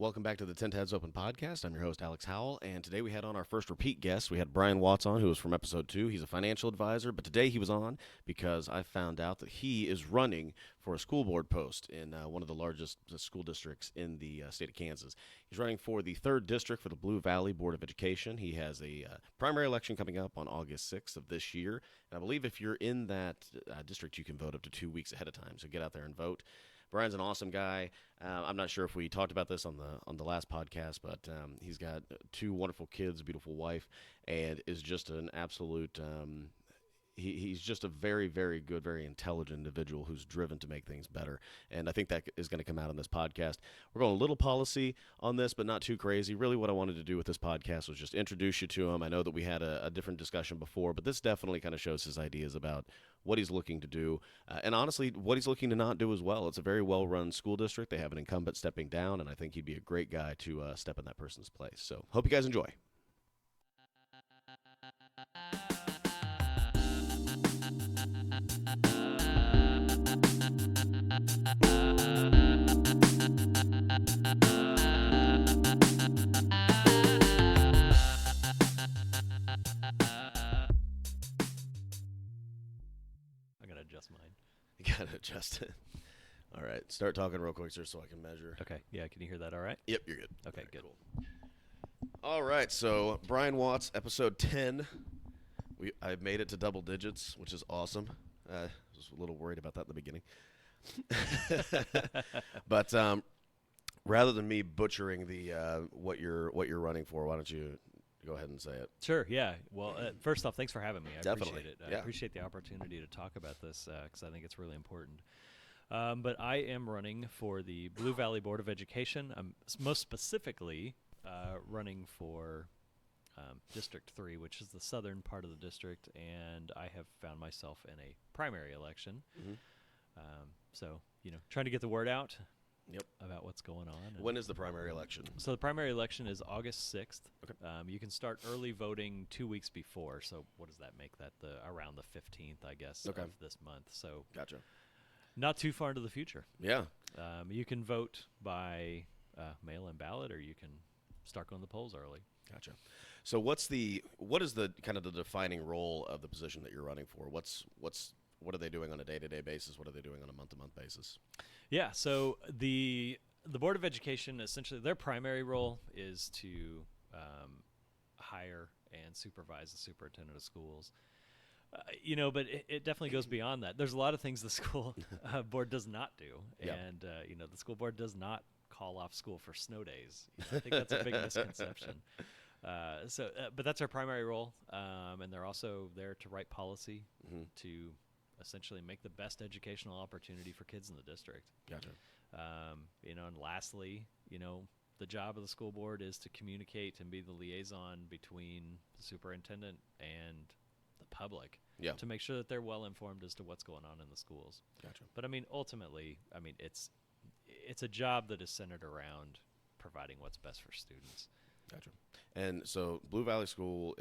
Welcome back to the Tent Heads Open podcast. I'm your host, Alex Howell, and today we had on our first repeat guest. We had Brian Watts on, who was from episode 2. He's a financial advisor, but today he was on because I found out that he is running for a school board post in one of the largest school districts in the state of Kansas. He's running for the 3rd District for the Blue Valley Board of Education. He has a primary election coming up on August 6th of this year, and I believe if you're in that district, you can vote up to 2 weeks ahead of time, so get out there and vote. Brian's an awesome guy. I'm not sure if we talked about this on the last podcast, but he's got 2 wonderful kids, a beautiful wife, and is just an absolute. He's just a very, very good, very intelligent individual who's driven to make things better. And I think that is going to come out on this podcast. We're going a little policy on this, but not too crazy. Really what I wanted to do with this podcast was just introduce you to him. I know that we had a different discussion before, but this definitely kind of shows his ideas about what he's looking to do, and honestly, what he's looking to not do as well. It's a very well-run school district. They have an incumbent stepping down, and I think he'd be a great guy to step in that person's place. So hope you guys enjoy. Mine. You gotta adjust it. All right, start talking real quick, sir, so I can measure. Okay, yeah, can you hear that all right? Yep, you're good. Okay, right, good. Cool. All right, so Brian Watts, episode 10. I've made it to double digits, which is awesome. I was a little worried about that in the beginning. But rather than me butchering the what you're running for, why don't you go ahead and say it? Sure, yeah. Well, first off, thanks for having me. I Definitely. appreciate it. Yeah. I appreciate the opportunity to talk about this because I think it's really important. But I am running for the Blue Valley Board of Education. I'm most specifically running for District 3, which is the southern part of the district, and I have found myself in a primary election. Mm-hmm. So, trying to get the word out. Yep. About what's going on. When is the primary election? So the primary election is August 6th. Okay. You can start early voting 2 weeks before. So what does that make that? Around the 15th, I guess, okay. of this month. So Gotcha. not too far into the future. Yeah. You can vote by mail-in ballot, or you can start going to the polls early. Gotcha. So what is the kind of the defining role of the position that you're running for? What are they doing on a day-to-day basis? What are they doing on a month-to-month basis? Yeah, so the Board of Education, essentially, their primary role is to hire and supervise the superintendent of schools. But it definitely goes beyond that. There's a lot of things the school board does not do, and the school board does not call off school for snow days. I think that's a big misconception. But that's our primary role, and they're also there to write policy to essentially make the best educational opportunity for kids in the district. Gotcha. And lastly, the job of the school board is to communicate and be the liaison between the superintendent and the public to make sure that they're well informed as to what's going on in the schools. Gotcha. But ultimately, it's a job that is centered around providing what's best for students. Gotcha. And so Blue Valley School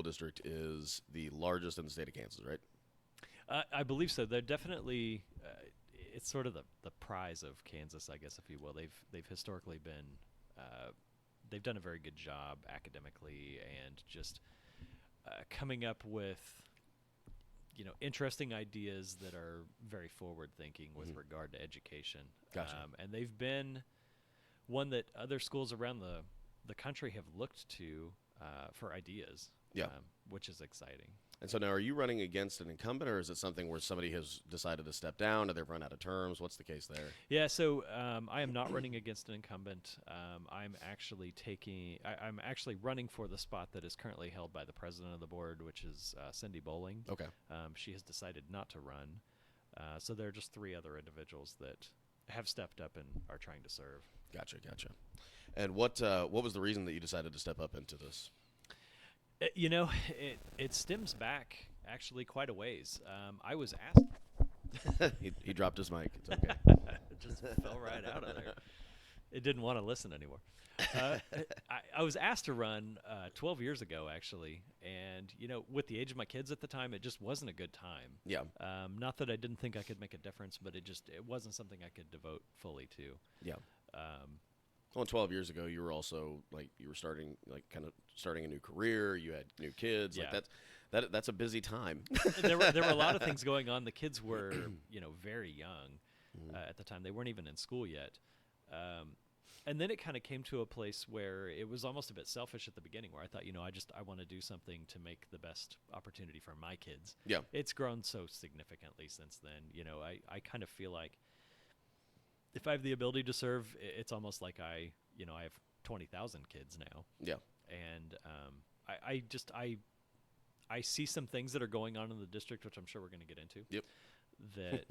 District is the largest in the state of Kansas, right? I believe so. They're definitely it's sort of the prize of Kansas, I guess, if you will. They've historically been they've done a very good job academically and just coming up with interesting ideas that are very forward thinking with regard to education. Gotcha. And they've been one that other schools around the country have looked to for ideas. Which is exciting. And so now, are you running against an incumbent, or is it something where somebody has decided to step down, or they've run out of terms? What's the case there? Yeah, so I am not running against an incumbent. I'm actually running for the spot that is currently held by the president of the board, which is Cindy Bowling. Okay. She has decided not to run. So there are just 3 other individuals that have stepped up and are trying to serve. Gotcha. And what was the reason that you decided to step up into this? It stems back actually quite a ways. I was asked. he dropped his mic. It's okay. It just fell right out of there. It didn't want to listen anymore. I was asked to run 12 years ago, actually, and with the age of my kids at the time, it just wasn't a good time. Yeah. Not that I didn't think I could make a difference, but it wasn't something I could devote fully to. Yeah. Well, 12 years ago, you were also like you were starting starting a new career. You had new kids. Yeah. Like that's a busy time. There were a lot of things going on. The kids were, very young at the time. They weren't even in school yet. And then it kind of came to a place where it was almost a bit selfish at the beginning, where I thought, I want to do something to make the best opportunity for my kids. Yeah. It's grown so significantly since then. I kind of feel like if I have the ability to serve, it's almost like I have 20,000 kids now. Yeah. And I see some things that are going on in the district, which I'm sure we're going to get into. Yep. That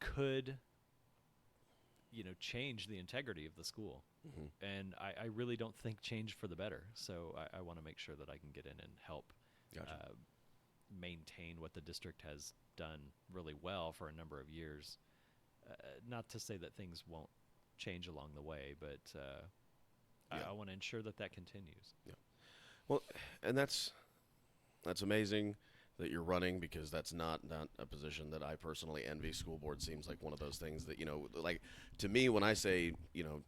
could, change the integrity of the school. Mm-hmm. And I really don't think change for the better. So I want to make sure that I can get in and help Gotcha. maintain what the district has done really well for a number of years. Not to say that things won't change along the way, but I want to ensure that continues. Yeah. Well, and that's amazing that you're running, because that's not a position that I personally envy. School board seems like one of those things that, like to me, when I say,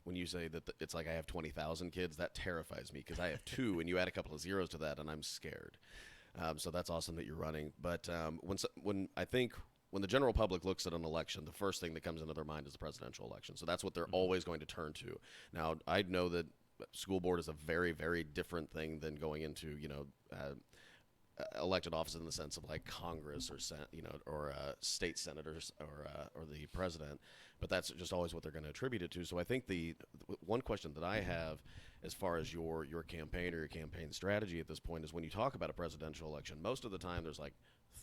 when you say that it's like I have 20,000 kids, that terrifies me, because I have two, and you add a couple of zeros to that, and I'm scared. So that's awesome that you're running. But when the general public looks at an election, the first thing that comes into their mind is the presidential election. So that's what they're always going to turn to. Now, I know that school board is a very, very different thing than going into, elected office in the sense of like Congress or state senators or the president, but that's just always what they're going to attribute it to. So I think the one question that I have as far as your campaign or your campaign strategy at this point is, when you talk about a presidential election, most of the time there's like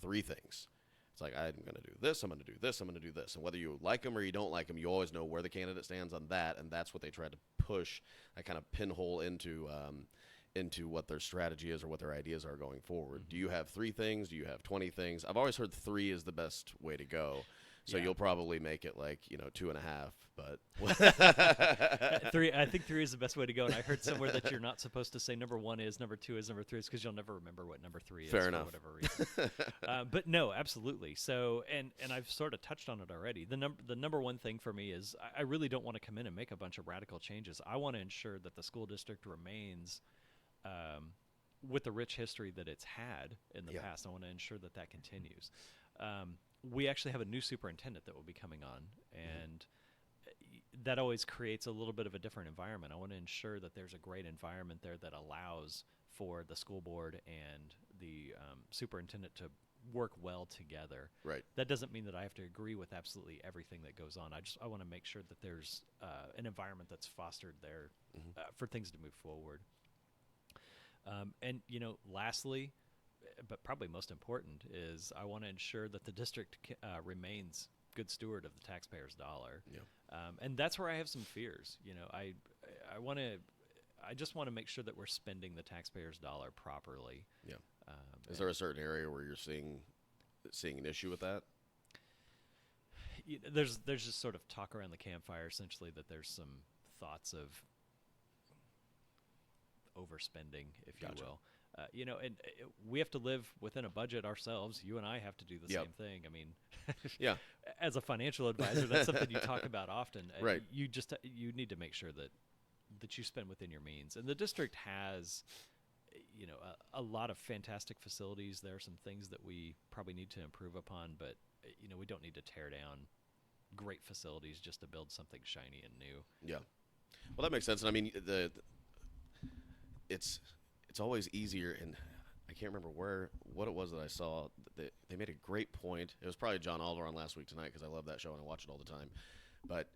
three things. It's like, I'm going to do this, I'm going to do this, I'm going to do this. And whether you like them or you don't like them, you always know where the candidate stands on that, and that's what they try to push, that kind of pinhole into what their strategy is or what their ideas are going forward. Do you have three things? Do you have 20 things? I've always heard three is the best way to go. So you'll probably make it like, 2.5, but Three. I think three is the best way to go. And I heard somewhere that you're not supposed to say number one is, number two is, number three is, because you'll never remember what number three is. Fair enough. For whatever reason. But no, absolutely. So, and I've sort of touched on it already. The number one thing for me is I really don't want to come in and make a bunch of radical changes. I want to ensure that the school district remains with the rich history that it's had in the past. I want to ensure that continues. We actually have a new superintendent that will be coming on, and that always creates a little bit of a different environment. I want to ensure that there's a great environment there that allows for the school board and the superintendent to work well together. Right. That doesn't mean that I have to agree with absolutely everything that goes on. I want to make sure that there's an environment that's fostered there for things to move forward. And lastly, but probably most important, is I want to ensure that the district remains good steward of the taxpayer's dollar. Yeah. And that's where I have some fears. I just want to make sure that we're spending the taxpayer's dollar properly. Yeah. Is there a certain area where you're seeing an issue with that? There's just sort of talk around the campfire, essentially, that there's some thoughts of overspending, if Gotcha. you will. And we have to live within a budget ourselves. You and I have to do the same thing. I mean, yeah. As a financial advisor, that's something you talk about often. Right. You need to make sure that you spend within your means. And the district has, a lot of fantastic facilities. There are some things that we probably need to improve upon, but we don't need to tear down great facilities just to build something shiny and new. Yeah. Well, that makes sense. And I mean, it's always easier, and I can't remember what it was that I saw. They made a great point. It was probably John Alder on Last Week Tonight, because I love that show and I watch it all the time. But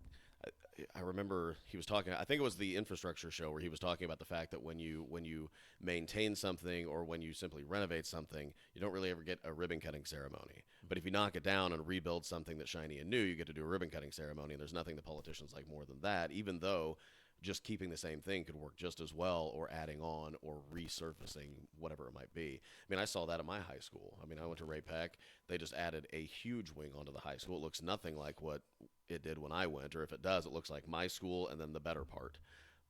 I remember he was talking, I think it was the infrastructure show, where he was talking about the fact that when you maintain something or when you simply renovate something, you don't really ever get a ribbon cutting ceremony. But if you knock it down and rebuild something that's shiny and new, you get to do a ribbon cutting ceremony. And there's nothing the politicians like more than that, even though just keeping the same thing could work just as well, or adding on or resurfacing, whatever it might be. I mean, I saw that at my high school. I mean, I went to Ray Peck. They just added a huge wing onto the high school. It looks nothing like what it did when I went, or if it does, it looks like my school and then the better part.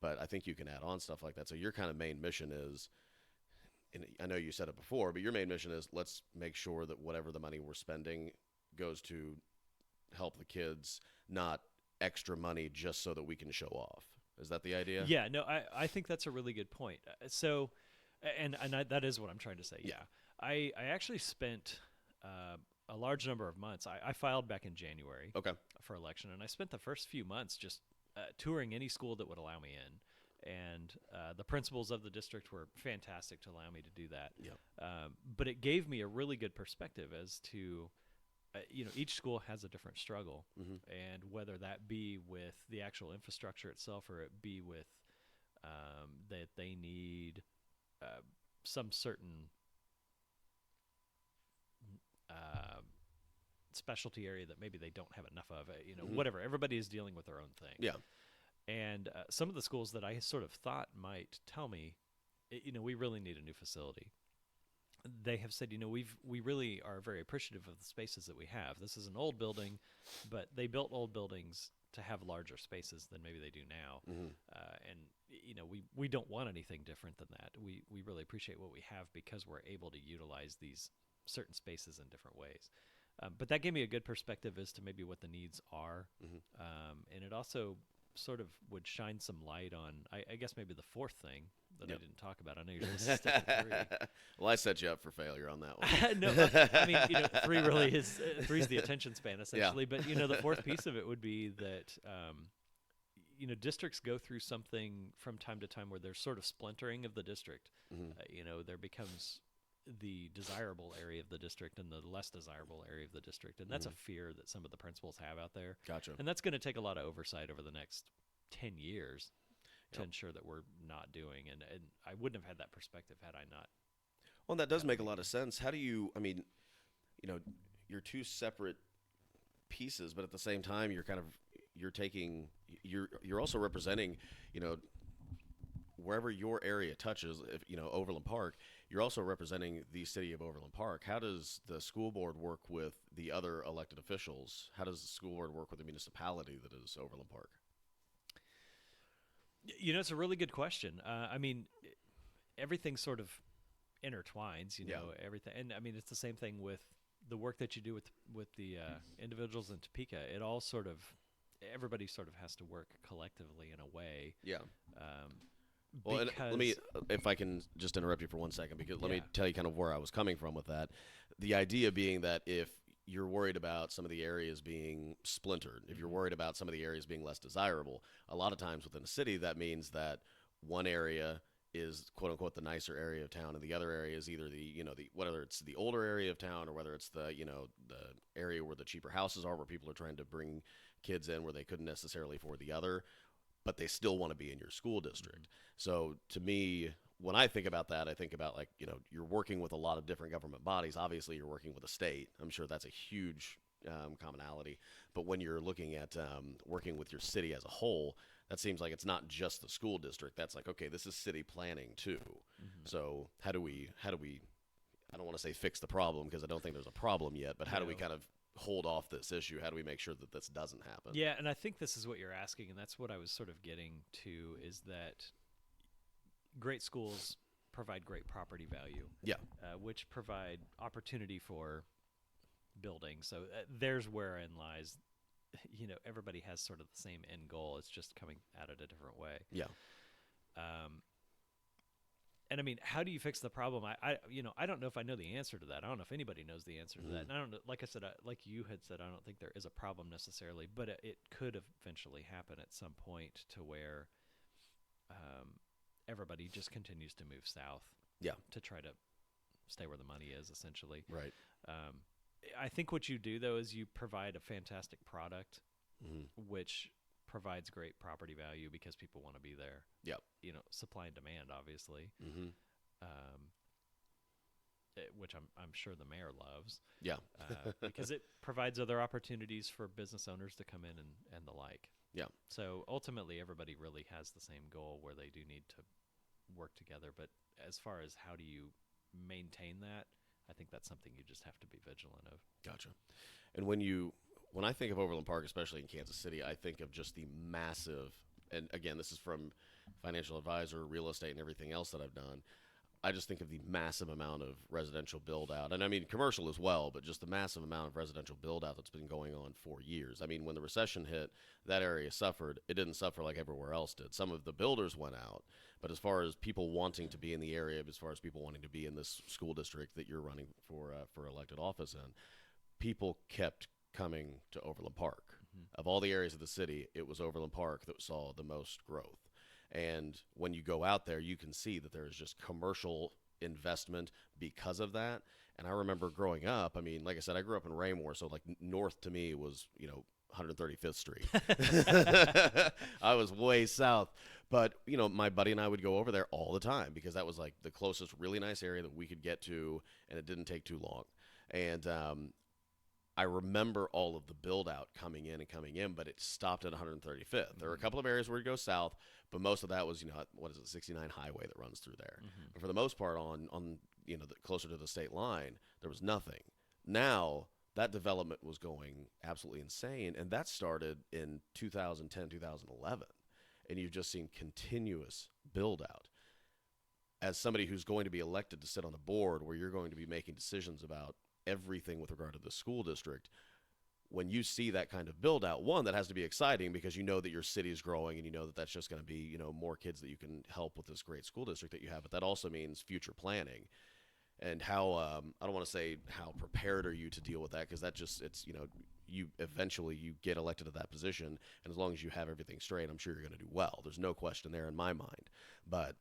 But I think you can add on stuff like that. So your kind of main mission is, and I know you said it before, but your main mission is, let's make sure that whatever the money we're spending goes to help the kids, not extra money just so that we can show off. Is that the idea? Yeah, no, I think that's a really good point. That is what I'm trying to say. Yeah, I actually spent a large number of months. I filed back in January for election, and I spent the first few months just touring any school that would allow me in. And the principals of the district were fantastic to allow me to do that. But it gave me a really good perspective as to, each school has a different struggle, and whether that be with the actual infrastructure itself or it be with that they need some certain specialty area that maybe they don't have enough of. Whatever. Everybody is dealing with their own thing. Yeah. And some of the schools that I sort of thought might tell me, we really need a new facility. They have said, we really are very appreciative of the spaces that we have. This is an old building, but they built old buildings to have larger spaces than maybe they do now. We don't want anything different than that. We really appreciate what we have because we're able to utilize these certain spaces in different ways. But that gave me a good perspective as to maybe what the needs are. And it also sort of would shine some light on, I guess, maybe the fourth thing that I didn't talk about. I know you're going to stick with 3. Well, I set you up for failure on that one. No, I mean, 3 really is 3's the attention span essentially. But the fourth piece of it would be that districts go through something from time to time where there's sort of splintering of the district. There becomes the desirable area of the district and the less desirable area of the district. And that's a fear that some of the principals have out there. Gotcha. And that's going to take a lot of oversight over the next 10 years to ensure that we're not doing. And I wouldn't have had that perspective had I not. Well, that does make a lot of sense. How do you, you're 2 separate pieces, but at the same time, you're also representing, wherever your area touches, Overland Park, you're also representing the city of Overland Park. How does the school board work with the other elected officials? How does the school board work with the municipality that is Overland Park? It's a really good question. Everything sort of intertwines, everything. And it's the same thing with the work that you do with the individuals in Topeka. It all everybody sort of has to work collectively in a way. Yeah. Well, and let me, if I can just interrupt you for 1 second, because let me tell you kind of where I was coming from with that. The idea being that if you're worried about some of the areas being splintered, if you're worried about some of the areas being less desirable, a lot of times within a city, that means that one area is quote unquote the nicer area of town, and the other area is either whether it's the older area of town or whether it's the area where the cheaper houses are, where people are trying to bring kids in where they couldn't necessarily afford the other, but they still want to be in your school district. So to me, when I think about that, I think about you're working with a lot of different government bodies. Obviously, you're working with a state. I'm sure that's a huge commonality. But when you're looking at working with your city as a whole, that seems like it's not just the school district. That's like, okay, this is city planning too. So how do we? I don't want to say fix the problem because I don't think there's a problem yet. But how do we kind of hold off this issue? How do we make sure that this doesn't happen? Yeah, and I think this is what you're asking, and that's what I was sort of getting to, is that great schools provide great property value. Yeah. Which provide opportunity for building. So there's wherein lies, everybody has sort of the same end goal. It's just coming at it a different way. Yeah. And how do you fix the problem? I don't know if I know the answer to that. I don't know if anybody knows the answer to that. And I don't know, like I said, like you had said, I don't think there is a problem necessarily, but it could eventually happen at some point to where everybody just continues to move south. Yeah. To try to stay where the money is, essentially. Right. I think what you do, though, is you provide a fantastic product, which provides great property value because people want to be there. Yep. Supply and demand, obviously. Which I'm sure the mayor loves. Yeah. Because it provides other opportunities for business owners to come in and the like. Yeah. So ultimately, everybody really has the same goal where they do need to work together. But as far as how do you maintain that, I think that's something you just have to be vigilant of. Gotcha. And when I think of Overland Park, especially in Kansas City, I think of just the massive, and again, this is from financial advisor, real estate, and everything else that I've done. I just think of the massive amount of residential build out, and I mean commercial as well, but just the massive amount of residential build out that's been going on for years. I mean, when the recession hit, that area suffered. It didn't suffer like everywhere else did. Some of the builders went out, but as far as people wanting to be in the area, as far as people wanting to be in this school district that you're running for elected office in, people kept coming to Overland Park. Of all the areas of the city, it was Overland Park that saw the most growth. And when you go out there, you can see that there is just commercial investment because of that. And I remember growing up, I mean, like I said, I grew up in Raymore, so like north to me was, 135th Street. I was way south. But, my buddy and I would go over there all the time because that was like the closest really nice area that we could get to, and it didn't take too long. And I remember all of the build out coming in, but it stopped at 135th. There were a couple of areas where it goes south, but most of that was, 69 highway that runs through there. But for the most part, on closer to the state line, there was nothing. Now that development was going absolutely insane, and that started in 2010, 2011, and you've just seen continuous build out. As somebody who's going to be elected to sit on a board where you're going to be making decisions about everything with regard to the school district, when you see that kind of build out, one, that has to be exciting because you know that your city is growing and you know that that's just going to be, more kids that you can help with this great school district that you have. But that also means future planning and how, I don't want to say how prepared are you to deal with that, because that just, it's, you eventually you get elected to that position. And as long as you have everything straight, I'm sure you're going to do well. There's no question there in my mind. But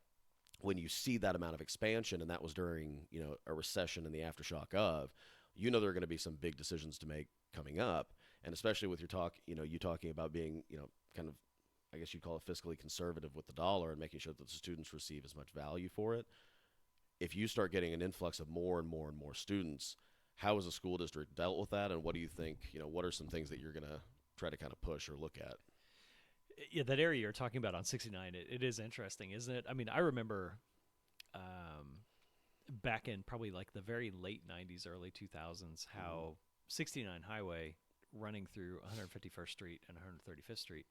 when you see that amount of expansion, and that was during, a recession and the aftershock of, there are going to be some big decisions to make coming up. And especially with your talk, you talking about being, kind of, I guess you'd call it fiscally conservative with the dollar and making sure that the students receive as much value for it. If you start getting an influx of more and more and more students, how has the school district dealt with that? And what do you think, what are some things that you're going to try to kind of push or look at? Yeah, that area you're talking about on 69, it is interesting, isn't it? I mean, I remember back in probably like the very late 90s, early 2000s, how 69 Highway running through 151st Street and 135th Street,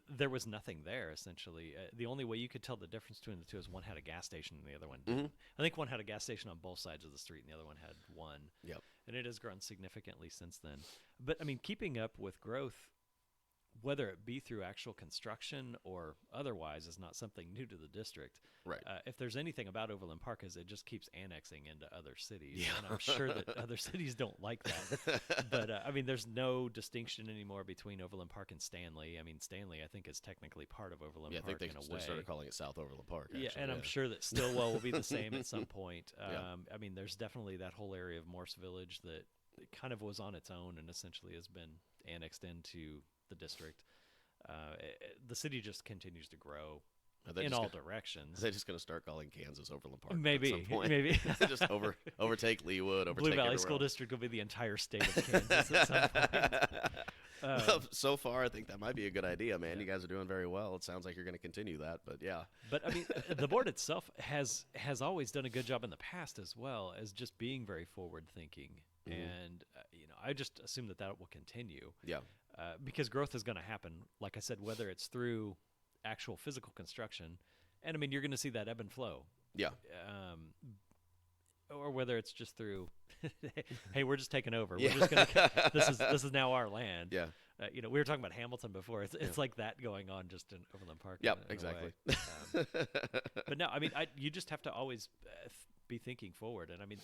there was nothing there, essentially. The only way you could tell the difference between the two is one had a gas station and the other one didn't. I think one had a gas station on both sides of the street and the other one had one. And it has grown significantly since then. But, I mean, keeping up with growth, whether it be through actual construction or otherwise, is not something new to the district. Right. If there's anything about Overland Park, is it just keeps annexing into other cities. And I'm sure that other cities don't like that. But, I mean, there's no distinction anymore between Overland Park and Stanley. I mean, Stanley, I think, is technically part of Overland Park in a way. They started calling it South Overland Park, actually. And I'm sure that Stillwell will be the same at some point. I mean, there's definitely that whole area of Morse Village that kind of was on its own and essentially has been annexed into the district. The city just continues to grow in all directions. They're just going to start calling Kansas Overland Park maybe at some point. Maybe just overtake Leawood, overtake Blue Valley everywhere School else. District will be the entire state of Kansas at some point. Well, so far, I think that might be a good idea, man. You guys are doing very well. It sounds like you're going to continue that, but yeah. But I mean, the board itself has always done a good job in the past as well as just being very forward thinking, and I just assume that will continue. Yeah. Because growth is going to happen, like I said, whether it's through actual physical construction, and I mean, you're going to see that ebb and flow. Yeah. Or whether it's just through, hey, we're just taking over. We're just going to. This is now our land. Yeah. We were talking about Hamilton before. It's like that going on just in Overland Park. Yeah, in exactly. But no, I mean, you just have to always be thinking forward, and I mean,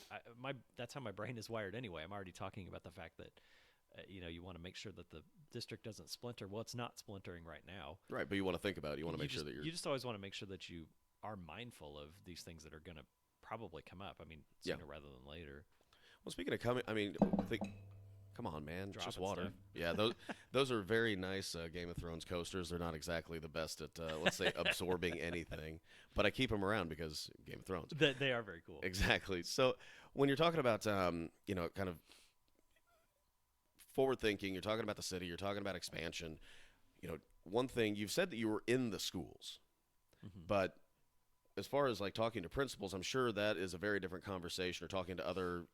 that's how my brain is wired anyway. I'm already talking about the fact that. You want to make sure that the district doesn't splinter. Well, it's not splintering right now. Right, but you want to think about it. You want to make sure that you just always want to make sure that you are mindful of these things that are going to probably come up. I mean, sooner rather than later. Well, speaking of coming, I mean, come on, man, it's just water. Stuff. Yeah, those are very nice Game of Thrones coasters. They're not exactly the best at, let's say, absorbing anything, but I keep them around because Game of Thrones. They are very cool. Exactly. So when you're talking about, kind of forward thinking, you're talking about the city, you're talking about expansion. One thing you've said that you were in the schools, but as far as like talking to principals, I'm sure that is a very different conversation. Or talking to other,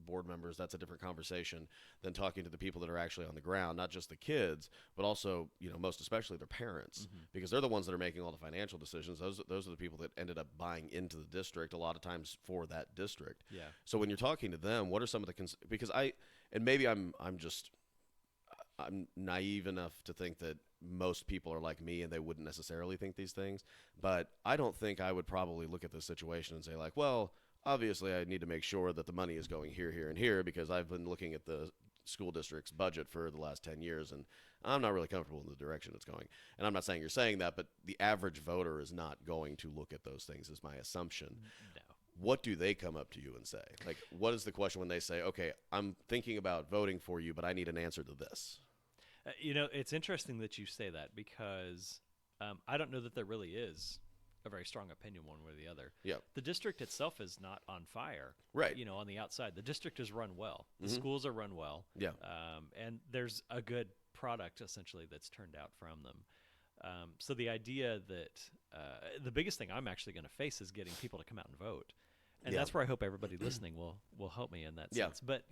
board members, that's a different conversation than talking to the people that are actually on the ground, not just the kids, but also, most especially their parents, because they're the ones that are making all the financial decisions. Those are the people that ended up buying into the district a lot of times for that district. Yeah. So when you're talking to them, what are some of the because and maybe I'm naive enough to think that most people are like me and they wouldn't necessarily think these things, but I don't think I would probably look at this situation and say like, well, obviously I need to make sure that the money is going here, here, and here, because I've been looking at the school district's budget for the last 10 years and I'm not really comfortable in the direction it's going. And I'm not saying you're saying that, but the average voter is not going to look at those things, is my assumption. No. What do they come up to you and say? Like, what is the question when they say, okay, I'm thinking about voting for you, but I need an answer to this? It's interesting that you say that, because I don't know that there really is a very strong opinion one way or the other. Yeah. The district itself is not on fire. Right. On the outside. The district is run well. The schools are run well. Yeah. And there's a good product, essentially, that's turned out from them. So the idea that the biggest thing I'm actually going to face is getting people to come out and vote. And that's where I hope everybody listening will help me in that sense. But,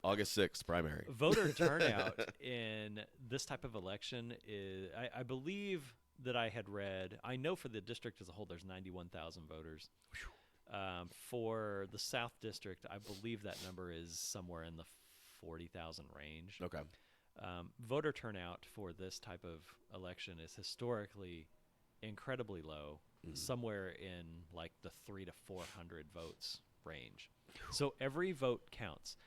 August 6th, primary. voter turnout in this type of election is, I believe that I had read, I know for the district as a whole, there's 91,000 voters. For the South District, I believe that number is somewhere in the 40,000 range. Okay. Voter turnout for this type of election is historically incredibly low, somewhere in like the 300 to 400 votes range. So every vote counts.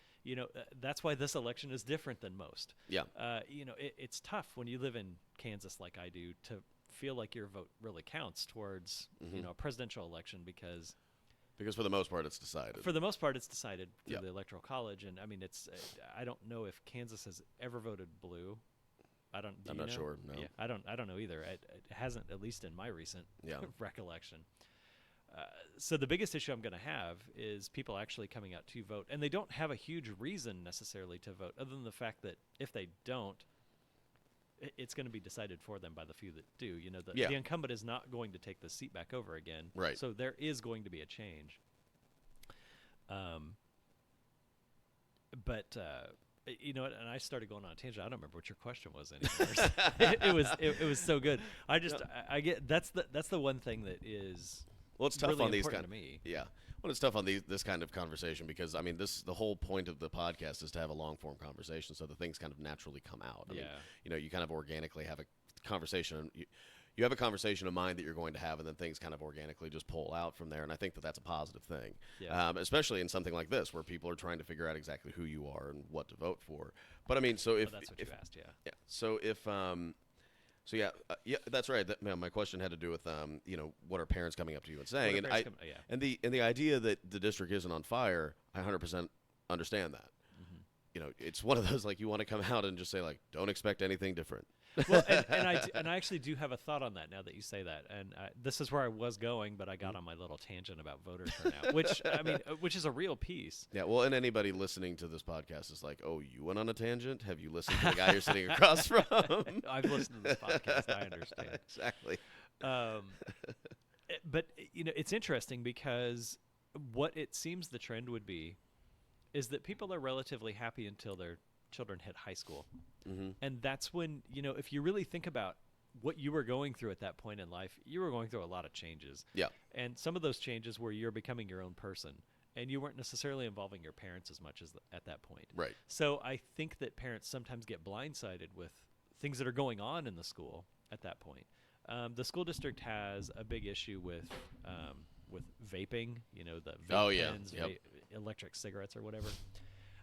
That's why this election is different than most. Yeah. It's tough when you live in Kansas like I do to feel like your vote really counts towards, a presidential election, because for the most part it's decided. For the most part, it's decided through Yep. the Electoral College, and I mean, I don't know if Kansas has ever voted blue. I'm not sure. No. Yeah, I don't know either. It hasn't, at least in my recent Yeah. recollection. So the biggest issue I'm going to have is people actually coming out to vote, and they don't have a huge reason necessarily to vote, other than the fact that if they don't, it's going to be decided for them by the few that do. The incumbent is not going to take the seat back over again. Right. So there is going to be a change. But and I started going on a tangent. I don't remember what your question was anymore. it was so good. I get that's the one thing that is. Well, it's tough really on these important kind. to me. Yeah. Well, it's tough on this kind of conversation, because I mean, the whole point of the podcast is to have a long form conversation, so the things kind of naturally come out. I mean, you kind of organically have a conversation. You have a conversation of mind that you're going to have, and then things kind of organically just pull out from there. And I think that that's a positive thing, especially in something like this, where people are trying to figure out exactly who you are and what to vote for. But I mean, so if that's what you asked, yeah. So if that's right. My question had to do with what are parents coming up to you and saying, and the idea that the district isn't on fire. I 100% understand that. It's one of those, like, you want to come out and just say, like, don't expect anything different. Well, and I actually do have a thought on that now that you say that, and this is where I was going, but I got on my little tangent about voter turnout, which is a real piece. Yeah, well, and anybody listening to this podcast is like, oh, you went on a tangent? Have you listened to the guy you're sitting across from? I've listened to this podcast. I understand. Exactly. But it's interesting, because what it seems the trend would be is that people are relatively happy until their children hit high school. And that's when, if you really think about what you were going through at that point in life, you were going through a lot of changes. Yeah. And some of those changes were you're becoming your own person, and you weren't necessarily involving your parents as much as at that point. Right. So I think that parents sometimes get blindsided with things that are going on in the school at that point. The school district has a big issue with vaping, the vape pens, electric cigarettes or whatever.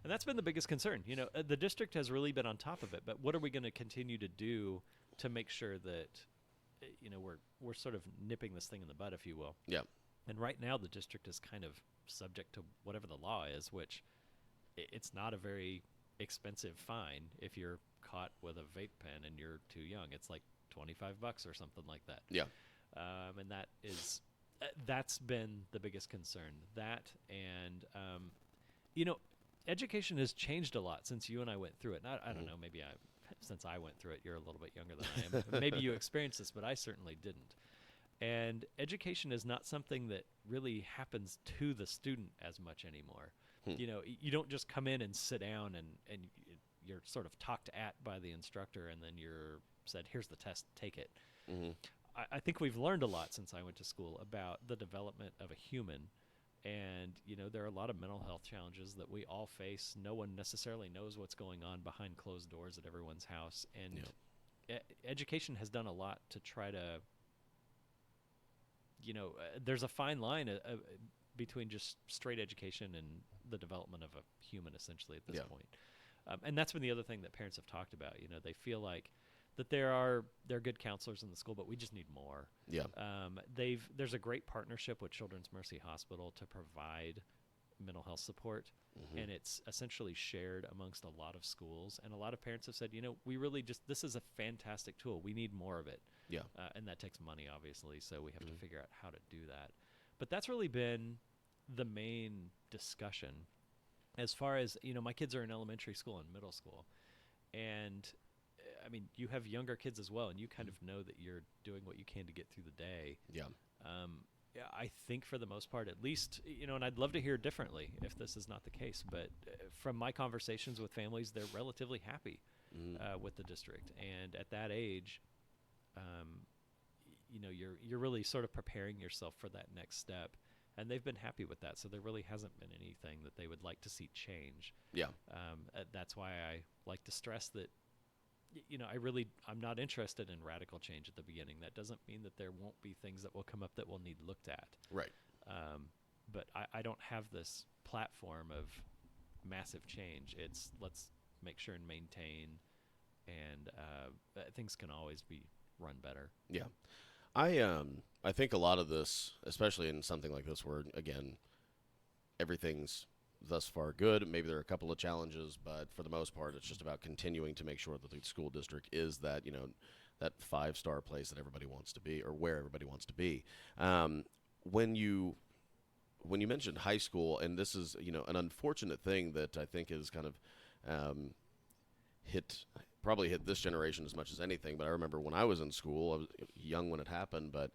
And that's been the biggest concern. The district has really been on top of it, but what are we going to continue to do to make sure that, we're sort of nipping this thing in the bud, if you will? Yeah. And right now the district is kind of subject to whatever the law is, which it's not a very expensive fine if you're caught with a vape pen and you're too young. It's like $25 or something like that. Yeah. And that's been the biggest concern. That and, education has changed a lot since you and I went through it. And I don't know, maybe since I went through it, you're a little bit younger than I am. Maybe you experienced this, but I certainly didn't. And education is not something that really happens to the student as much anymore. You don't just come in and sit down and you're sort of talked at by the instructor and then you're said, here's the test, take it. Mm-hmm. I think we've learned a lot since I went to school about the development of a human. And, there are a lot of mental health challenges that we all face. No one necessarily knows what's going on behind closed doors at everyone's house. And education has done a lot to try to, there's a fine line between just straight education and the development of a human, essentially, at this point. And that's been the other thing that parents have talked about. They feel like that there are good counselors in the school, but we just need more. Yeah. There's a great partnership with Children's Mercy Hospital to provide mental health support, and it's essentially shared amongst a lot of schools. And a lot of parents have said, we really this is a fantastic tool. We need more of it. Yeah. And that takes money, obviously, so we have to figure out how to do that. But that's really been the main discussion. As far as, my kids are in elementary school and middle school. And, I mean, you have younger kids as well, and you kind of know that you're doing what you can to get through the day. Yeah. I think for the most part, at least, and I'd love to hear differently if this is not the case, but from my conversations with families, they're relatively happy with the district. And at that age, you're really sort of preparing yourself for that next step. And they've been happy with that, so there really hasn't been anything that they would like to see change. Yeah. That's why I like to stress that, I'm not interested in radical change at the beginning. That doesn't mean that there won't be things that will come up that will need looked at. Right. But I don't have this platform of massive change. It's let's make sure and maintain, and things can always be run better. Yeah. I think a lot of this, especially in something like this where, again, everything's thus far good. Maybe there are a couple of challenges, but for the most part, it's just about continuing to make sure that the school district is that, that 5-star place that everybody wants to be, or where everybody wants to be. When you mentioned high school, and this is, an unfortunate thing that I think is kind of probably hit this generation as much as anything, but I remember when I was in school, I was young when it happened, but,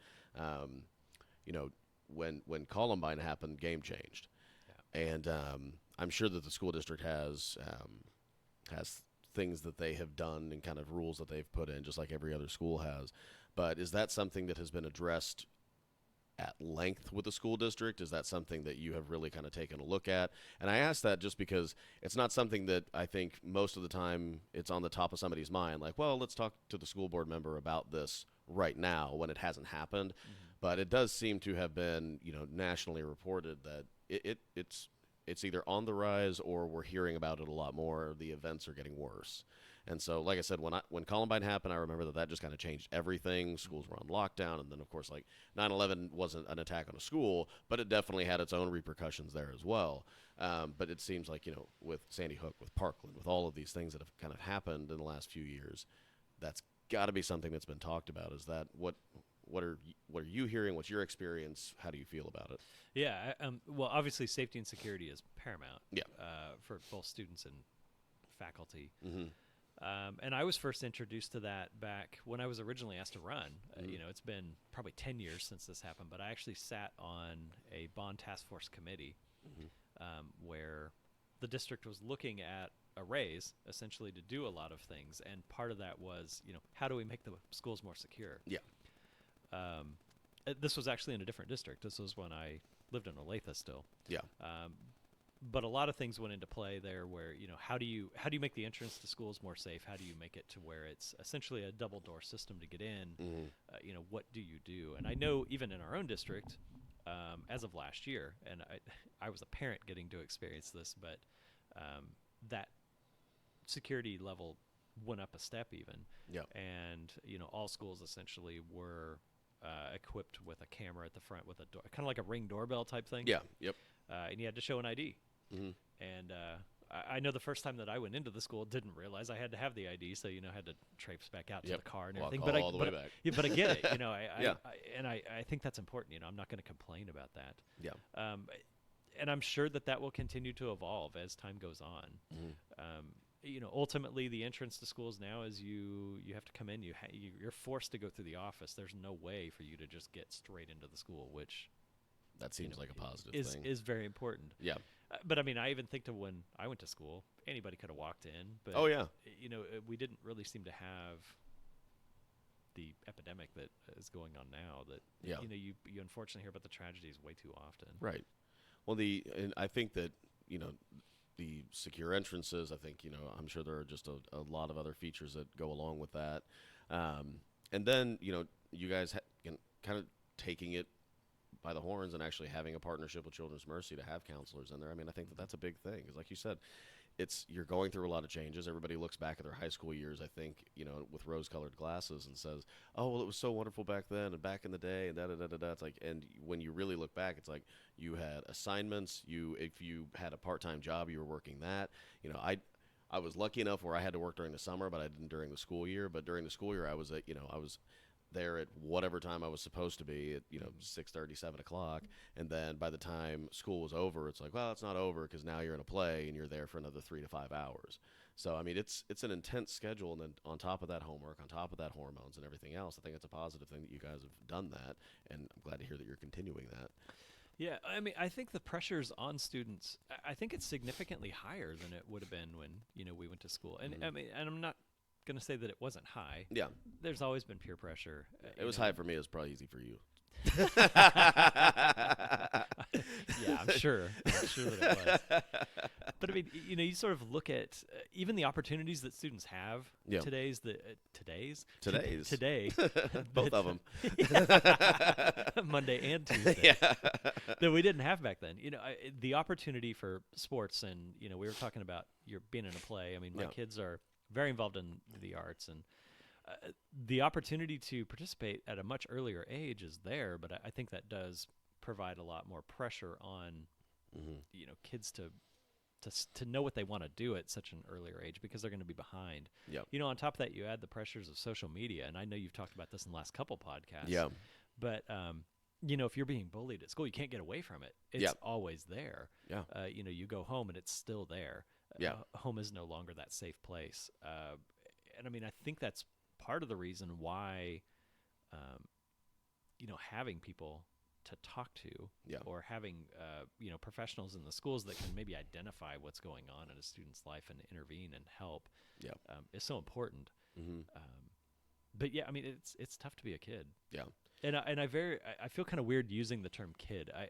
when Columbine happened, game changed. Yeah. And I'm sure that the school district has things that they have done and kind of rules that they've put in, just like every other school has. But is that something that has been addressed at length with the school district? Is that something that you have really kind of taken a look at? And I ask that just because it's not something that I think most of the time it's on the top of somebody's mind. Like, well, let's talk to the school board member about this right now when it hasn't happened. But it does seem to have been, nationally reported that it's either on the rise or we're hearing about it a lot more. The events are getting worse. And so, like I said, when Columbine happened, I remember that just kind of changed everything. Schools were on lockdown, and then, of course, like 9/11 wasn't an attack on a school, but it definitely had its own repercussions there as well. But it seems like, with Sandy Hook, with Parkland, with all of these things that have kind of happened in the last few years, that's got to be something that's been talked about. Is that what are you hearing? What's your experience? How do you feel about it? Yeah. Well, obviously, safety and security is paramount. Yeah. For both students and faculty. Mm-hmm. And I was first introduced to that back when I was originally asked to run. It's been probably 10 years since this happened, but I actually sat on a bond task force committee where the district was looking at a raise, essentially, to do a lot of things. And part of that was, how do we make the schools more secure? Yeah. This was actually in a different district. This was when I lived in Olathe still. Yeah. But a lot of things went into play there where, how do you make the entrance to schools more safe? How do you make it to where it's essentially a double door system to get in? What do you do? And I know even in our own district, as of last year, and I was a parent getting to experience this, but that security level went up a step even. Yeah. And, all schools essentially were equipped with a camera at the front with a door, kind of like a Ring doorbell type thing. Yeah. Yep. And you had to show an ID. And I know the first time that I went into the school, didn't realize I had to have the ID, so had to traipse back out to the car and everything. Walk all the way back. Yeah, but I get it. Yeah. I think that's important. I'm not going to complain about that. Yeah. And I'm sure that will continue to evolve as time goes on. ultimately the entrance to schools now is you have to come in. You're forced to go through the office. There's no way for you to just get straight into the school, which That seems like a positive is thing. is very important. Yeah. But I mean, I even think to when I went to school, anybody could have walked in. But Oh, yeah. We didn't really seem to have the epidemic that is going on now. That Yeah. you unfortunately hear about the tragedies way too often. Right. Well, and I think that, the secure entrances, I think, I'm sure there are just a lot of other features that go along with that. And then, you guys kind of taking it by the horns and actually having a partnership with Children's Mercy to have counselors in there. I mean, I think that that's a big thing because, like you said, you're going through a lot of changes. Everybody looks back at their high school years, I think, with rose-colored glasses and says, "Oh, well, it was so wonderful back then and back in the day and da da da da da." It's like, and when you really look back, it's like you had assignments. If you had a part-time job, you were working that. I was lucky enough where I had to work during the summer, but I didn't during the school year. But during the school year, I was there at whatever time I was supposed to be at 6:30, 7 o'clock, and then by the time school was over, it's like, well, it's not over because now you're in a play and you're there for another 3 to 5 hours. So I mean, it's an intense schedule, and then on top of that homework, on top of that hormones and everything else, I think it's a positive thing that you guys have done that, and I'm glad to hear that you're continuing that. Yeah, I mean, I think the pressures on students, I think it's significantly higher than it would have been when we went to school, and I mean, and I'm not going to say that it wasn't high. Yeah, there's always been peer pressure. it was high for me. It was probably easy for you. Yeah, I'm sure that it was. But I mean, you sort of look at even the opportunities that students have. Yeah. Today, Both of them. Monday and Tuesday. Yeah. That we didn't have back then. The opportunity for sports, and we were talking about being in a play. I mean, my kids are very involved in the arts, and the opportunity to participate at a much earlier age is there, but I think that does provide a lot more pressure on kids to know what they want to do at such an earlier age because they're going to be behind. Yep. On top of that, you add the pressures of social media, and I know you've talked about this in the last couple podcasts. Yeah. But if you're being bullied at school, you can't get away from it. It's always there. Yeah. You go home and it's still there. Yeah. Home is no longer that safe place. And I mean, I think that's part of the reason why, having people to talk to or having, professionals in the schools that can maybe identify what's going on in a student's life and intervene and help is so important. Mm-hmm. But yeah, I mean, it's tough to be a kid. Yeah. And I feel kind of weird using the term kid. I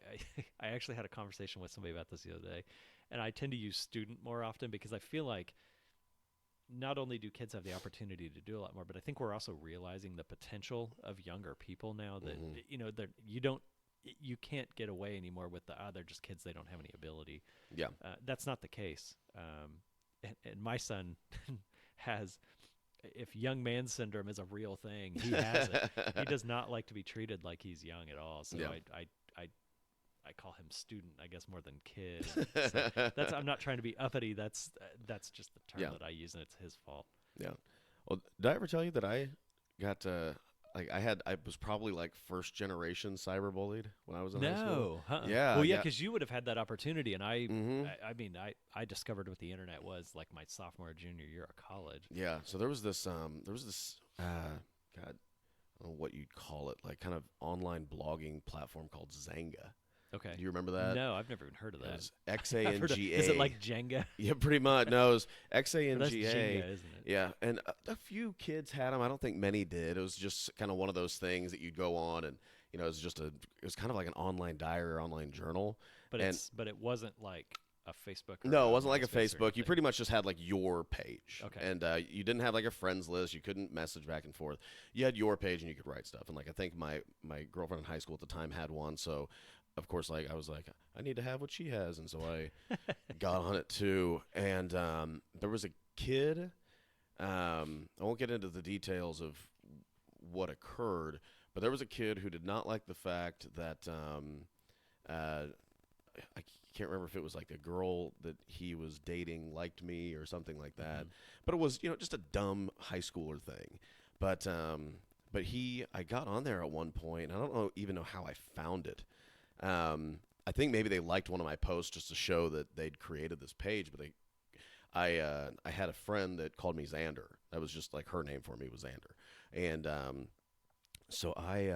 actually had a conversation with somebody about this the other day, and I tend to use student more often because I feel like not only do kids have the opportunity to do a lot more, but I think we're also realizing the potential of younger people now that that you can't get away anymore with they're just kids, they don't have any ability. Yeah. That's not the case. And my son has, if young man syndrome is a real thing, he has it. He does not like to be treated like he's young at all. So I call him student, I guess, more than kid. So I'm not trying to be uppity. That's just the term that I use, and it's his fault. Yeah. Well, did I ever tell you that I got I was probably like first generation cyberbullied when I was in high school? Uh-uh. Yeah. Well, yeah, because you would have had that opportunity, and I Mm-hmm. I discovered what the internet was like my sophomore or junior year of college. Yeah. So there was this God, I don't know what you'd call it, like kind of online blogging platform called Zanga. Okay. Do you remember that? No, I've never even heard of that. It was XANGA. Is it like Jenga? Yeah, pretty much. No, it was That's XANGA. Jenga, isn't it? Yeah, and a few kids had them. I don't think many did. It was just kind of one of those things that you'd go on, and it was kind of like an online diary or online journal. But it wasn't like a Facebook. Or No, it wasn't like a MySpace or Facebook. You anything. pretty much just had like your page. Okay. And you didn't have like a friends list. You couldn't message back and forth. You had your page and you could write stuff. And like I think my girlfriend in high school at the time had one. So of course, like I was like, I need to have what she has, and so I got on it too. And there was a kid. I won't get into the details of what occurred, but there was a kid who did not like the fact that I can't remember if it was like a girl that he was dating liked me or something like that. But it was just a dumb high schooler thing. But I got on there at one point. And I don't even know how I found it. I think maybe they liked one of my posts just to show that they'd created this page, but I had a friend that called me Xander. That was just like her name for me was Xander, and so I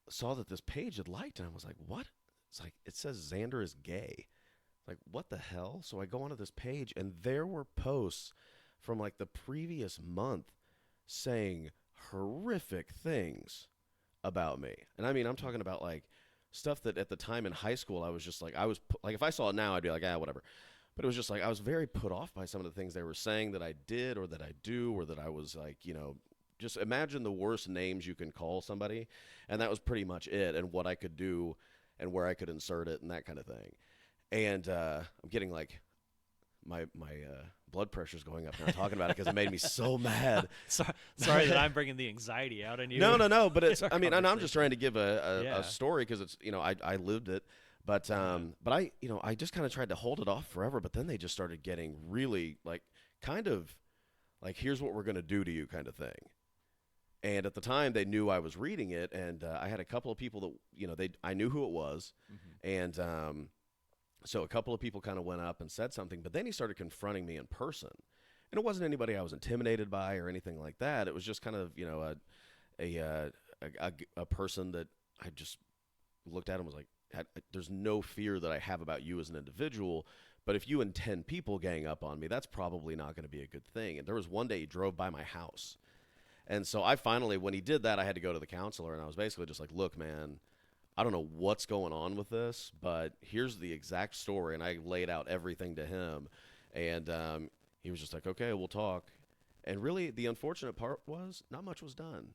saw that this page had liked, and I was like, what? It's like it says Xander is gay. Like, what the hell? So I go onto this page, and there were posts from like the previous month saying horrific things about me. And I mean, I'm talking about like stuff that at the time in high school, I was just like, like, if I saw it now, I'd be like, whatever. But it was just like, I was very put off by some of the things they were saying that I did or that I do or that I was like, just imagine the worst names you can call somebody. And that was pretty much it, and what I could do and where I could insert it and that kind of thing. And I'm getting like my blood pressure's going up now talking about it because it made me so mad. Sorry that I'm bringing the anxiety out on you. No. But it's, I mean, and I'm just trying to give a story because it's, I lived it. But I, I just kind of tried to hold it off forever. But then they just started getting really like kind of like, here's what we're going to do to you kind of thing. And at the time, they knew I was reading it, and I had a couple of people that I knew who it was, and so a couple of people kind of went up and said something. But then he started confronting me in person, and it wasn't anybody I was intimidated by or anything like that. It was just kind of a person that I just looked at and was like, there's no fear that I have about you as an individual. But if you and 10 people gang up on me, that's probably not going to be a good thing. And there was one day he drove by my house. And so I finally, when he did that, I had to go to the counselor, and I was basically just like, look, man, I don't know what's going on with this, but here's the exact story. And I laid out everything to him. And he was just like, okay, we'll talk. And really, the unfortunate part was not much was done.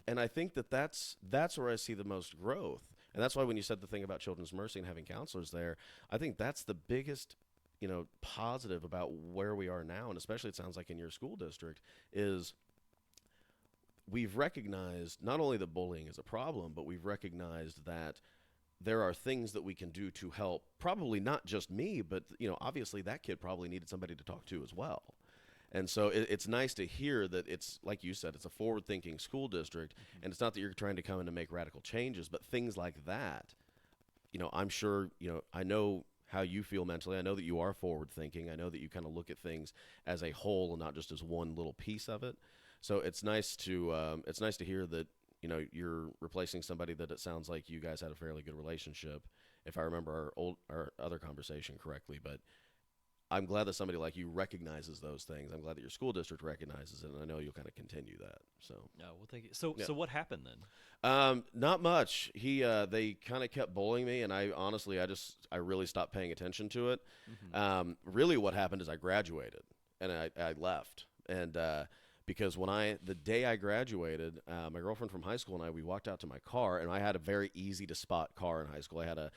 And I think that's where I see the most growth. And that's why when you said the thing about Children's Mercy and having counselors there, I think that's the biggest, positive about where we are now. And especially it sounds like in your school district is we've recognized not only that bullying is a problem, but we've recognized that there are things that we can do to help probably not just me, but, obviously that kid probably needed somebody to talk to as well. And so it's nice to hear that it's, like you said, it's a forward-thinking school district, and it's not that you're trying to come in to make radical changes, but things like that, I'm sure, I know how you feel mentally. I know that you are forward-thinking. I know that you kind of look at things as a whole and not just as one little piece of it. So it's nice to hear that you're replacing somebody that it sounds like you guys had a fairly good relationship, if I remember our other conversation correctly. But I'm glad that somebody like you recognizes those things. I'm glad that your school district recognizes it, and I know you'll kind of continue that. So well, thank you. So what happened then? Not much. They kind of kept bullying me, and I really stopped paying attention to it. Really, what happened is I graduated, and I left, and because the day I graduated, my girlfriend from high school and we walked out to my car, and I had a very easy to spot car in high school. I had a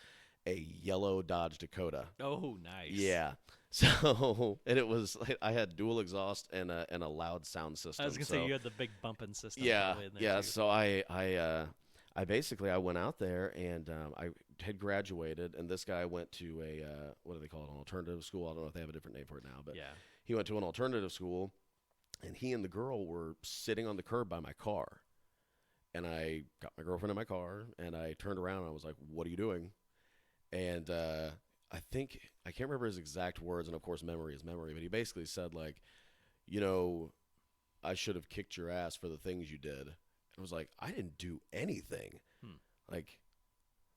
yellow Dodge Dakota. Oh, nice. Yeah. So, and it was, I had dual exhaust and a loud sound system. I was gonna say you had the big bumping system. Yeah, in there yeah. too. So I basically I went out there, and I had graduated, and this guy went to what do they call it, an alternative school? I don't know if they have a different name for it now, but yeah. He went to an alternative school, and he and the girl were sitting on the curb by my car, and I got my girlfriend in my car, and I turned around and I was like, "What are you doing?" And I can't remember his exact words, and of course memory is memory, but he basically said like, I should have kicked your ass for the things you did. I was like, I didn't do anything.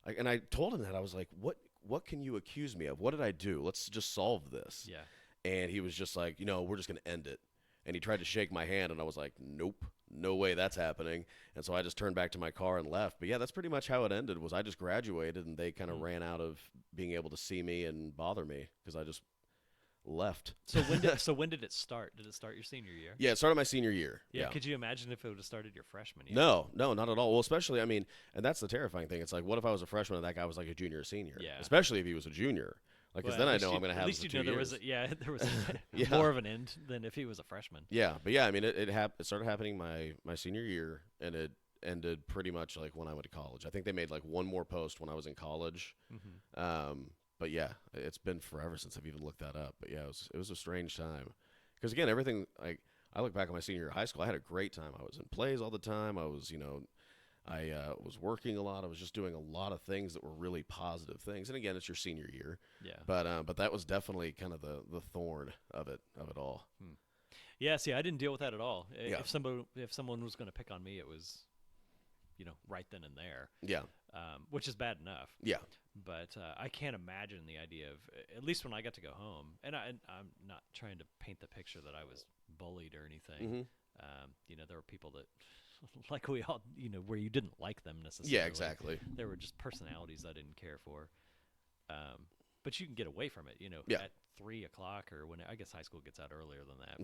And I told him that. I was like, what can you accuse me of? What did I do? Let's just solve this. Yeah. And he was just like, we're just going to end it. And he tried to shake my hand, and I was like, nope, no way that's happening. And so I just turned back to my car and left. But yeah, that's pretty much how it ended. Was I just graduated, and they kind of ran out of being able to see me and bother me because I just left. So when did it start? Did it start your senior year? Yeah, it started my senior year. Yeah. Could you imagine if it would have started your freshman year? No, not at all. Well, especially, I mean, and that's the terrifying thing. It's like, what if I was a freshman and that guy was like a junior or senior? Yeah. Especially if he was a junior. Like, because then I know I'm going to have. At least there was yeah. more of an end than if he was a freshman. Yeah, but yeah, I mean, it started happening my senior year, and it ended pretty much like when I went to college. I think they made like one more post when I was in college. But yeah, it's been forever since I've even looked that up. But yeah, it was a strange time, because again, everything, like, I look back on my senior year of high school, I had a great time. I was in plays all the time. I was I was working a lot. I was just doing a lot of things that were really positive things. And again, it's your senior year. Yeah. But that was definitely kind of the thorn of it all. Yeah. See, I didn't deal with that at all. Yeah. If someone was going to pick on me, it was, right then and there. Yeah. Which is bad enough. Yeah. But I can't imagine the idea of, at least when I got to go home, and I'm not trying to paint the picture that I was bullied or anything. Mm-hmm. There were people that, like we all, where you didn't like them necessarily. Yeah, exactly. There were just personalities I didn't care for. But you can get away from it, Yeah. at 3 o'clock or when, I guess high school gets out earlier than that.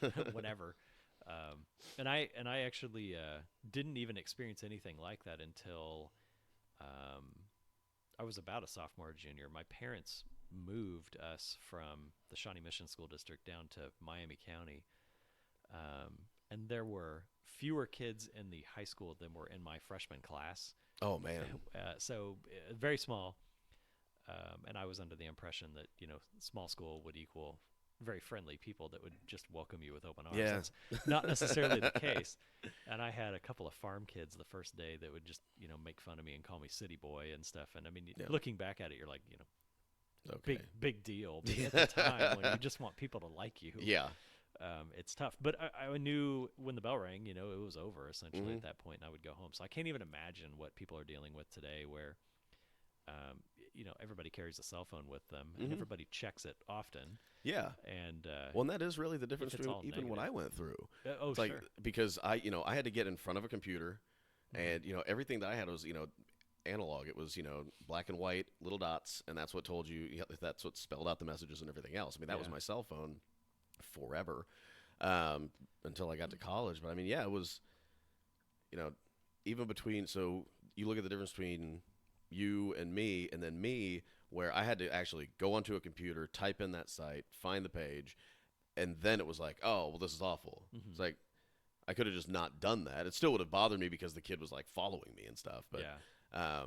Yeah. But, whatever. And I actually didn't even experience anything like that until I was about a sophomore or junior. My parents moved us from the Shawnee Mission School District down to Miami County. And there were fewer kids in the high school than were in my freshman class. Oh, man. So very small. And I was under the impression that, small school would equal very friendly people that would just welcome you with open arms. Yeah. That's not necessarily the case. And I had a couple of farm kids the first day that would just, make fun of me and call me city boy and stuff. And I mean, Yeah. looking back at it, you're like, Okay. big deal. But at the time, when you just want people to like you, Yeah. it's tough. But I knew when the bell rang, it was over essentially Mhm. at that point, and I would go home. So I can't even imagine what people are dealing with today where, everybody carries a cell phone with them and Mhm. everybody checks it often. Yeah. And Well, and that is really the difference it's between all even what I negative. went through. Oh, It's like, sure. because I had to get in front of a computer, Mhm. and everything that I had was analog. It was black and white little dots, and that's what told you. That's what spelled out the messages and everything else. I mean, that was Yeah. my cell phone forever, until I got to college. But I mean, yeah, it was, even between. So you look at the difference between you and then me, where I had to actually go onto a computer, type in that site, find the page, and then it was like, oh, well, this is awful. Mhm. It's like, I could have just not done that. It still would have bothered me because the kid was like following me and stuff. But, Yeah.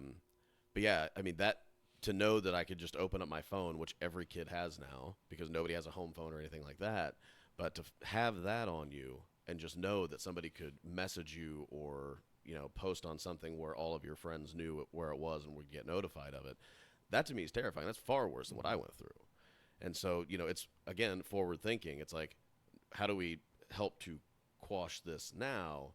but yeah, I mean, that to know that I could just open up my phone, which every kid has now because nobody has a home phone or anything like that. But to have that on you and just know that somebody could message you or, post on something where all of your friends knew where it was and would get notified of it, that to me is terrifying. That's far worse than what I went through. And so, it's, again, forward thinking. It's like, how do we help to quash this now?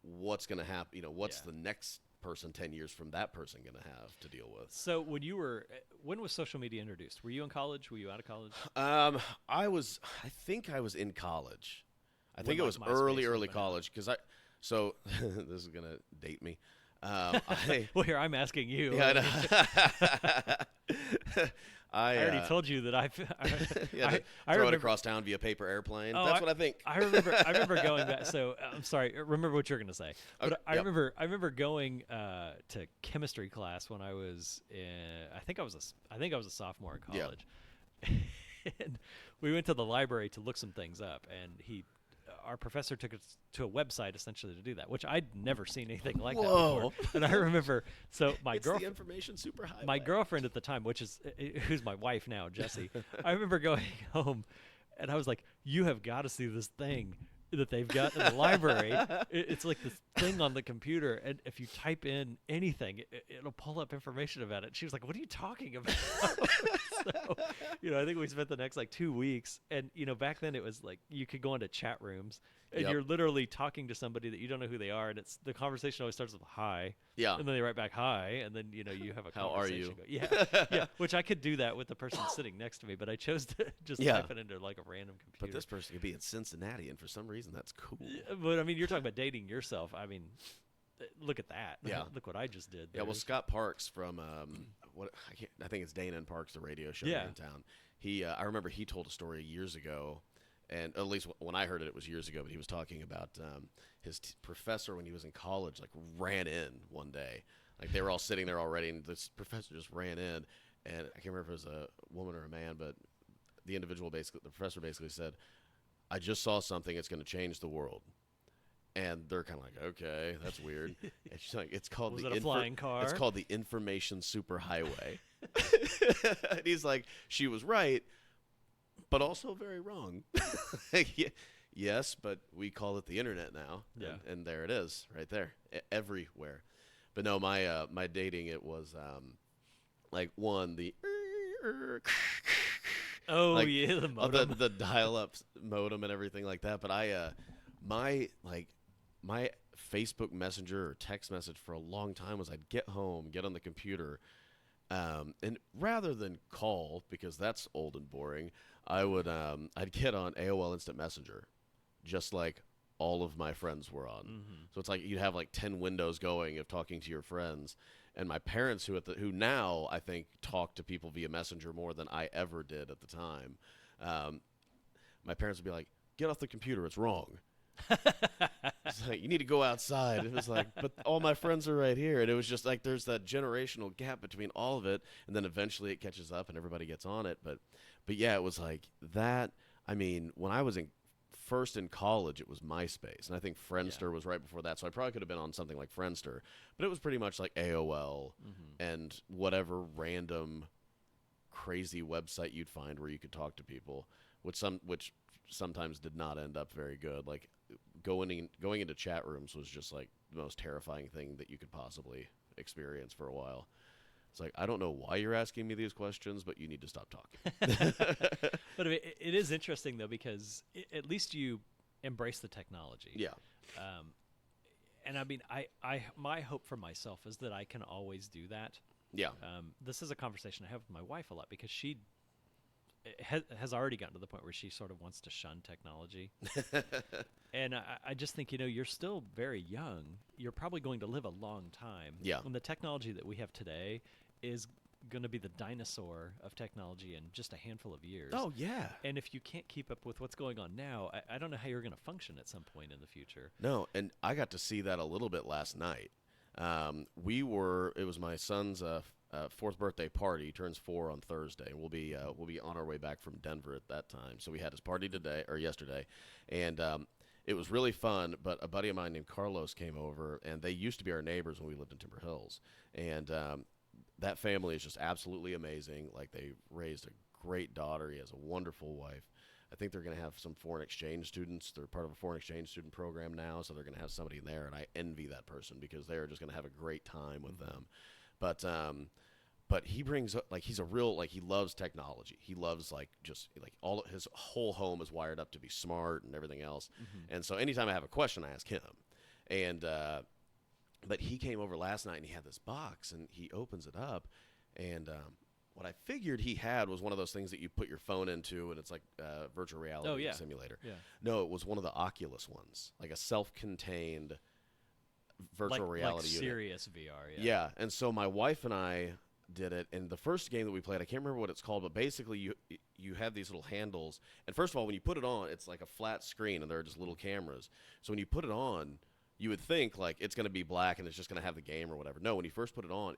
What's going to happen? What's Yeah. the next person 10 years from that person going to have to deal with? So when was social media introduced? Were you in college? Were you out of college? I think I was in college. I think it like was MySpace early would've been college because this is going to date me. Well, here I'm asking you. Yeah, I already told you that yeah, I throw remember, it across town via paper airplane. Oh, That's what I think. I remember going back. So I'm sorry. Remember what you're going to say. But Okay, I yep. remember going to chemistry class when I was I think I was a sophomore in Yeah. college. And we went to the library to look some things up, and our professor took us to a website essentially to do that, which I'd never seen anything like that Whoa. before. And I remember, so my It's the girlfriend. information superhighway. My girlfriend at the time, who's my wife now, Jessie, I remember going home, and I was like, "You have got to see this thing that they've got in the library. It's like this thing on the computer, and if you type in anything, it'll pull up information about it." She was like, "What are you talking about?" So, I think we spent the next 2 weeks, and back then it was like you could go into chat rooms. And Yep. you're literally talking to somebody that you don't know who they are, and the conversation always starts with "hi," Yeah. and then they write back "hi," and then you have a How are conversation. you? Yeah, which I could do that with the person sitting next to me, but I chose to just Yeah. type it into a random computer. But this person could be in Cincinnati, and for some reason, that's cool. Yeah, but I mean, you're talking about dating yourself. I mean, look at that. Yeah. Look what I just did. Yeah, well, there. Scott Parks from I think it's Dana and Parks, the radio show here Yeah. in town. I remember he told a story years ago, and at least when I heard it, it was years ago. But he was talking about his professor when he was in college, ran in one day. Like they were all sitting there already, and this professor just ran in, and I can't remember if it was a woman or a man, but the professor basically said, "I just saw something. It's going to change the world." And they're kind of like, "Okay, that's weird." And she's like, "It's called Was the it a flying car? It's called the information superhighway." And he's like, "She was right, but also very wrong." Yes, but we call it the internet now. Yeah. And there it is, right there, everywhere. But no, my dating, it was like one the Oh like yeah, the the modem. the dial-up modem and everything like that. But my like my Facebook Messenger or text message for a long time was I'd get home, get on the computer, and rather than call because that's old and boring, I'd get on AOL Instant Messenger, just like all of my friends were on. So it's like you'd have like 10 windows going of talking to your friends. And my parents, who now I think talk to people via Messenger more than I ever did at the time, my parents would be like, "Get off the computer, it's wrong." It's like, you need to go outside. It was like, but all my friends are right here. And it was just like there's that generational gap between all of it. And then eventually it catches up and everybody gets on it. But yeah, it was like that. I mean, when I was first in college, it was MySpace. And I think Friendster was right before that. So I probably could have been on something like Friendster. But it was pretty much like AOL and whatever random crazy website you'd find where you could talk to people, which sometimes did not end up very good. Like going into chat rooms was just like the most terrifying thing that you could possibly experience for a while. It's like, I don't know why you're asking me these questions, but you need to stop talking. But I mean, it is interesting though because at least you embrace the technology. Yeah. And I mean, my hope for myself is that I can always do that. Yeah. This is a conversation I have with my wife a lot because she has already gotten to the point where she sort of wants to shun technology. And I just think, you're still very young. You're probably going to live a long time. Yeah. And the technology that we have today is going to be the dinosaur of technology in just a handful of years. Oh, yeah. And if you can't keep up with what's going on now, I don't know how you're going to function at some point in the future. No, and I got to see that a little bit last night. It was my son's fourth birthday party. He turns 4 on Thursday. We'll be on our way back from Denver at that time. So we had his party yesterday, and it was really fun. But a buddy of mine named Carlos came over, and they used to be our neighbors when we lived in Timber Hills. And that family is just absolutely amazing. Like, they raised a great daughter. He has a wonderful wife. I think they're going to have some foreign exchange students. They're part of a foreign exchange student program now, so they're going to have somebody there, and I envy that person because they're just going to have a great time with them. But he brings up, like, he's a real, like, he loves technology. He loves, like, just, like, his whole home is wired up to be smart and everything else. And so anytime I have a question, I ask him. And but he came over last night, and he had this box, and he opens it up, and what I figured he had was one of those things that you put your phone into, and it's like a virtual reality simulator. Yeah. No, it was one of the Oculus ones, like a self-contained virtual reality unit. Serious VR. Yeah, and so my wife and I did it, and the first game that we played, I can't remember what it's called, but basically you have these little handles, and first of all, when you put it on, it's like a flat screen, and there are just little cameras. So when you put it on, you would think like it's going to be black and it's just going to have the game or whatever. No, when you first put it on,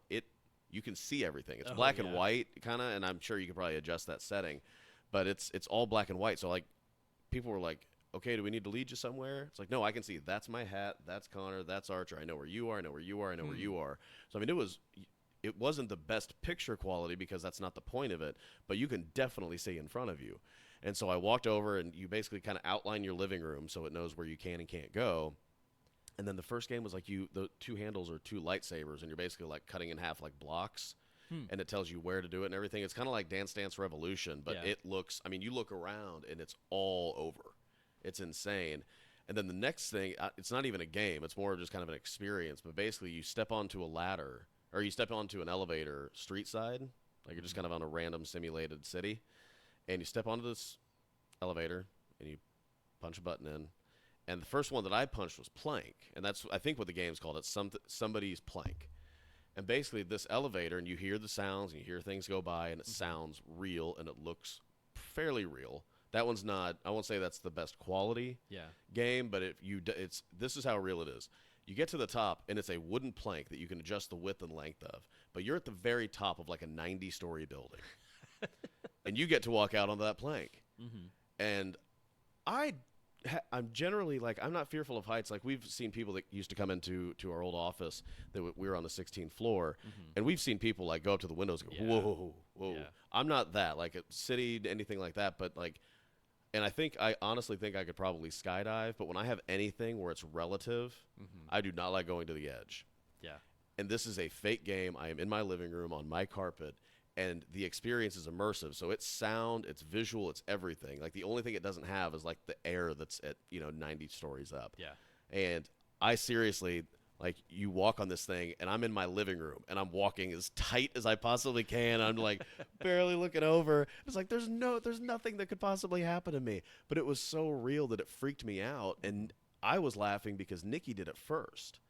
you can see everything. It's black and white kind of, and I'm sure you could probably adjust that setting, but it's all black and white. So like people were like, okay, do we need to lead you somewhere? It's like, no, I can see that's my hat, that's Connor, that's Archer. I know where you are, I know where you are, I know where you are. So I mean, it wasn't the best picture quality because that's not the point of it, but you can definitely see in front of you. And so I walked over, and you basically kind of outline your living room so it knows where you can and can't go. And then the first game was like the two handles are two lightsabers, and you're basically like cutting in half like blocks, and it tells you where to do it and everything. It's kind of like Dance Dance Revolution, but it looks, I mean, you look around and it's all over. It's insane. And then the next thing, it's not even a game. It's more just kind of an experience. But basically you step onto a ladder, or you step onto an elevator street side, like you're just kind of on a random simulated city, and you step onto this elevator and you punch a button in. And the first one that I punched was Plank, and that's, I think, what the game's called. It's somebody's Plank. And basically this elevator, and you hear the sounds, and you hear things go by, and it sounds real, and it looks fairly real. That one's not, I won't say that's the best quality game, but this is how real it is. You get to the top, and it's a wooden plank that you can adjust the width and length of, but you're at the very top of like a 90-story building. And you get to walk out onto that plank. And I'm generally like, I'm not fearful of heights. Like, we've seen people that used to come into our old office that we were on the 16th floor, and we've seen people like go up to the windows and go, whoa. Yeah. I'm not that, like a city, anything like that, but like And I honestly think I could probably skydive, but when I have anything where it's relative, I do not like going to the edge. Yeah. And this is a fake game. I am in my living room on my carpet, and the experience is immersive. So it's sound, it's visual, it's everything. Like the only thing it doesn't have is like the air that's at 90 stories up. Yeah. And I seriously, like, you walk on this thing, and I'm in my living room, and I'm walking as tight as I possibly can. I'm like barely looking over. It's like there's nothing that could possibly happen to me. But it was so real that it freaked me out, and I was laughing because Nikki did it first.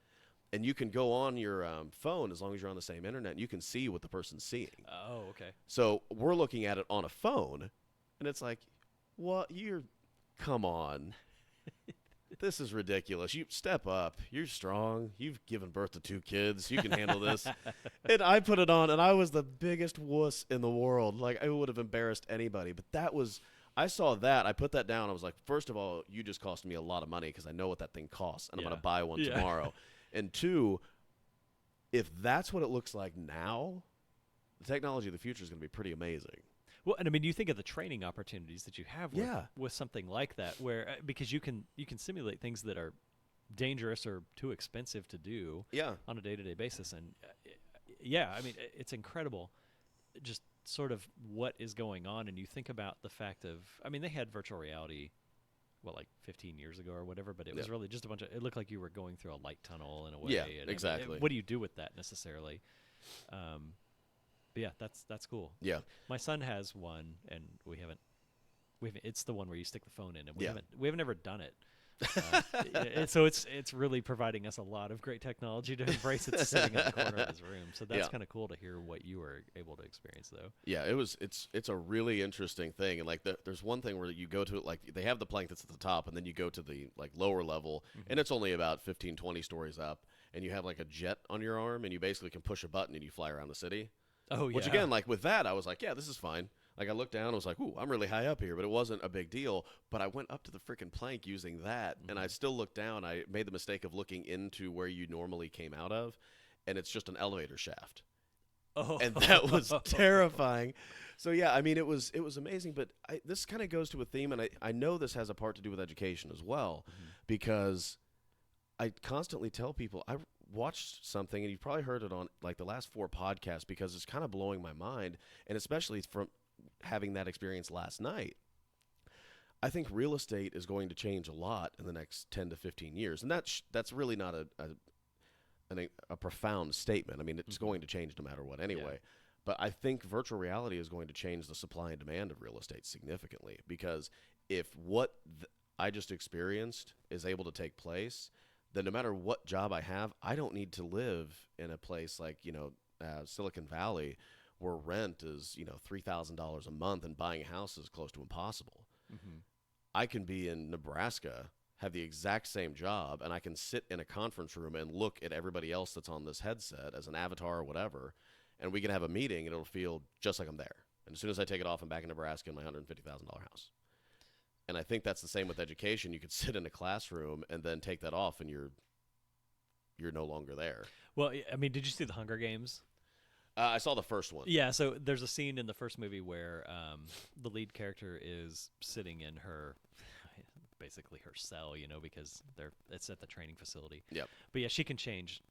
And you can go on your phone as long as you're on the same internet, and you can see what the person's seeing. Oh, okay. So we're looking at it on a phone, and it's like, come on. This is ridiculous. You step up. You're strong. You've given birth to 2 kids. You can handle this. And I put it on, and I was the biggest wuss in the world. Like, I would have embarrassed anybody. But I saw that. I put that down. I was like, first of all, you just cost me a lot of money because I know what that thing costs, and I'm going to buy one tomorrow. And 2, if that's what it looks like now, the technology of the future is going to be pretty amazing. Well, and I mean, you think of the training opportunities that you have with something like that, where because you can simulate things that are dangerous or too expensive to do on a day-to-day basis, and I mean, it's incredible, just sort of what is going on. And you think about the fact of, I mean, they had virtual reality, like 15 years ago or whatever, but it was really just it looked like you were going through a light tunnel in a way. Yeah, and exactly. What do you do with that necessarily? But yeah, that's cool. Yeah. My son has one, and we haven't. It's the one where you stick the phone in, and we haven't ever done it. So it's really providing us a lot of great technology to embrace. It's sitting in the corner of his room, so that's kind of cool to hear what you were able to experience, though. Yeah, it's a really interesting thing, and like there's one thing where you go to it, like they have the plank that's at the top, and then you go to the like lower level, and it's only about 15, 20 stories up, and you have like a jet on your arm, and you basically can push a button and you fly around the city. Oh, yeah. Which again, like with that, I was like, yeah, this is fine. Like I looked down, and I was like, ooh, I'm really high up here, but it wasn't a big deal. But I went up to the freaking plank using that, and I still looked down. I made the mistake of looking into where you normally came out of, and it's just an elevator shaft. Oh. And that was terrifying. So yeah, I mean, it was amazing. But this kind of goes to a theme, and I know this has a part to do with education as well, because I constantly tell people I watched something, and you've probably heard it on like the last 4 podcasts, because it's kind of blowing my mind, and especially from having that experience last night. I think real estate is going to change a lot in the next 10 to 15 years, and that's really not a profound statement. I mean, it's going to change no matter what anyway. Yeah. But I think virtual reality is going to change the supply and demand of real estate significantly, because if what I just experienced is able to take place, then no matter what job I have, I don't need to live in a place like, Silicon Valley, where rent is, $3,000 a month, and buying a house is close to impossible. I can be in Nebraska, have the exact same job, and I can sit in a conference room and look at everybody else that's on this headset as an avatar or whatever, and we can have a meeting, and it'll feel just like I'm there. And as soon as I take it off, I'm back in Nebraska in my $150,000 house. And I think that's the same with education. You could sit in a classroom and then take that off, and you're no longer there. Well, I mean, did you see the Hunger Games? I saw the first one. Yeah, so there's a scene in the first movie where the lead character is sitting in her, basically her cell, because it's at the training facility. Yep. But yeah, she can change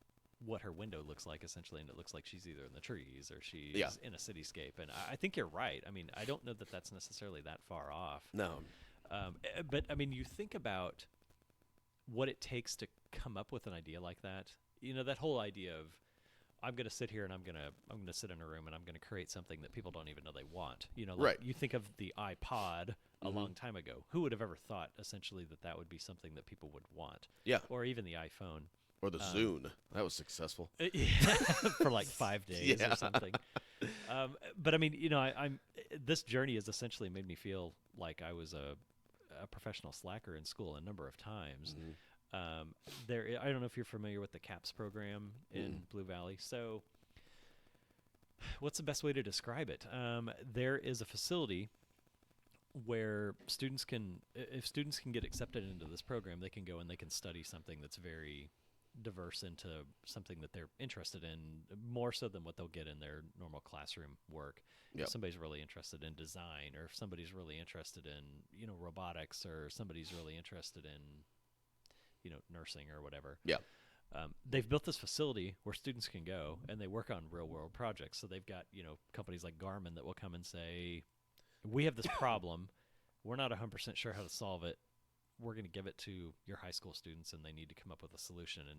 what her window looks like, essentially, and it looks like she's either in the trees or she's in a cityscape. And I think you're right. I mean, I don't know that that's necessarily that far off. No. But I mean, you think about what it takes to come up with an idea like that. That whole idea of, I'm going to sit here and I'm going to sit in a room and I'm going to create something that people don't even know they want. Right. You think of the iPod a long time ago. Who would have ever thought, essentially, that would be something that people would want? Yeah. Or even the iPhone. Or the Zune. That was successful. For like 5 days or something. But I mean, I'm this journey has essentially made me feel like I was a professional slacker in school a number of times. I don't know if you're familiar with the CAPS program in Blue Valley. So what's the best way to describe it? There is a facility where if students can get accepted into this program, they can go and they can study something that's very diverse into something that they're interested in more so than what they'll get in their normal classroom work. Yep. If somebody's really interested in design, or if somebody's really interested in, robotics, or somebody's really interested in, nursing or whatever. Yeah. They've built this facility where students can go and they work on real world projects. So they've got, companies like Garmin that will come and say, we have this problem. We're not 100% sure how to solve it. We're going to give it to your high school students, and they need to come up with a solution. And,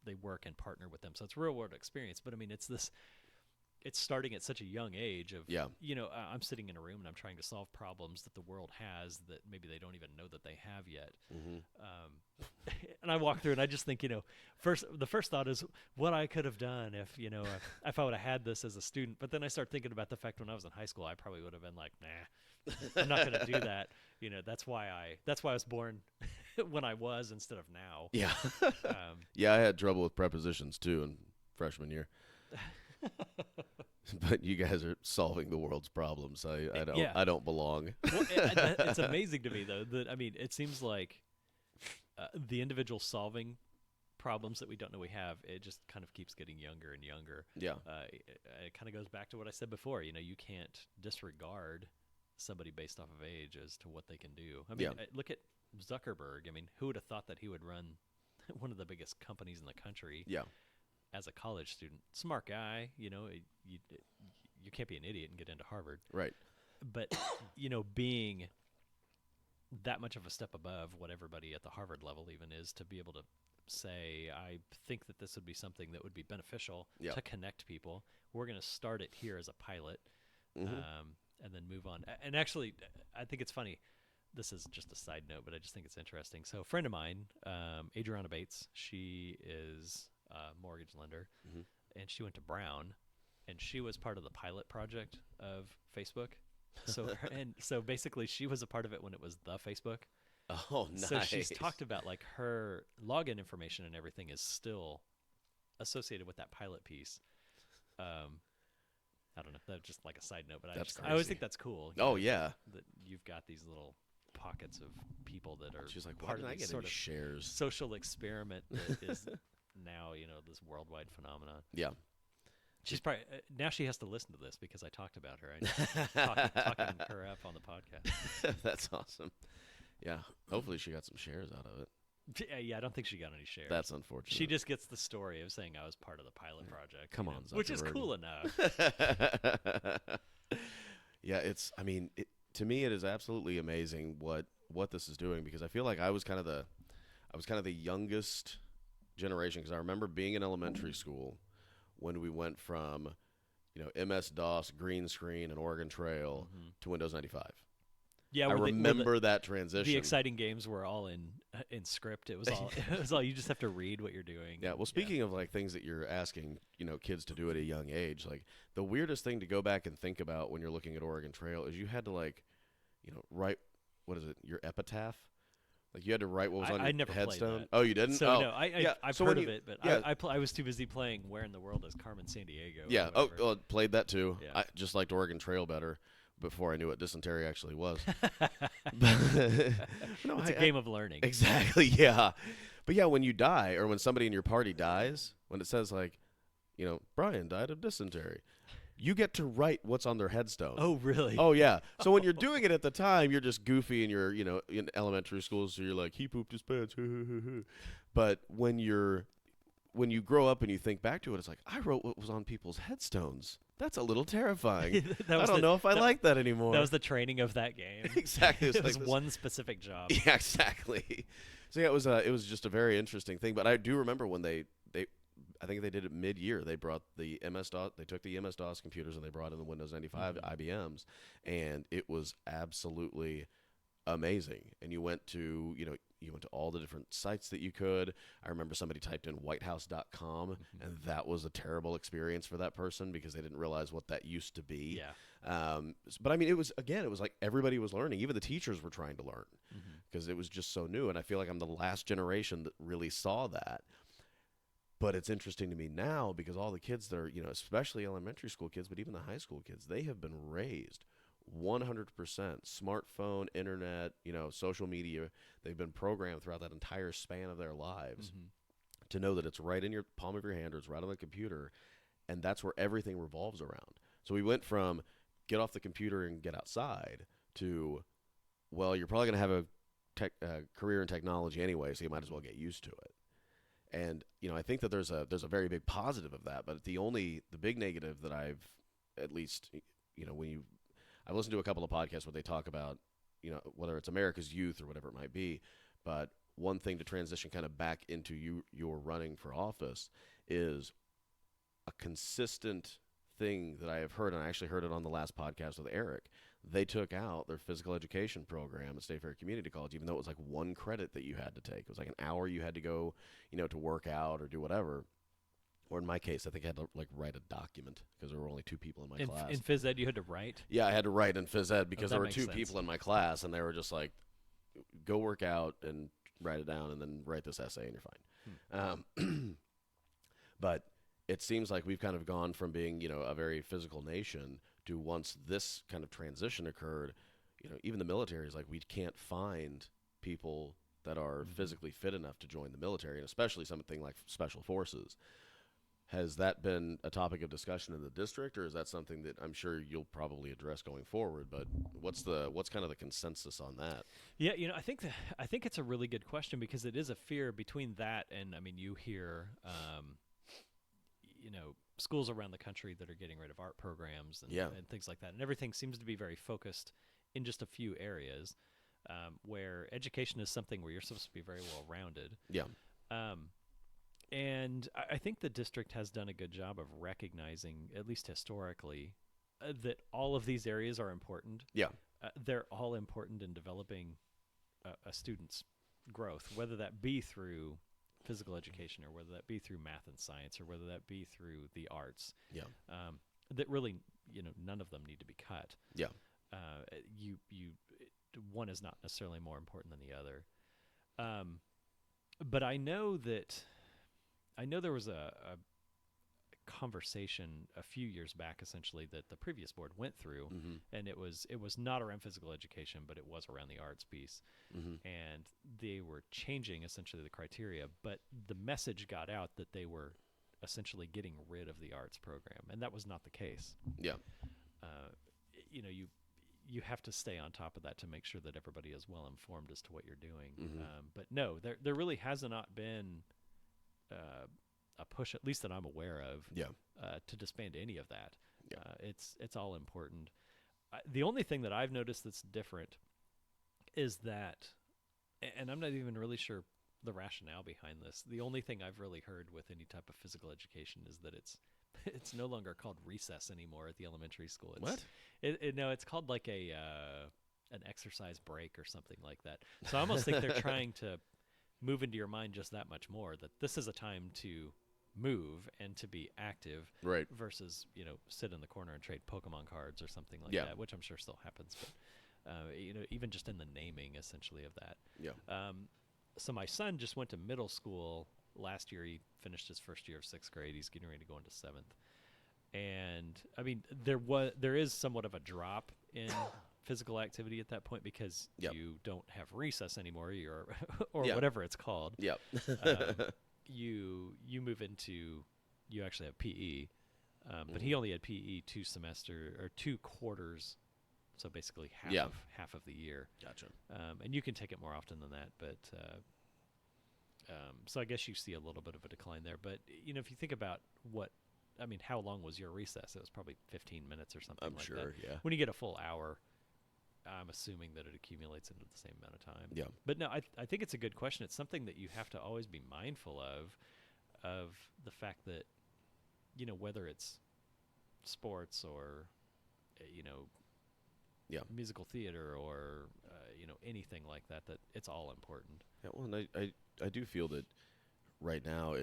they work and partner with them. So it's real world experience. But it's starting at such a young age of, Yeah. I'm sitting in a room and I'm trying to solve problems that the world has that maybe they don't even know that they have yet. Mm-hmm. And I walk through and I just think, the first thought is what I could have done if I would have had this as a student. But then I start thinking about the fact when I was in high school, I probably would have been like, nah, I'm not going to do that. That's why I was born when I was instead of now. Yeah. Yeah, I had trouble with prepositions too in freshman year. But you guys are solving the world's problems. I don't belong. Well, it's amazing to me though that it seems like the individual solving problems that we don't know we have, it just kind of keeps getting younger and younger. Yeah. It kind of goes back to what I said before. You can't disregard somebody based off of age as to what they can do. Look at Zuckerberg. Who would have thought that he would run one of the biggest companies in the country? Yeah. As a college student, smart guy, you can't be an idiot and get into Harvard. Right. But, being that much of a step above what everybody at the Harvard level even is, to be able to say, I think that this would be something that would be beneficial to connect people. We're going to start it here as a pilot, and then move on. And actually, I think it's funny. This is just a side note, but I just think it's interesting. So a friend of mine, Adriana Bates, she is mortgage lender, and she went to Brown, and she was part of the pilot project of Facebook. So basically she was a part of it when it was the Facebook. Oh, nice. So she's talked about like her login information and everything is still associated with that pilot piece. I don't know. That's just like a side note, but I always think that's cool. Oh, yeah. That you've got these little pockets of people that are She's like, why part didn't of I this get sort any of shares? social experiment that is now, this worldwide phenomenon. Yeah. She's probably now she has to listen to this because I talked about her. I talking her up on the podcast. That's awesome. Yeah. Hopefully she got some shares out of it. Yeah, I don't think she got any shares. That's unfortunate. She just gets the story of saying I was part of the pilot project. Come on, which is Zuckerberg. cool enough. Yeah, to me it is absolutely amazing what this is doing, because I feel like I was kind of the youngest generation, because I remember being in elementary school when we went from MS-DOS, green screen, and Oregon Trail to Windows 95. Yeah, I remember that transition. The exciting games were all in script. It was all you just have to read what you're doing. Yeah. Well, speaking of like things that you're asking, kids to do at a young age, like the weirdest thing to go back and think about when you're looking at Oregon Trail is you had to write, what is it, your epitaph? Like you had to write what was on your never headstone. Played that. Oh, you didn't? So no, I've so heard of it, but yeah. I was too busy playing Where in the World is Carmen Sandiego. Yeah. Oh, played that too. Yeah. I just liked Oregon Trail better before I knew what dysentery actually was. No, it's a game of learning. Exactly. Yeah. But yeah, when you die, or when somebody in your party dies, when it says like, Brian died of dysentery, you get to write what's on their headstone. Oh, really? Oh, yeah. So when you're doing it at the time, you're just goofy and you're, in elementary school, so you're like, he pooped his pants. But when you grow up and you think back to it, it's like, I wrote what was on people's headstones. That's a little terrifying. I don't know if I like that anymore. That was the training of that game. Exactly. It was one specific job. Yeah, exactly. So yeah, it was just a very interesting thing. But I do remember when I think they did it mid-year. They brought the MS-DOS. They took the MS-DOS computers and they brought in the Windows 95 IBMs, and it was absolutely amazing. And you went to all the different sites that you could. I remember somebody typed in whitehouse.com, and that was a terrible experience for that person because they didn't realize what that used to be. Yeah. But it was like everybody was learning. Even the teachers were trying to learn because it was just so new. And I feel like I'm the last generation that really saw that. But it's interesting to me now because all the kids that are, especially elementary school kids, but even the high school kids, they have been raised 100% smartphone, internet, social media. They've been programmed throughout that entire span of their lives. to know that it's right in your palm of your hand or it's right on the computer, and that's where everything revolves around. So we went from get off the computer and get outside to, well, you're probably going to have a career in technology anyway, so you might as well get used to it. And I think that there's a very big positive of that, but the big negative that I've at least when I've listened to a couple of podcasts where they talk about whether it's America's youth or whatever it might be, but one thing to transition kind of back into your running for office is a consistent thing that I have heard, and I actually heard it on the last podcast with Eric. They took out their physical education program at State Fair Community College, even though it was like one credit that you had to take. It was like an hour you had to go, to work out or do whatever. Or in my case, I think I had to write a document because there were only 2 people in my class. In phys ed, you had to write? Yeah, I had to write in phys ed because there were 2 sense. people in my class, and they were just like, go work out and write it down and then write this essay and you're fine. But it seems like we've kind of gone from being, a very physical nation to once this kind of transition occurred, even the military is like, we can't find people that are physically fit enough to join the military, and especially something like special forces. Has that been a topic of discussion in the district, or is that something that I'm sure you'll probably address going forward? But what's kind of the consensus on that? Yeah, I think it's a really good question because it is a fear between that and you hear schools around the country that are getting rid of art programs and things like that, and everything seems to be very focused in just a few areas, where education is something where you're supposed to be very well rounded. Yeah. And I think the district has done a good job of recognizing, at least historically, that all of these areas are important. Yeah. They're all important in developing a student's growth, whether that be through physical education or whether that be through math and science or whether that be through the arts. Yeah. That really, none of them need to be cut. Yeah. One is not necessarily more important than the other. But I know there was a conversation a few years back, essentially, that the previous board went through, and it was not around physical education, but it was around the arts piece, and they were changing essentially the criteria, but the message got out that they were essentially getting rid of the arts program, and that was not the case. Yeah. You have to stay on top of that to make sure that everybody is well informed as to what you're doing. But no, there really has not been a push, at least that I'm aware of, to disband any of that. Yeah. It's all important. The only thing that I've noticed that's different is that, and I'm not even really sure the rationale behind this. The only thing I've really heard with any type of physical education is that it's no longer called recess anymore at the elementary school. What? No, it's called like an exercise break or something like that. So I almost think they're trying to move into your mind just that much more, that this is a time to move and to be active, right, versus sit in the corner and trade Pokemon cards or something like that, which I'm sure still happens, but even just in the naming essentially of that. So my son just went to middle school last year. He finished his first year of 6th grade. He's getting ready to go into 7th, and there is somewhat of a drop in physical activity at that point because you don't have recess anymore, or whatever it's called. You move into, you actually have PE, but he only had PE 2 quarters, so basically half of the year. Gotcha. And you can take it more often than that, but so I guess you see a little bit of a decline there. But if you think about how long was your recess? It was probably 15 minutes or something. I'm like sure. that. Yeah. When you get a full hour, I'm assuming that it accumulates into the same amount of time. Yeah. But no, I think it's a good question. It's something that you have to always be mindful of the fact that, whether it's sports or, musical theater or, anything like that, that it's all important. Yeah. Well, and I do feel that right now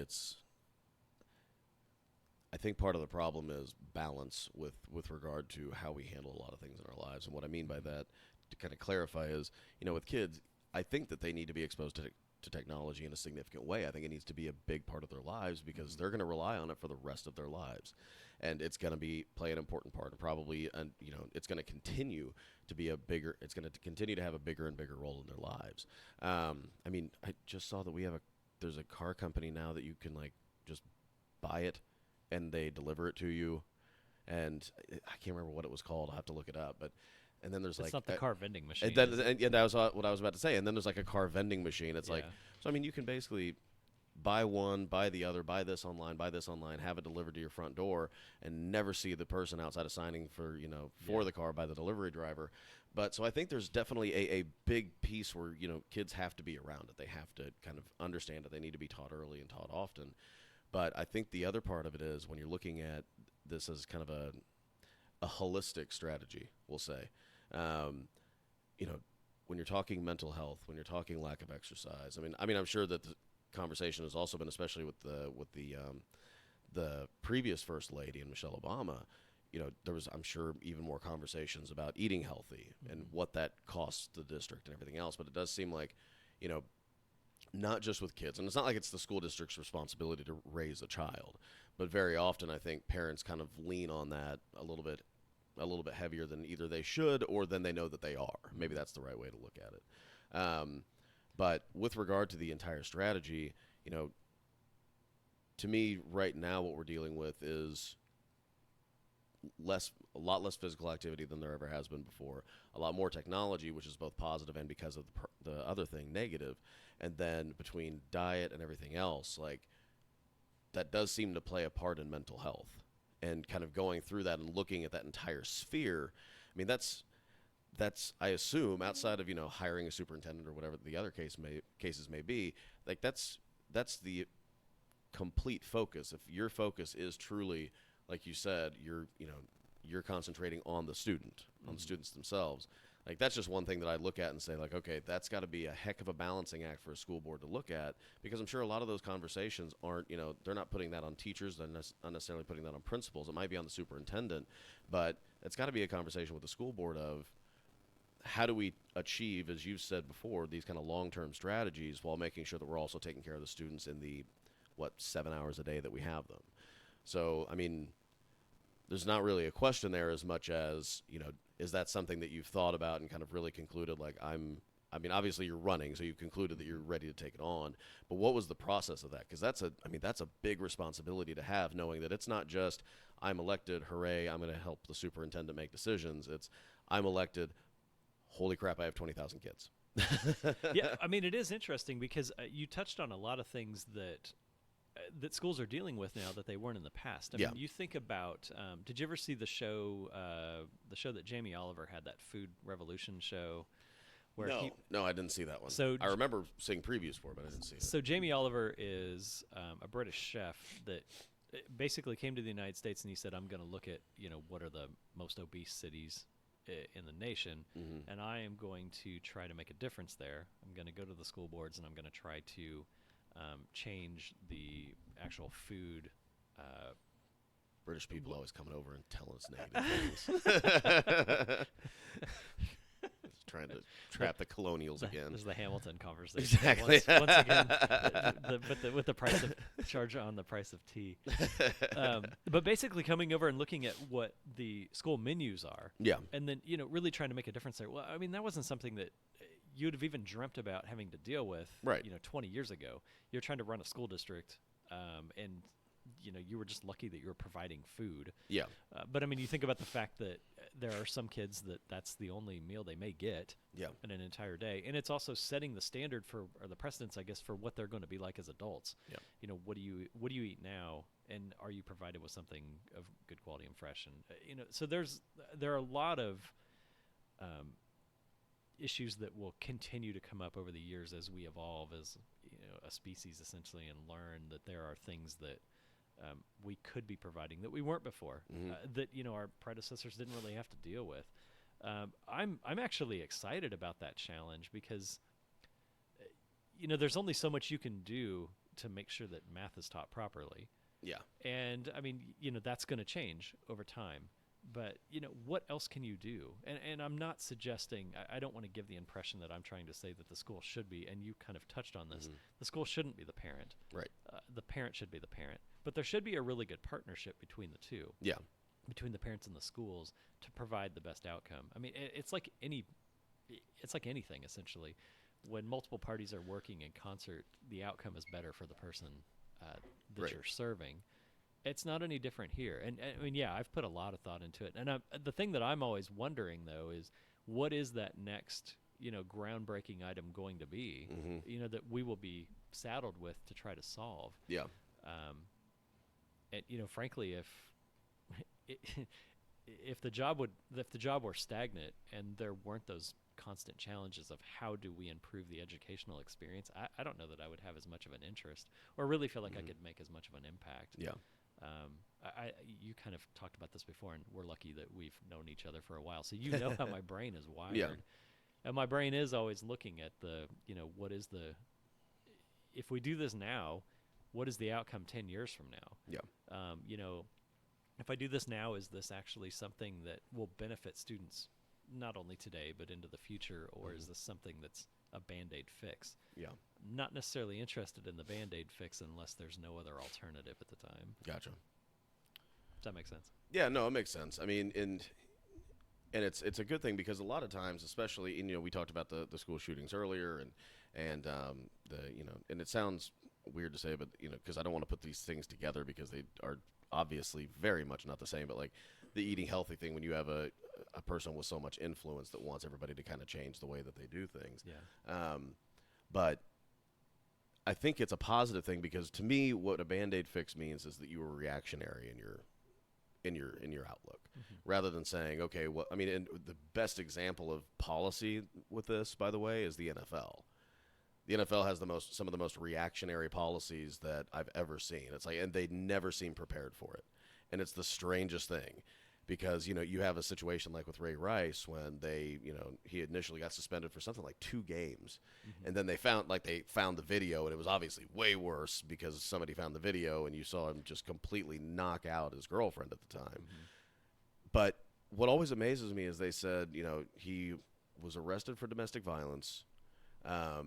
I think part of the problem is balance with regard to how we handle a lot of things in our lives. And what I mean by that, to kind of clarify, is, with kids, I think that they need to be exposed to technology in a significant way. I think it needs to be a big part of their lives because they're going to rely on it for the rest of their lives. And it's going to play an important part, and probably, it's going to continue to be it's going to continue to have a bigger and bigger role in their lives. I just saw that we have a there's a car company now that you can like just buy it and they deliver it to you, and I can't remember what it was called. I'll have to look it up. But and then there's It's like not the car vending machine. and, that, is it? and yeah, that was what I was about to say. And then there's like a car vending machine. It's like Yeah. so. I mean, you can basically buy one, buy the other, buy this online, have it delivered to your front door, and never see the person outside of signing for for Yeah. the car by the delivery driver. But so I think there's definitely a big piece where kids have to be around it. They have to kind of understand it. They need to be taught early and taught often. But I think the other part of it is when you're looking at this as kind of a holistic strategy, we'll say. Um, when you're talking mental health, when you're talking lack of exercise, I mean, I'm sure that the conversation has also been, especially with the previous first lady and Michelle Obama. There was, I'm sure, even more conversations about eating healthy and what that costs the district and everything else. But it does seem like, not just with kids, and it's not like it's the school district's responsibility to raise a child, but very often I think parents kind of lean on that a little bit heavier than either they should or than they know that they are. Maybe that's the right way to look at it. But with regard to the entire strategy, to me right now what we're dealing with is a lot less physical activity than there ever has been before. A lot more technology, which is both positive and, because of the other thing, negative. And then between diet and everything else, like, that does seem to play a part in mental health. And kind of going through that and looking at that entire sphere, I mean, that's I assume, outside of hiring a superintendent or whatever the other cases may be, like that's the complete focus. If your focus is truly, like you said, you're concentrating on the student, on the students themselves. Like, that's just one thing that I look at and say, like, okay, that's got to be a heck of a balancing act for a school board to look at, because I'm sure a lot of those conversations aren't, they're not putting that on teachers, they're not necessarily putting that on principals. It might be on the superintendent, but it's got to be a conversation with the school board of how do we achieve, as you've said before, these kind of long-term strategies while making sure that we're also taking care of the students in the 7 hours a day that we have them. So, I mean, there's not really a question there as much as, is that something that you've thought about and kind of really concluded, like, I mean, obviously you're running, so you've concluded that you're ready to take it on. But what was the process of that? Because that's a big responsibility to have, knowing that it's not just, I'm elected, hooray, I'm going to help the superintendent make decisions. It's, I'm elected, holy crap, I have 20,000 kids. Yeah, I mean, it is interesting because you touched on a lot of things that schools are dealing with now that they weren't in the past. I Yeah. mean, you think about, did you ever see the show that Jamie Oliver had, that Food Revolution show? Where No, I didn't see that one. So I remember seeing previews for it, but I didn't see it. So Jamie Oliver is a British chef that basically came to the United States and he said, I'm going to look at, what are the most obese cities in the nation, and I am going to try to make a difference there. I'm going to go to the school boards and I'm going to try to change the actual food. British people always coming over and telling us negative things. Just trying to trap the colonials again. There's the Hamilton conversation. Exactly. Once again, with the price of charge on the price of tea. But basically coming over and looking at what the school menus are. Yeah. And then, really trying to make a difference there. Well, I mean, that wasn't something that you would have even dreamt about having to deal with, right. 20 years ago. You're trying to run a school district, and you were just lucky that you were providing food. Yeah. But I mean, you think about the fact that there are some kids that's the only meal they may get in an entire day, and it's also setting the standard or the precedence, I guess, for what they're going to be like as adults. Yeah. What do you eat now, and are you provided with something of good quality and fresh? And so there are a lot of issues that will continue to come up over the years as we evolve as a species, essentially, and learn that there are things that we could be providing that we weren't before, that our predecessors didn't really have to deal with. I'm actually excited about that challenge because there's only so much you can do to make sure that math is taught properly. Yeah. And I mean, that's going to change over time. But, what else can you do? And I'm not suggesting, I don't want to give the impression that I'm trying to say that the school should be, and you kind of touched on this, the school shouldn't be the parent. Right. The parent should be the parent. But there should be a really good partnership between the two. Yeah. Between the parents and the schools to provide the best outcome. I mean, it's like anything, essentially. when multiple parties are working in concert, the outcome is better for the person that Right. you're serving. It's not any different here. And I mean, yeah, I've put a lot of thought into it. And the thing that I'm always wondering, though, is what is that next, groundbreaking item going to be, that we will be saddled with to try to solve. Yeah. And frankly, if the job were stagnant and there weren't those constant challenges of how do we improve the educational experience, I don't know that I would have as much of an interest or really feel like I could make as much of an impact. Yeah. You kind of talked about this before, and we're lucky that we've known each other for a while, so you know how my brain is wired. Yeah. And my brain is always looking at if we do this now, what is the outcome 10 years from now? Yeah. If I do this now, is this actually something that will benefit students not only today but into the future, or is this something that's a Band-Aid fix? Yeah. Not necessarily interested in the Band-Aid fix unless there's no other alternative at the time. Gotcha. Does that make sense? Yeah, no, it makes sense. I mean, and it's a good thing because a lot of times, especially we talked about the school shootings earlier, and and it sounds weird to say, but because I don't want to put these things together because they are obviously very much not the same. But like the eating healthy thing, when you have a person with so much influence that wants everybody to kind of change the way that they do things. Yeah. But I think it's a positive thing because to me, what a Band-Aid fix means is that you were reactionary in your outlook, rather than saying, okay, well, I mean, and the best example of policy with this, by the way, is the NFL. The NFL has some of the most reactionary policies that I've ever seen. It's like, and they never seem prepared for it, and it's the strangest thing. Because, you have a situation like with Ray Rice when he initially got suspended for something like 2 games. And then they found the video, and it was obviously way worse because somebody found the video and you saw him just completely knock out his girlfriend at the time. But what always amazes me is they said, he was arrested for domestic violence or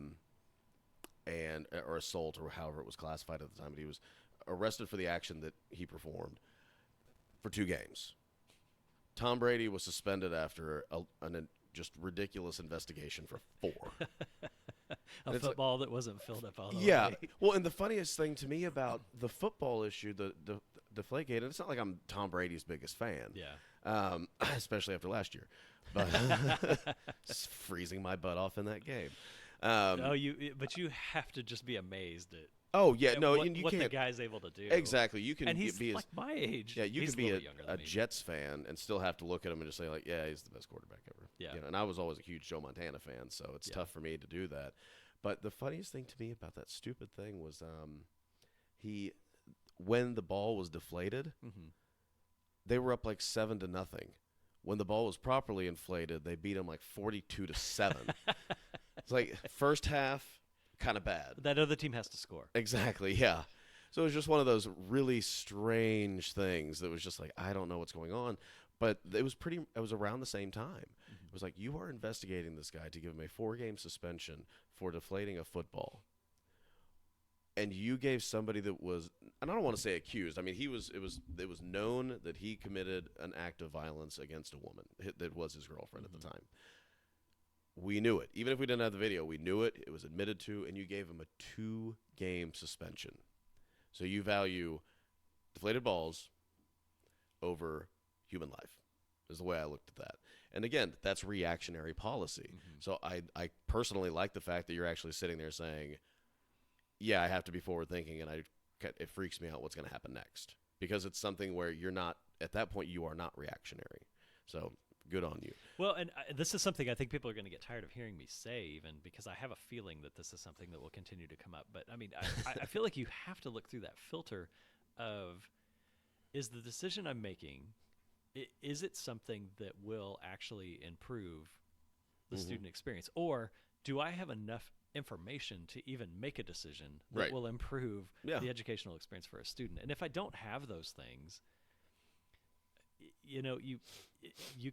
assault or however it was classified at the time. But he was arrested for the action that he performed for 2 games. Tom Brady was suspended after a just ridiculous investigation for 4. A football that wasn't filled up all the yeah. way. Well, and the funniest thing to me about the football issue, the Deflategate, and it's not like I'm Tom Brady's biggest fan. Yeah. Especially after last year. But freezing my butt off in that game. But you have to just be amazed at Oh yeah, no, what, you what can't. the guy's able to do. Exactly, you can and he's be like my age. Yeah, you he's could be little younger a than me. Jets fan and still have to look at him and just say like, yeah, he's the best quarterback ever. Yeah. And I was always a huge Joe Montana fan, so it's tough for me to do that. But the funniest thing to me about that stupid thing was when the ball was deflated, they were up like 7-0. When the ball was properly inflated, they beat him like 42-7. It's like first half, kind of bad. That other team has to score. Exactly, yeah. So it was just one of those really strange things that was just like, I don't know what's going on. But it was around the same time. It was like, you are investigating this guy to give him a 4-game suspension for deflating a football. And you gave somebody that was, and I don't want to say accused. I mean, it was known that he committed an act of violence against a woman that was his girlfriend at the time. We knew it. Even if we didn't have the video, we knew it. It was admitted to, and you gave him a 2-game suspension. So you value deflated balls over human life, is the way I looked at that. And again, that's reactionary policy. So I personally like the fact that you're actually sitting there saying, yeah, I have to be forward thinking, and it freaks me out what's going to happen next. Because it's something where you're not, at that point, you are not reactionary. So good on you. Well, and this is something I think people are going to get tired of hearing me say, even because I have a feeling that this is something that will continue to come up. But I mean, I feel like you have to look through that filter of, is the decision I'm making, is it something that will actually improve the student experience? Or do I have enough information to even make a decision that will improve the educational experience for a student? And if I don't have those things, you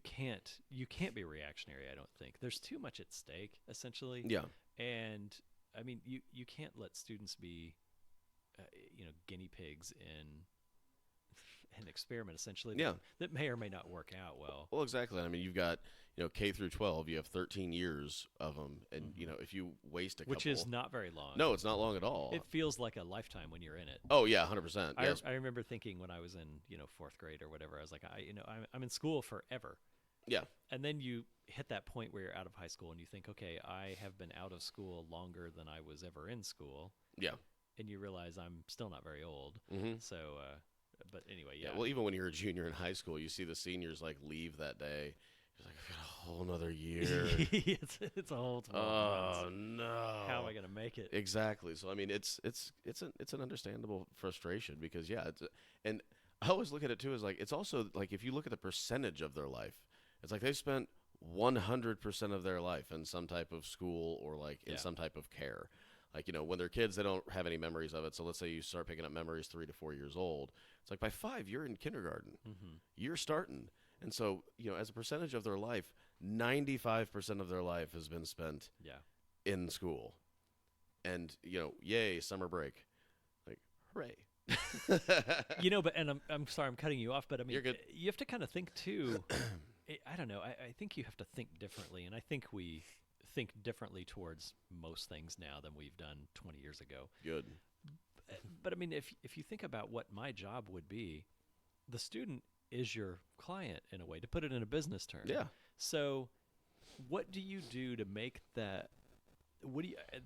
can't be reactionary. I don't think there's too much at stake, essentially. Yeah. And I mean, you can't let students be, guinea pigs in experiment essentially. Yeah. That may or may not work out well. Well, exactly. I mean, you've got, K through 12, you have 13 years of them. And, if you waste a couple. Which is not very long. No, it's not long at all. It feels like a lifetime when you're in it. Oh, yeah, 100%. Yes. I remember thinking when I was in, fourth grade or whatever, I was like, I'm in school forever. Yeah. And then you hit that point where you're out of high school and you think, okay, I have been out of school longer than I was ever in school. Yeah. And you realize I'm still not very old. Mm-hmm. So, but anyway, yeah. Well, even when you're a junior in high school, you see the seniors like leave that day. You're like, I've got a whole nother year. it's a whole 12 Oh months. no! How am I going to make it? Exactly. So I mean, it's an understandable frustration because and I always look at it too as like it's also like if you look at the percentage of their life, it's like they've spent 100% of their life in some type of school or like in some type of care. Like, when they're kids, they don't have any memories of it. So let's say you start picking up memories 3 to 4 years old. It's like by 5, you're in kindergarten. Mm-hmm. You're starting. And so, as a percentage of their life, 95% of their life has been spent in school. And, yay, summer break. Like, hooray. But and I'm sorry I'm cutting you off, but I mean, You're good. You have to kind of think too. I don't know. I think you have to think differently, and I think we think differently towards most things now than we've done 20 years ago. Good. But I mean, if you think about what my job would be, the student is your client in a way, to put it in a business term. Yeah. So, what do you do to make that?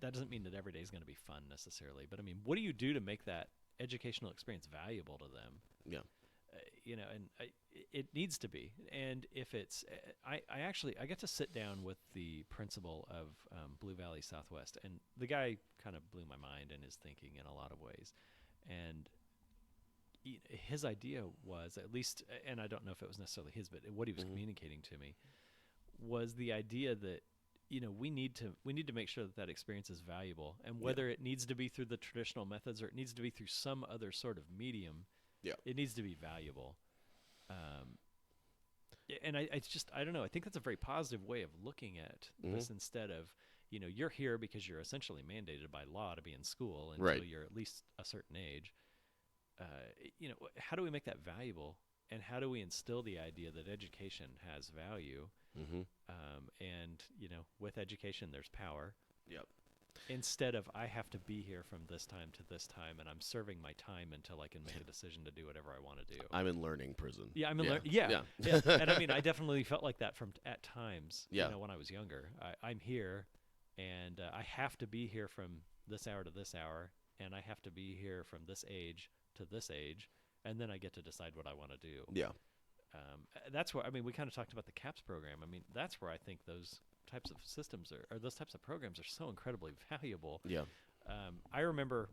That doesn't mean that every day is going to be fun necessarily, but I mean, what do you do to make that educational experience valuable to them? Yeah. It needs to be. And if it's, I get to sit down with the principal of Blue Valley Southwest, and the guy kind of blew my mind in his thinking in a lot of ways. And his idea was, at least, and I don't know if it was necessarily his, but what he was communicating to me was the idea that we need to make sure that experience is valuable, and whether it needs to be through the traditional methods or it needs to be through some other sort of medium, it needs to be valuable. And I don't know. I think that's a very positive way of looking at this, instead of, you're here because you're essentially mandated by law to be in school until you're at least a certain age. How do we make that valuable, and how do we instill the idea that education has value? Mm-hmm. And with education, there's power. Yep. Instead of, I have to be here from this time to this time, and I'm serving my time until I can make a decision to do whatever I want to do. I'm in learning prison. Yeah, I'm in learning. Yeah. And I mean, I definitely felt like that at times. When I was younger, I'm here, and I have to be here from this hour to this hour, and I have to be here from this age to this age, and then I get to decide what I want to do. Yeah. That's where, I mean, we kind of talked about the CAPS program. I mean, that's where I think those types of systems or those types of programs are so incredibly valuable. Yeah. I remember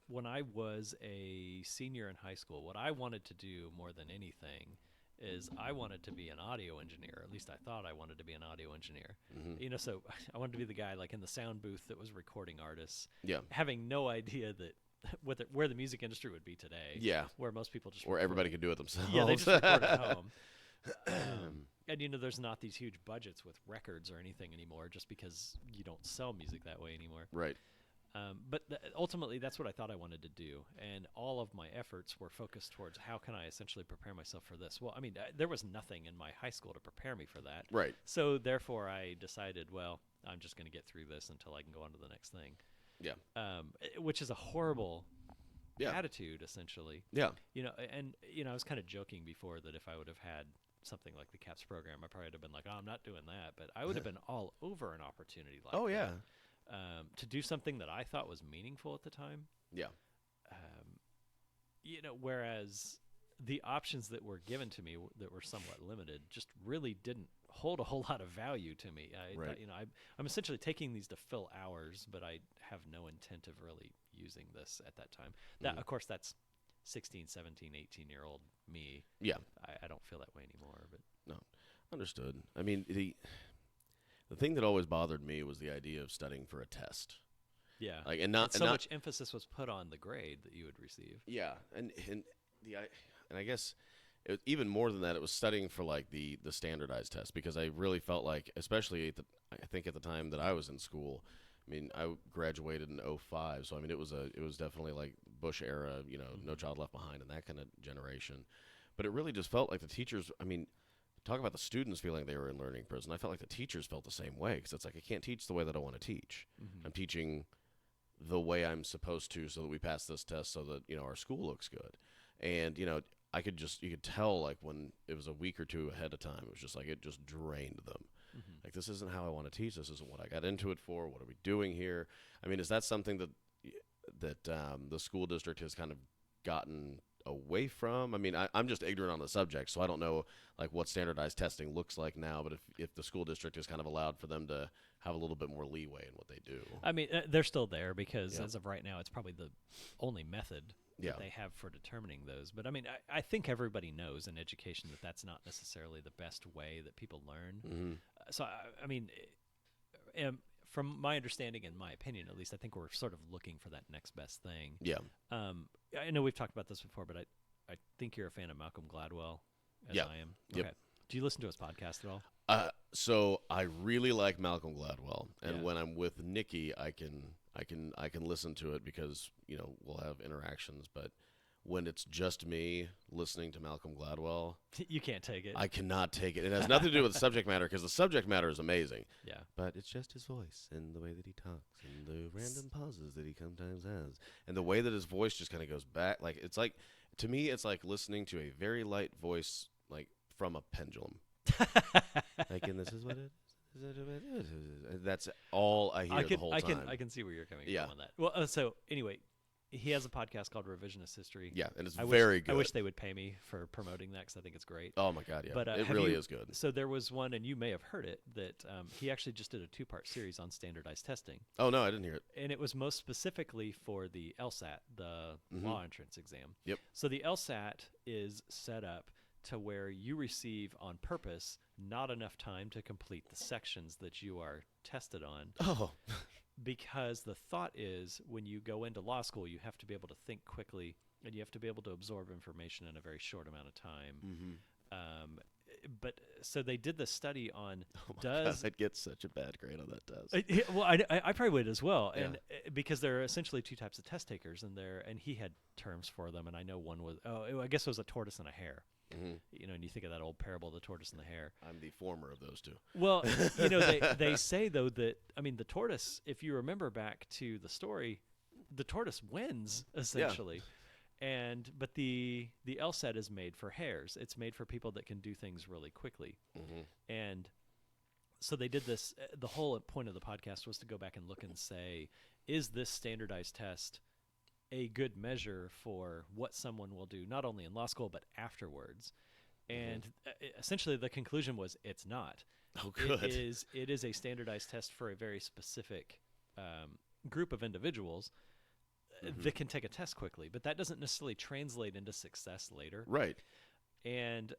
when I was a senior in high school, what I wanted to do more than anything is I wanted to be an audio engineer. At least I thought I wanted to be an audio engineer. Mm-hmm. So I wanted to be the guy like in the sound booth that was recording artists. Yeah. Having no idea that where the music industry would be today. Yeah. Where most people just or everybody could do it themselves. Yeah, they just record at home. And there's not these huge budgets with records or anything anymore, just because you don't sell music that way anymore. Right. But ultimately, that's what I thought I wanted to do, and all of my efforts were focused towards how can I essentially prepare myself for this. Well, I mean, there was nothing in my high school to prepare me for that. Right. So therefore, I decided, well, I'm just going to get through this until I can go on to the next thing. Yeah. Which is a horrible attitude, essentially. Yeah. And I was kind of joking before that if I would have had something like the CAPS program, I probably would have been like, oh, I'm not doing that. But I would have been all over an opportunity like that. Oh, yeah. To do something that I thought was meaningful at the time. Yeah. Whereas the options that were given to me that were somewhat limited just really didn't hold a whole lot of value to me. Right. I'm essentially taking these to fill hours, but I have no intent of really using this at that time. That, of course, that's 16, 17, 18-year-old me. Yeah. I don't feel that way anymore. But no, understood. I mean, the thing that always bothered me was the idea of studying for a test. Yeah. Like, much emphasis was put on the grade that you would receive. Yeah, and I guess even more than that, it was studying for like the standardized test, because I really felt like, especially I think at the time that I was in school, I mean, I graduated in '05, so I mean, it was definitely like Bush era, No Child Left Behind and that kind of generation. But it really just felt like the teachers. I mean, talk about the students feeling they were in learning prison. I felt like the teachers felt the same way because it's like I can't teach the way that I want to teach. I'm teaching the way I'm supposed to so that we pass this test so that our school looks good. And you could tell like when it was a week or two ahead of time, it was just like it just drained them. Like, this isn't how I want to teach. This isn't what I got into it for. What are we doing here? I mean, is that something that the school district has kind of gotten away from? I mean, I'm just ignorant on the subject, so I don't know like what standardized testing looks like now. But if the school district is kind of allowed for them to have a little bit more leeway in what they do. I mean, they're still there because as of right now, it's probably the only method that they have for determining those. But I mean, I think everybody knows in education that that's not necessarily the best way that people learn. So I mean, from my understanding and my opinion, at least, I think we're sort of looking for that next best thing. Yeah. I know we've talked about this before, but I think you're a fan of Malcolm Gladwell, as I am. Yep. Okay. Do you listen to his podcast at all? So I really like Malcolm Gladwell, and when I'm with Nikki, I can listen to it because we'll have interactions. But when it's just me listening to Malcolm Gladwell, you can't take it. I cannot take it. It has nothing to do with the subject matter because the subject matter is amazing. Yeah. But it's just his voice and the way that he talks and the random pauses that he sometimes has and the way that his voice just kind of goes back. Like it's like to me, it's like listening to a very light voice like from a pendulum. Like, and this is what it is. That's all I hear the whole time. I can see where you're coming from on that. Well, so anyway, he has a podcast called Revisionist History. Yeah, and it's very good. I wish they would pay me for promoting that because I think it's great. Oh my God, yeah. But it really is good. So there was one, and you may have heard it, that he actually just did a 2-part series on standardized testing. Oh no, I didn't hear it. And it was most specifically for the LSAT, the law entrance exam. Yep. So the LSAT is set up to where you receive on purpose not enough time to complete the sections that you are tested on. Oh. Because the thought is when you go into law school, you have to be able to think quickly and you have to be able to absorb information in a very short amount of time. But so they did the study on God, I'd get such a bad grade on that test. Well, I probably would as well, and because there are essentially 2 types of test takers, and he had terms for them, and I know one was I guess it was a tortoise and a hare. And you think of that old parable, the tortoise and the hare. I'm the former of those 2. Well, they say though that the tortoise, if you remember back to the story, the tortoise wins essentially. But the LSAT is made for hares. It's made for people that can do things really quickly. And so they did this. The whole point of the podcast was to go back and look and say, is this standardized test a good measure for what someone will do, not only in law school, but afterwards? And essentially the conclusion was it's not. Oh, good. It is a standardized test for a very specific group of individuals that can take a test quickly, but that doesn't necessarily translate into success later. Right. And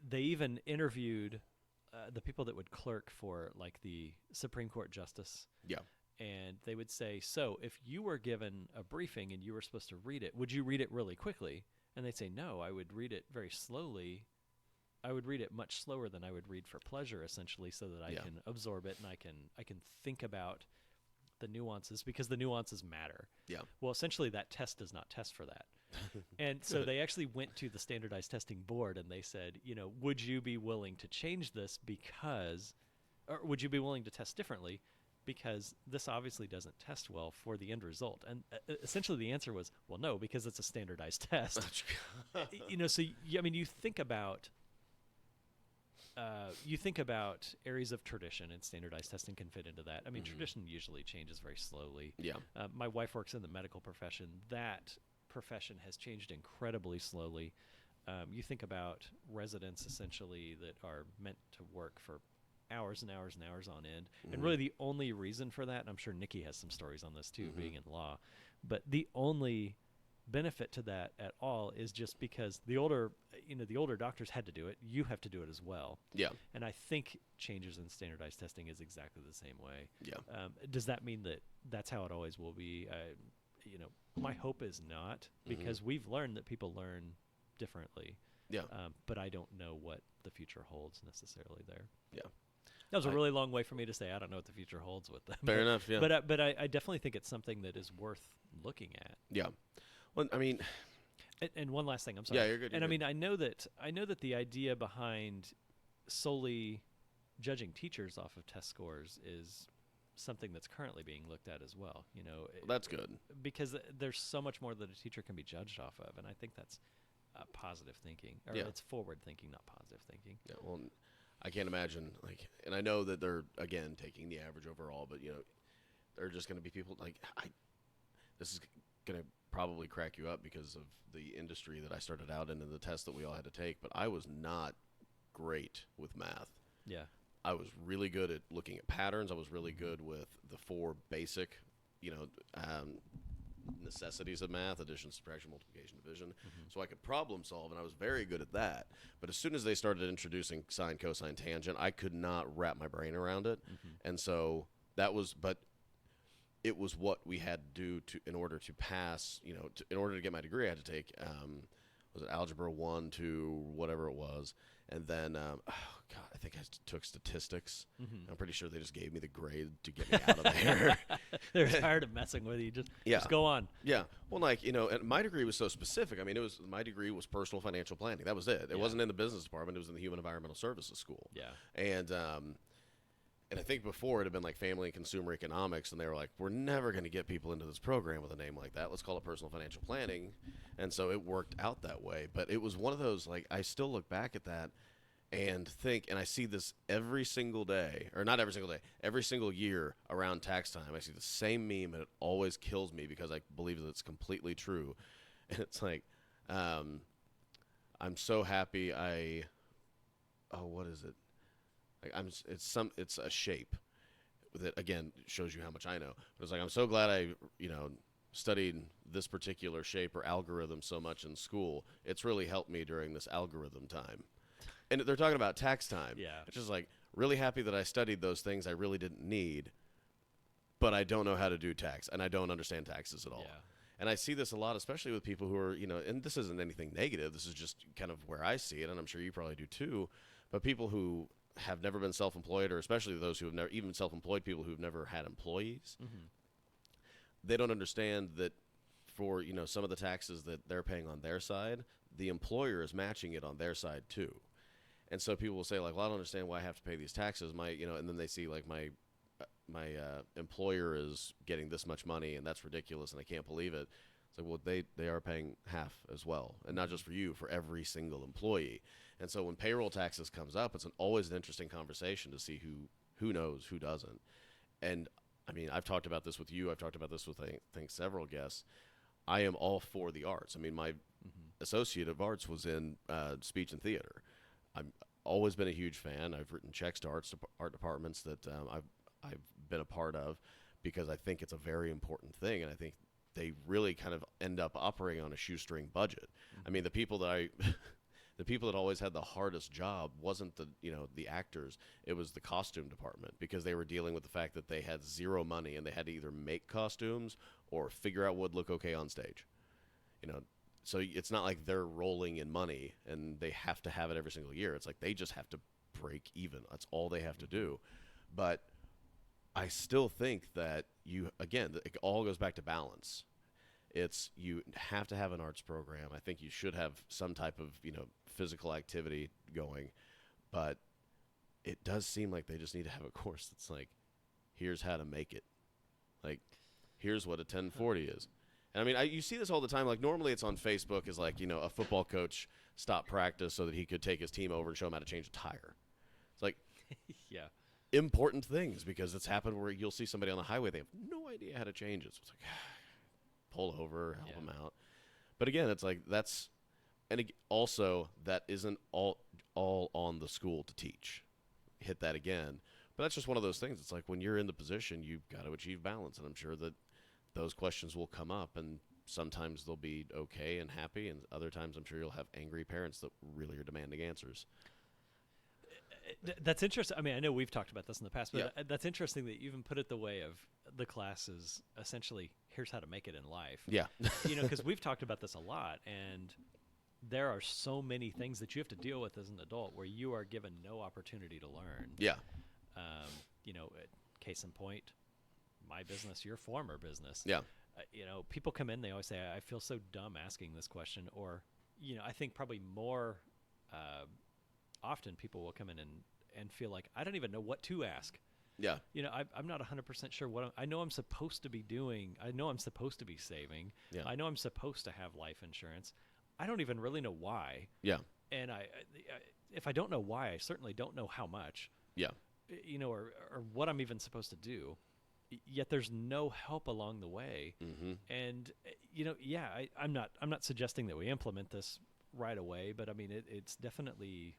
they even interviewed the people that would clerk for like the Supreme Court justice. Yeah. And they would say, so if you were given a briefing and you were supposed to read it, would you read it really quickly? And they'd say, no, I would read it very slowly. I would read it much slower than I would read for pleasure, essentially, so that I can absorb it and I can think about the nuances, because the nuances matter. Yeah. Well, essentially, that test does not test for that. And so they actually went to the standardized testing board and they said, would you be willing to change this or would you be willing to test differently? Because this obviously doesn't test well for the end result. And essentially the answer was, well, no, because it's a standardized test. So you think about areas of tradition, and standardized testing can fit into that. Tradition usually changes very slowly. Yeah. My wife works in the medical profession. That profession has changed incredibly slowly. You think about residents essentially that are meant to work for hours and hours and hours on end. And really the only reason for that, and I'm sure Nikki has some stories on this too, being in law, but the only benefit to that at all is just because the older doctors had to do it, you have to do it as well. Yeah. And I think changes in standardized testing is exactly the same way. Yeah. Does that mean that that's how it always will be? My hope is not, because we've learned that people learn differently. Yeah. But I don't know what the future holds necessarily there. Yeah. That was a really long way for me to say I don't know what the future holds with them. Fair enough, yeah. But I definitely think it's something that is worth looking at. Yeah. Well, I mean, And one last thing, I'm sorry. Yeah, you're good. And I mean, I know that the idea behind solely judging teachers off of test scores is something that's currently being looked at as well. You know, that's good. because there's so much more that a teacher can be judged off of, and I think that's positive thinking, or Yeah. it's forward thinking, not positive thinking. Yeah, well, I can't imagine, like, and I know that they're, again, taking the average overall, but, you know, there are just going to be people, like, this is going to probably crack you up because of the industry that I started out in and the test that we all had to take, but I was not great with math. Yeah. I was really good at looking at patterns. I was really good with the 4 basic, you know, necessities of math: addition, subtraction, multiplication, division. So I could problem solve, and I was very good at that. But as soon as they started introducing sine, cosine, tangent, I could not wrap my brain around it. And so that was, but it was what we had to do in order to pass, you know, in order to get my degree, I had to take, was it algebra 1 to whatever it was. And then, God, I think I took statistics. I'm pretty sure they just gave me the grade to get me out of there. They're tired of messing with you. Just go on. Yeah. Well, like, you know, and my degree was so specific. I mean, my degree was personal financial planning. That was it. It wasn't in the business department. It was in the human environmental services school. Yeah. And I think before it had been like family and consumer economics, and they were like, we're never going to get people into this program with a name like that. Let's call it personal financial planning. And so it worked out that way. But it was one of those, like, I still look back at that and think, and I see this every single day, or not every single day, every single year around tax time. I see the same meme, and it always kills me because I believe that it's completely true. And it's like, I'm so happy what is it? Like it's a shape that, again, shows you how much I know. But it's like, I'm so glad I, you know, studied this particular shape or algorithm so much in school. It's really helped me during this algorithm time. And they're talking about tax time. Yeah. It's just like, really happy that I studied those things I really didn't need, but I don't know how to do tax, and I don't understand taxes at all. Yeah. And I see this a lot, especially with people who are, you know, and this isn't anything negative. This is just kind of where I see it, and I'm sure you probably do too. But people who have never been self-employed, or especially those who have never, even self-employed people who've never had employees, they don't understand that for, you know, some of the taxes that they're paying on their side, the employer is matching it on their side too. And so people will say, like, well, I don't understand why I have to pay these taxes. You know, and then they see, like, my employer is getting this much money, and that's ridiculous, and I can't believe it. It's like, well, they are paying half as well, and not just for you, for every single employee. And so when payroll taxes comes up, it's always an interesting conversation to see who knows, who doesn't. And I mean, I've talked about this with you. I've talked about this with, I think, several guests. I am all for the arts. I mean, my associate of arts was in speech and theater. I've always been a huge fan. I've written checks to art departments that I've been a part of because I think it's a very important thing, and I think they really kind of end up operating on a shoestring budget. I mean, the people that always had the hardest job wasn't the actors. It was the costume department, because they were dealing with the fact that they had zero money and they had to either make costumes or figure out what would look okay on stage. You know, so it's not like they're rolling in money and they have to have it every single year. It's like they just have to break even. That's all they have to do. But I still think that it all goes back to balance. You have to have an arts program. I think you should have some type of, you know, physical activity going, but it does seem like they just need to have a course that's like, here's how to make it. Like, here's what a 1040 is. And I mean, you see this all the time. Like, normally it's on Facebook as, like, you know, a football coach stopped practice so that he could take his team over and show them how to change a tire. It's like, Yeah. important things, because it's happened where you'll see somebody on the highway, they have no idea how to change it. So it's like, pull over, help them out. But again, it's like also that isn't all on the school to teach. Hit that again. But that's just one of those things. It's like, when you're in the position, you've got to achieve balance, and I'm sure that those questions will come up, and sometimes they'll be okay and happy, and other times I'm sure you'll have angry parents that really are demanding answers. That's interesting. I mean, I know we've talked about this in the past, but Yeah. that's interesting that you even put it the way of the class is essentially, here's how to make it in life. Yeah. You know, because we've talked about this a lot, and there are so many things that you have to deal with as an adult where you are given no opportunity to learn. Yeah. Case in point, my business, your former business. Yeah. People come in, they always say, I feel so dumb asking this question. Or, I think probably more often people will come in and feel like, I don't even know what to ask. Yeah. I'm not 100% sure what I know I'm supposed to be doing. I know I'm supposed to be saving. Yeah. I know I'm supposed to have life insurance. I don't even really know why. Yeah. And if I don't know why, I certainly don't know how much. Yeah. Or what I'm even supposed to do. Yet there's no help along the way. Mm-hmm. And I'm not suggesting that we implement this right away, but I mean it's definitely,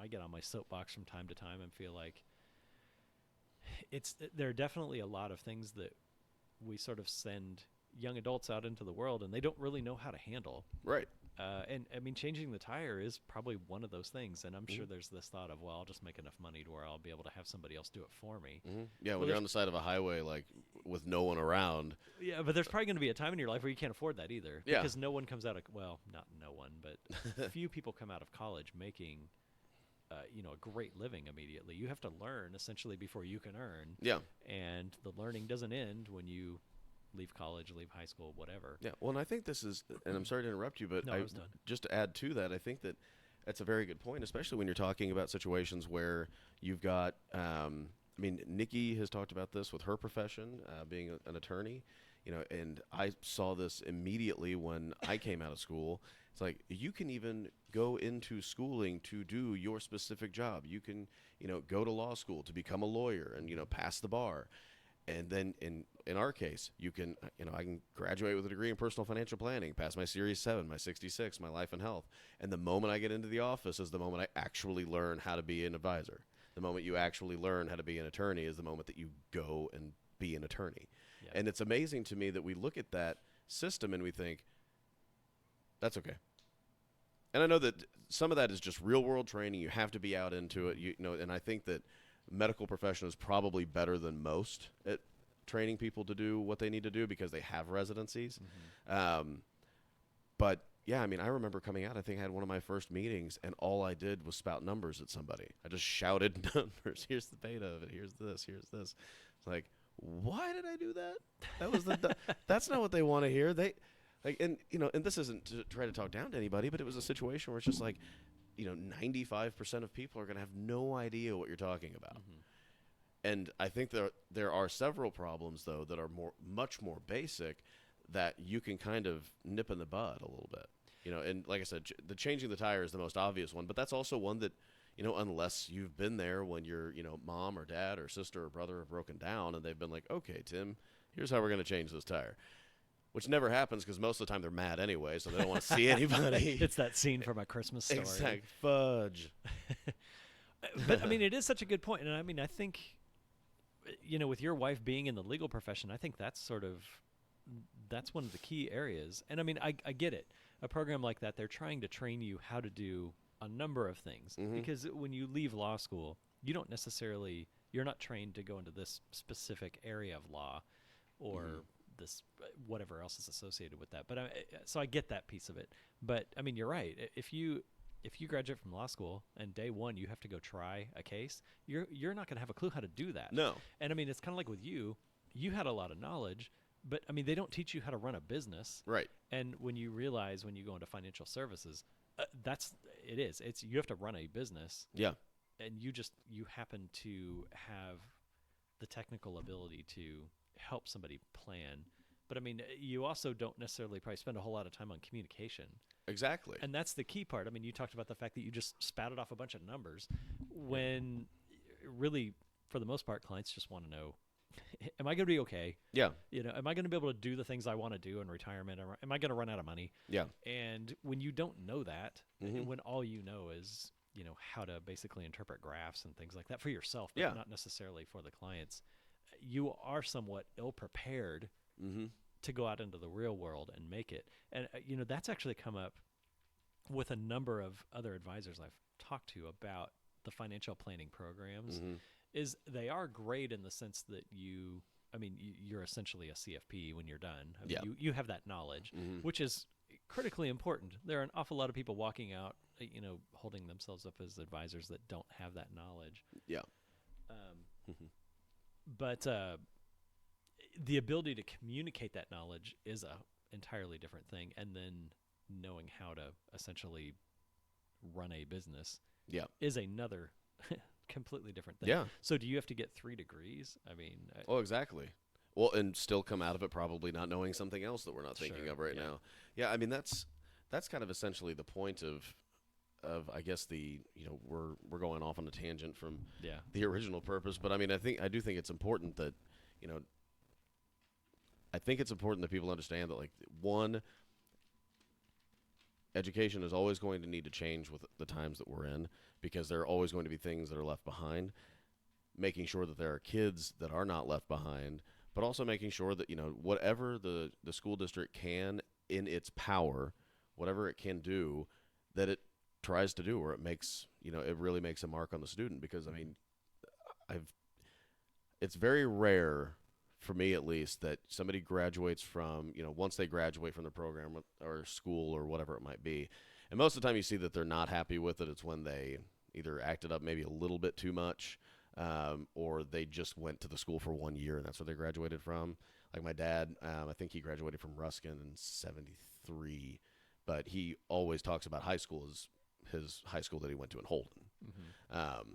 I get on my soapbox from time to time and feel like there are definitely a lot of things that we sort of send young adults out into the world and they don't really know how to handle. Right. And I mean, changing the tire is probably one of those things. And I'm sure there's this thought of, well, I'll just make enough money to where I'll be able to have somebody else do it for me. Mm-hmm. Yeah, when you're on the side of a highway, like with no one around. Yeah, but there's probably going to be a time in your life where you can't afford that either. Yeah. Because no one comes out of, well, not no one, but few people come out of college making, a great living immediately. You have to learn essentially before you can earn. Yeah. And the learning doesn't end when you leave college, leave high school, whatever. Yeah. Well, and I think this is, and I'm sorry to interrupt you, but No, I was done. Just to add to that, I think that that's a very good point, especially when you're talking about situations where you've got, Nikki has talked about this with her profession, being an attorney, and I saw this immediately when I came out of school. It's like, you can even go into schooling to do your specific job. You can, go to law school to become a lawyer and, pass the bar. And then in our case, you can, I can graduate with a degree in personal financial planning, pass my Series 7, my 66, my life and health. And the moment I get into the office is the moment I actually learn how to be an advisor. The moment you actually learn how to be an attorney is the moment that you go and be an attorney. Yeah. And it's amazing to me that we look at that system and we think, that's okay. And I know that some of that is just real world training. You have to be out into it, and I think that medical profession is probably better than most at training people to do what they need to do because they have residencies. Mm-hmm. But yeah, I remember coming out, I think I had one of my first meetings and all I did was spout numbers at somebody. I just shouted numbers. Here's the beta of it. Here's this. It's like, why did I do that? That was that's not what they want to hear. And this isn't to try to talk down to anybody, but it was a situation where it's just like, 95% of people are going to have no idea what you're talking about. Mm-hmm. And I think there are several problems, though, that are much more basic that you can kind of nip in the bud a little bit. And like I said, the changing the tire is the most obvious one, but that's also one that, unless you've been there when your, mom or dad or sister or brother have broken down and they've been like, okay, Tim, here's how we're going to change this tire. Which never happens because most of the time they're mad anyway, so they don't want to see anybody. It's that scene from A Christmas Story. Exactly. Fudge. But, it is such a good point. And, I think, with your wife being in the legal profession, I think that's one of the key areas. And, I get it. A program like that, they're trying to train you how to do a number of things. Mm-hmm. Because when you leave law school, you're not trained to go into this specific area of law or... Mm-hmm. This whatever else is associated with that, but so I get that piece of it. But you're right. If you graduate from law school and day one you have to go try a case, you're not going to have a clue how to do that. No. And it's kind of like with you had a lot of knowledge, but they don't teach you how to run a business. Right. And when you realize when you go into financial services, it's you have to run a business. Yeah. And you happen to have the technical ability to help somebody plan. But you also don't necessarily probably spend a whole lot of time on communication. Exactly. And that's the key part. You talked about the fact that you just spouted off a bunch of numbers when really, for the most part, clients just want to know, am I going to be okay? Yeah. Am I going to be able to do the things I want to do in retirement? Or am I going to run out of money? Yeah. And when you don't know that, mm-hmm. when all you know is, how to basically interpret graphs and things like that for yourself, but not necessarily for the clients, you are somewhat ill-prepared mm-hmm. to go out into the real world and make it. And, that's actually come up with a number of other advisors I've talked to about the financial planning programs, mm-hmm. is they are great in the sense that you're essentially a CFP when you're done. You have that knowledge, mm-hmm. which is critically important. There are an awful lot of people walking out, holding themselves up as advisors that don't have that knowledge. Yeah. Um, but the ability to communicate that knowledge is a entirely different thing, and then knowing how to essentially run a business Yeah. is another completely different thing. Yeah. So do you have to get 3 degrees? I mean, Oh, exactly. Well, and still come out of it probably not knowing something else that we're not thinking Sure, of right yeah. now. Yeah, I mean that's kind of essentially the point of I guess we're going off on a tangent from yeah, the original purpose, but I mean I do think it's important that you know I think it's important that people understand that like one, education is always going to need to change with the times that we're in because there are always going to be things that are left behind. Making sure that there are kids that are not left behind, but also making sure that whatever the school district can in its power, whatever it can do, that it tries to do, or it makes it really makes a mark on the student. Because I mean, I've it's very rare for me at least that somebody graduates from once they graduate from the program or school or whatever it might be, and most of the time you see that they're not happy with it. It's when they either acted up maybe a little bit too much, or they just went to the school for 1 year and that's where they graduated from. Like my dad, I think he graduated from Ruskin in '73, but he always talks about high school as his high school that he went to in Holden. mm-hmm.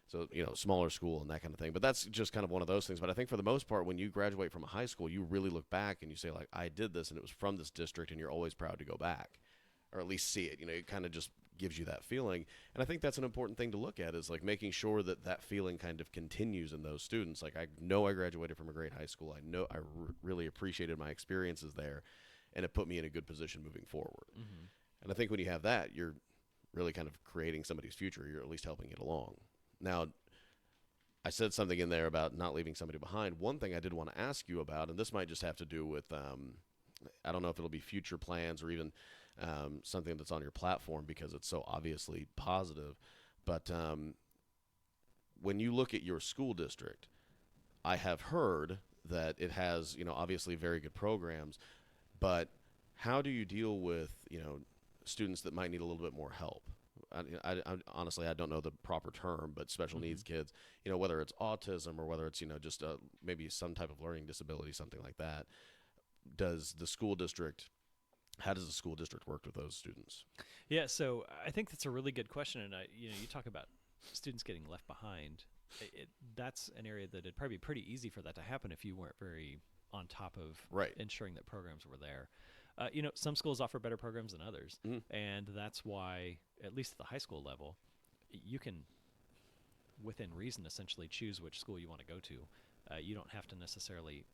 So, smaller school and that kind of thing. But that's just kind of one of those things. But I think for the most part, when you graduate from a high school, you really look back and you say, like, I did this and it was from this district, and you're always proud to go back or at least see it. It kind of just gives you that feeling. And I think that's an important thing to look at is, like, making sure that that feeling kind of continues in those students. Like, I know I graduated from a great high school. I know I really appreciated my experiences there, and it put me in a good position moving forward. Mm-hmm. And I think when you have that, you're really kind of creating somebody's future. You're at least helping it along. Now, I said something in there about not leaving somebody behind. One thing I did want to ask you about, and this might just have to do with, I don't know if it'll be future plans or even something that's on your platform because it's so obviously positive, but when you look at your school district, I have heard that it has, obviously very good programs, but how do you deal with, students that might need a little bit more help? I honestly, I don't know the proper term, but special Mm-hmm. needs kids, whether it's autism or whether it's, just maybe some type of learning disability, something like that. How does the school district work with those students? Yeah, so I think that's a really good question, and you talk about students getting left behind. That's an area that it'd probably be pretty easy for that to happen if you weren't very on top of Right. ensuring that programs were there. Some schools offer better programs than others, and that's why, at least at the high school level, you can, within reason, essentially choose which school you want to go to. You don't have to necessarily,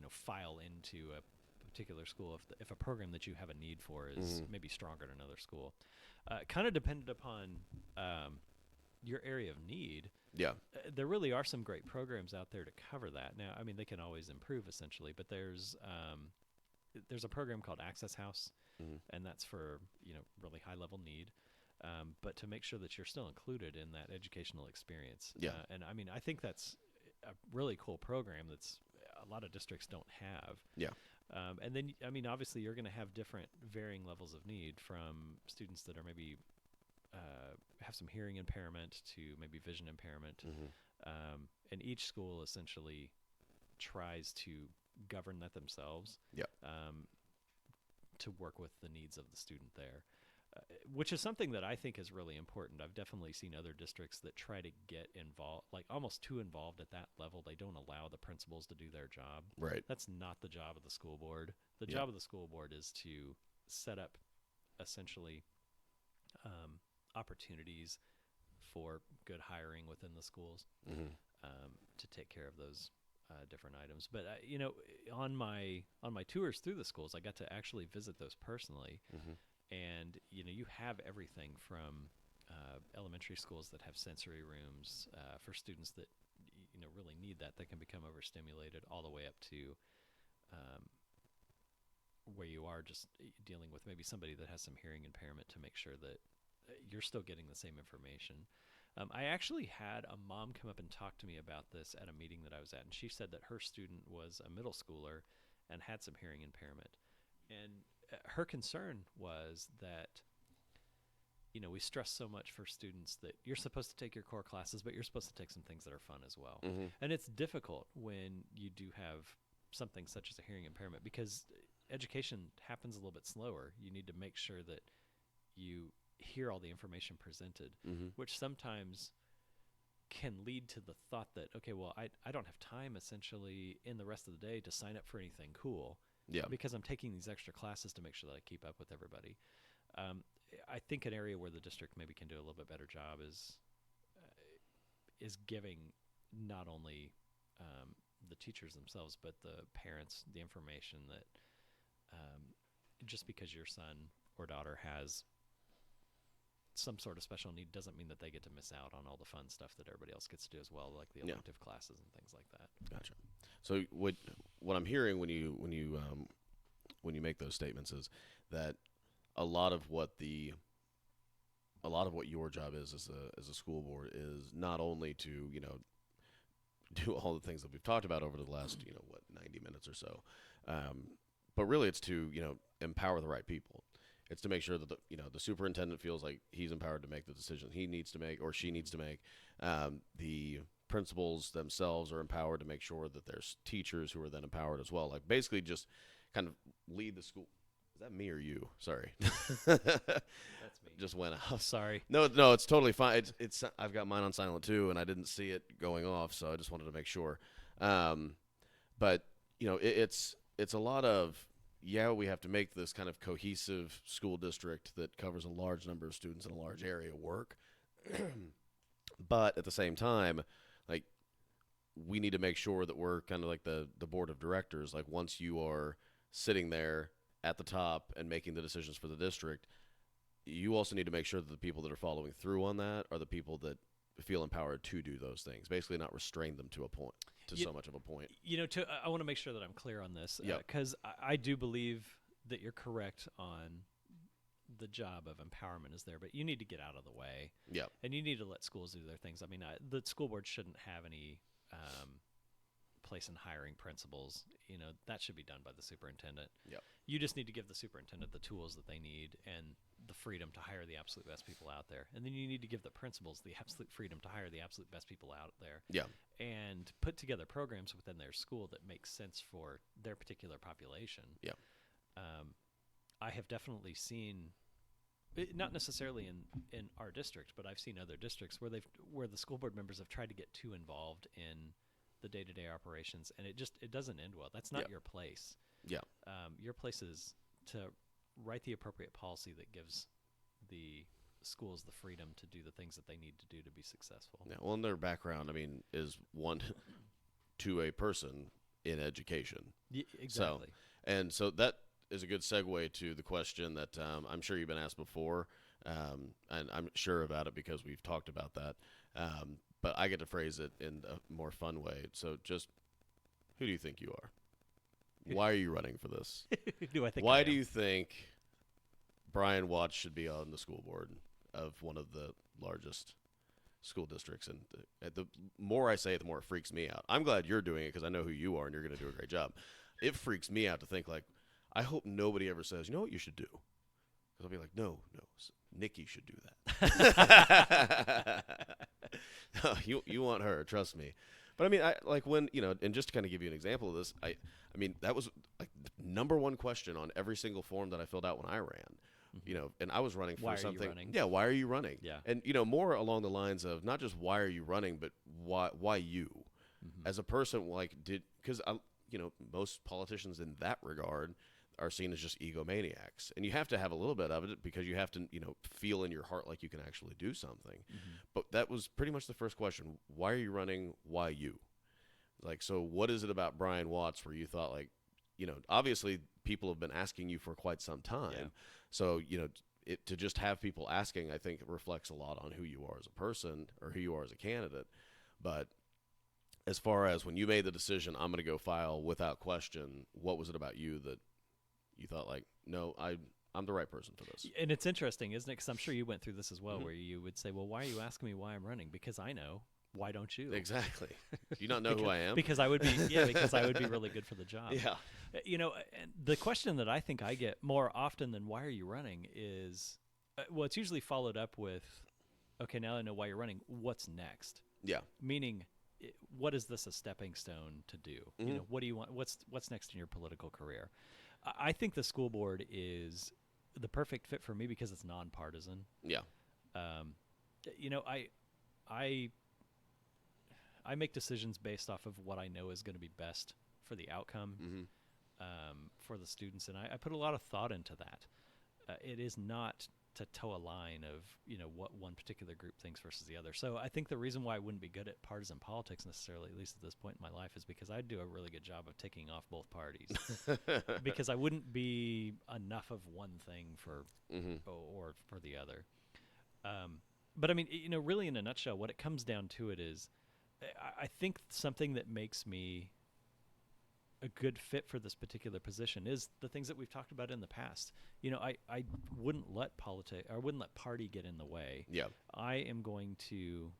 file into a particular school if a program that you have a need for is maybe stronger than another school. Kind of dependent upon your area of need. Yeah. There really are some great programs out there to cover that. Now, I mean, they can always improve essentially, but there's a program called Access House, and that's for really high level need, but to make sure that you're still included in that educational experience. Yeah. And I mean, I think that's a really cool program that's a lot of districts don't have. Yeah. And then, I mean, obviously, you're going to have different varying levels of need from students that are maybe have some hearing impairment to maybe vision impairment. And each school essentially tries to govern that themselves. Yeah. To work with the needs of the student there, which is something that I think is really important. I've definitely seen other districts that try to get involved, like almost too involved at that level. They don't allow the principals to do their job. Right. That's not the job of the school board. The Yeah. job of the school board is to set up essentially opportunities for good hiring within the schools, to take care of those different items. But on my tours through the schools, I got to actually visit those personally, and you have everything from elementary schools that have sensory rooms for students that really need that can become overstimulated, all the way up to where you are just dealing with maybe somebody that has some hearing impairment to make sure that you're still getting the same information. I actually had a mom come up and talk to me about this at a meeting that I was at, and she said that her student was a middle schooler and had some hearing impairment. And her concern was that we stress so much for students that you're supposed to take your core classes, but you're supposed to take some things that are fun as well. Mm-hmm. And it's difficult when you do have something such as a hearing impairment, because education happens a little bit slower. You need to make sure that you hear all the information presented, Mm-hmm. which sometimes can lead to the thought that, okay, well, I don't have time essentially in the rest of the day to sign up for anything cool, Yeah. because I'm taking these extra classes to make sure that I keep up with everybody. I think an area where the district maybe can do a little bit better job is giving not only the teachers themselves, but the parents the information that just because your son or daughter has some sort of special need doesn't mean that they get to miss out on all the fun stuff that everybody else gets to do as well, like the Yeah. elective classes and things like that. Gotcha. So what I'm hearing when you make those statements is that a lot of what your job is as a school board is not only to do all the things that we've talked about over the last 90 minutes or so, but really it's to empower the right people. It's to make sure that the superintendent feels like he's empowered to make the decision he needs to make or she needs to make. The principals themselves are empowered to make sure that there's teachers who are then empowered as well. Like basically just kind of lead the school. Is that me or you? Sorry. That's me. Just went off. Sorry. No, it's totally fine. It's I've got mine on silent too, and I didn't see it going off, so I just wanted to make sure. But it's a lot of we have to make this kind of cohesive school district that covers a large number of students in a large area work. But at the same time, like we need to make sure that we're kind of like the board of directors. Like once you are sitting there at the top and making the decisions for the district, you also need to make sure that the people that are following through on that are the people that feel empowered to do those things. Basically, not restrain them to so much of a point. I want to make sure that I'm clear on this, Yep. because I do believe that you're correct on the job of empowerment is there, but you need to get out of the way. Yeah. And you need to let schools do their things. I mean, the school board shouldn't have any place in hiring principals. That should be done by the superintendent. Yep. You just need to give the superintendent the tools that they need and the freedom to hire the absolute best people out there. And then you need to give the principals the absolute freedom to hire the absolute best people out there. Yeah. And put together programs within their school that make sense for their particular population. Yeah. I have definitely seen, not necessarily in our district, but I've seen other districts where the school board members have tried to get too involved in the day-to-day operations, and it doesn't end well. That's not Yeah. your place. Yeah. Your place is to write the appropriate policy that gives the schools the freedom to do the things that they need to do to be successful. Yeah. Well, in their background, I mean, is one to a person in education. Exactly. So that is a good segue to the question that I'm sure you've been asked before, and I'm sure about it because we've talked about that. But I get to phrase it in a more fun way. So just, who do you think you are? Why are you running for this? Do I think? Why I do am? you think Brian Watts should be on the school board of one of the largest school districts? And the more I say it, the more it freaks me out. I'm glad you're doing it because I know who you are and you're going to do a great job. It freaks me out to think like, I hope nobody ever says, you know what you should do? Because I'll be like, no, Nikki should do that. No, you want her, trust me. But I mean, and just to kind of give you an example of this, I mean, that was like the number one question on every single form that I filled out when I ran. And I was running for Why are you something. running? Yeah, why are you running? Yeah. And more along the lines of not just why are you running, but why you as a person, like because most politicians in that regard are seen as just egomaniacs, and you have to have a little bit of it because you have to feel in your heart like you can actually do something. But that was pretty much the first question: why are you running? Why you? Like, so what is it about Brian Watts where you thought like, obviously people have been asking you for quite some time. Yeah. So it to just have people asking, I think it reflects a lot on who you are as a person or who you are as a candidate. But as far as when you made the decision, I'm going to go file without question, what was it about you that you thought like, no, I'm the right person for this? And it's interesting, isn't it? Because I'm sure you went through this as well, Mhm. where you would say, well, why are you asking me why I'm running? Because I know. Why don't you? Exactly. Do you not know who I am? Because I would be, because I would be really good for the job. Yeah. And the question that I think I get more often than why are you running is, Well, it's usually followed up with, okay, now I know why you're running. What's next? Yeah. Meaning, what is this a stepping stone to do? Mhm. You know, what do you want? What's next in your political career? I think the school board is the perfect fit for me because it's nonpartisan. Yeah. Um, you know, I I make decisions based off of what I know is going to be best for the outcome, Mm-hmm. for the students, and I put a lot of thought into that. It is not to toe a line of what one particular group thinks versus the other. So I think the reason why I wouldn't be good at partisan politics necessarily, at least at this point in my life, is because I do a really good job of ticking off both parties. Because I wouldn't be enough of one thing for Mm-hmm. or for the other. But I mean, really in a nutshell, what it comes down to it is, I think something that makes me a good fit for this particular position is the things that we've talked about in the past. I wouldn't let party get in the way. Yeah. I am going to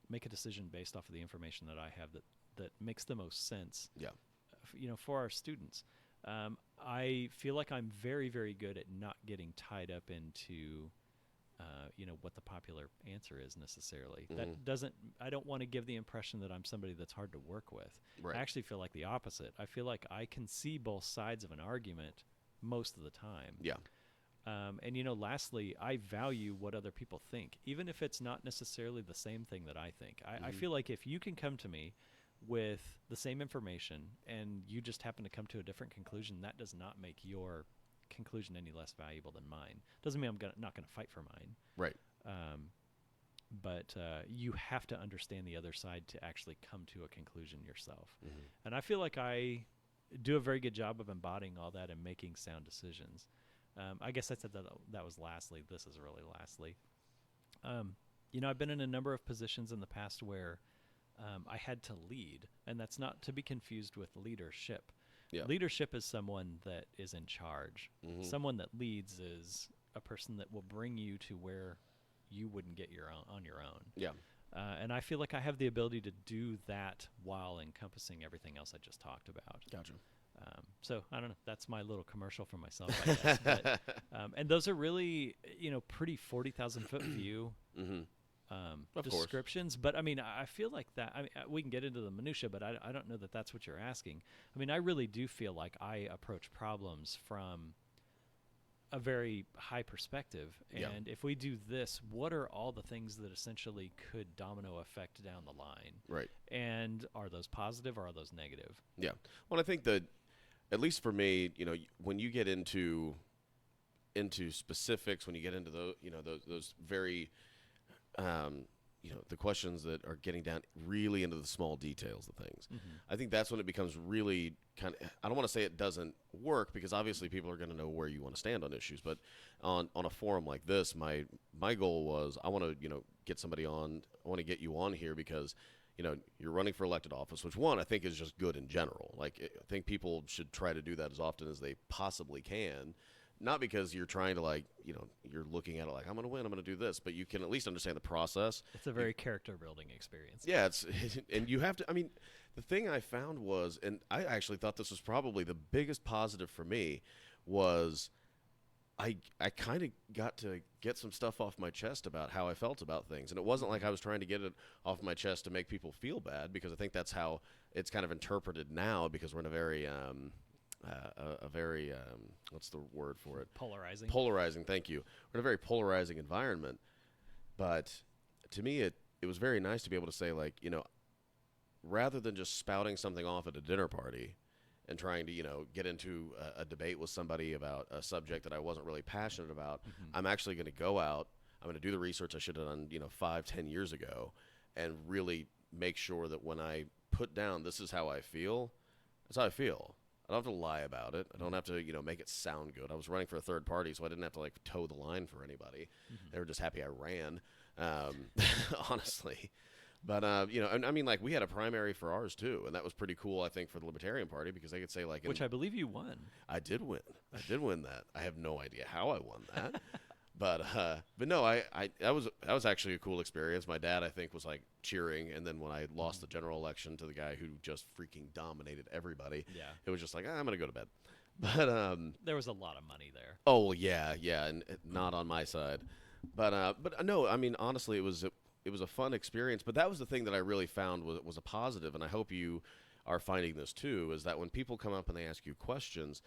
make a decision based off of the information that I have that makes the most sense. Yeah. For our students. I feel like I'm very, very good at not getting tied up into what the popular answer is necessarily. Mhm. I don't want to give the impression that I'm somebody that's hard to work with. Right. I actually feel like the opposite. I feel like I can see both sides of an argument most of the time. Yeah. And lastly, I value what other people think, even if it's not necessarily the same thing that I think. I Mhm. feel like if you can come to me with the same information and you just happen to come to a different conclusion, that does not make your conclusion any less valuable than mine. Doesn't mean I'm not going to fight for mine. Right. But you have to understand the other side to actually come to a conclusion yourself. Mhm. And I feel like I do a very good job of embodying all that and making sound decisions. I guess I said that was lastly. This is really lastly. I've been in a number of positions in the past where I had to lead, and that's not to be confused with leadership. Yeah. Leadership is someone that is in charge. Mhm. Someone that leads is a person that will bring you to where you wouldn't get on your own. Yeah. And I feel like I have the ability to do that while encompassing everything else I just talked about. Gotcha. So I don't know. That's my little commercial for myself, I guess. But, and those are really, pretty 40,000-foot view Mm-hmm. Of course. descriptions. But I mean, I feel like that. I mean, we can get into the minutia, but I don't know that that's what you're asking. I mean, I really do feel like I approach problems from a very high perspective. Yeah. And if we do this, what are all the things that essentially could domino effect down the line? Right. And are those positive or are those negative? Yeah. Well, I think that, at least for me, when you get into specifics, when you get into those very, the questions that are getting down really into the small details of things, I think that's when it becomes really kind of, I don't want to say it doesn't work, because obviously people are going to know where you want to stand on issues, but on a forum like this, my goal was, I want to, get somebody on, I want to get you on here because you're running for elected office, which I think is just good in general. Like, I think people should try to do that as often as they possibly can. Not because you're trying to you're looking at it like, I'm going to win, I'm going to do this, but you can at least understand the process. It's a very character building experience. Yeah, and you have to, I mean, the thing I found was, and I actually thought this was probably the biggest positive for me, was I kind of got to get some stuff off my chest about how I felt about things. And it wasn't like I was trying to get it off my chest to make people feel bad, because I think that's how it's kind of interpreted now, because we're in a very, what's the word for it? Polarizing. Thank you. We're in a very polarizing environment. But to me, it was very nice to be able to say, like, rather than just spouting something off at a dinner party and trying to, get into a debate with somebody about a subject that I wasn't really passionate about, I'm actually going to go out, I'm going to do the research I should have done, 5-10 years ago, and really make sure that when I put down, this is how I feel, that's how I feel. I don't have to lie about it. I don't have to, make it sound good. I was running for a third party, so I didn't have to, toe the line for anybody. They were just happy I ran, honestly. But, and I mean, we had a primary for ours, too, and that was pretty cool, I think, for the Libertarian Party, because they could say, which I believe you won. I did win. I did win that. I have no idea how I won that. But no, that was actually a cool experience. My dad, I think, was cheering, and then when I lost the general election to the guy who just freaking dominated everybody, Yeah. it was just like, I'm gonna go to bed. But There was a lot of money there. oh yeah, yeah, and not on my side. But no, I mean honestly, it was a fun experience. But that was the thing that I really found was a positive, and I hope you are finding this too. Is that when people come up and they ask you questions,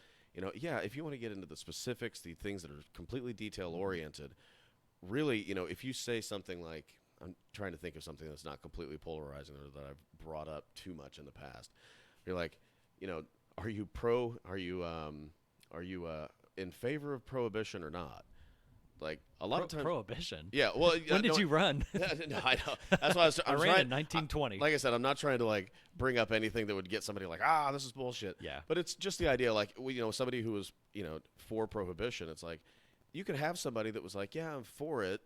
yeah, if you want to get into the specifics, the things that are completely detail oriented, really, if you say something like, I'm trying to think of something that's not completely polarizing or that I've brought up too much in the past. You're like, are you in favor of prohibition or not? Like a lot of times, Prohibition. yeah. Well, When did you run? no, I know. That's why I ran in 1920. Like I said, I'm not trying to like bring up anything that would get somebody like, this is bullshit. Yeah. But it's just the idea, like, somebody who was, for prohibition. It's like you could have somebody that was like, yeah, I'm for it,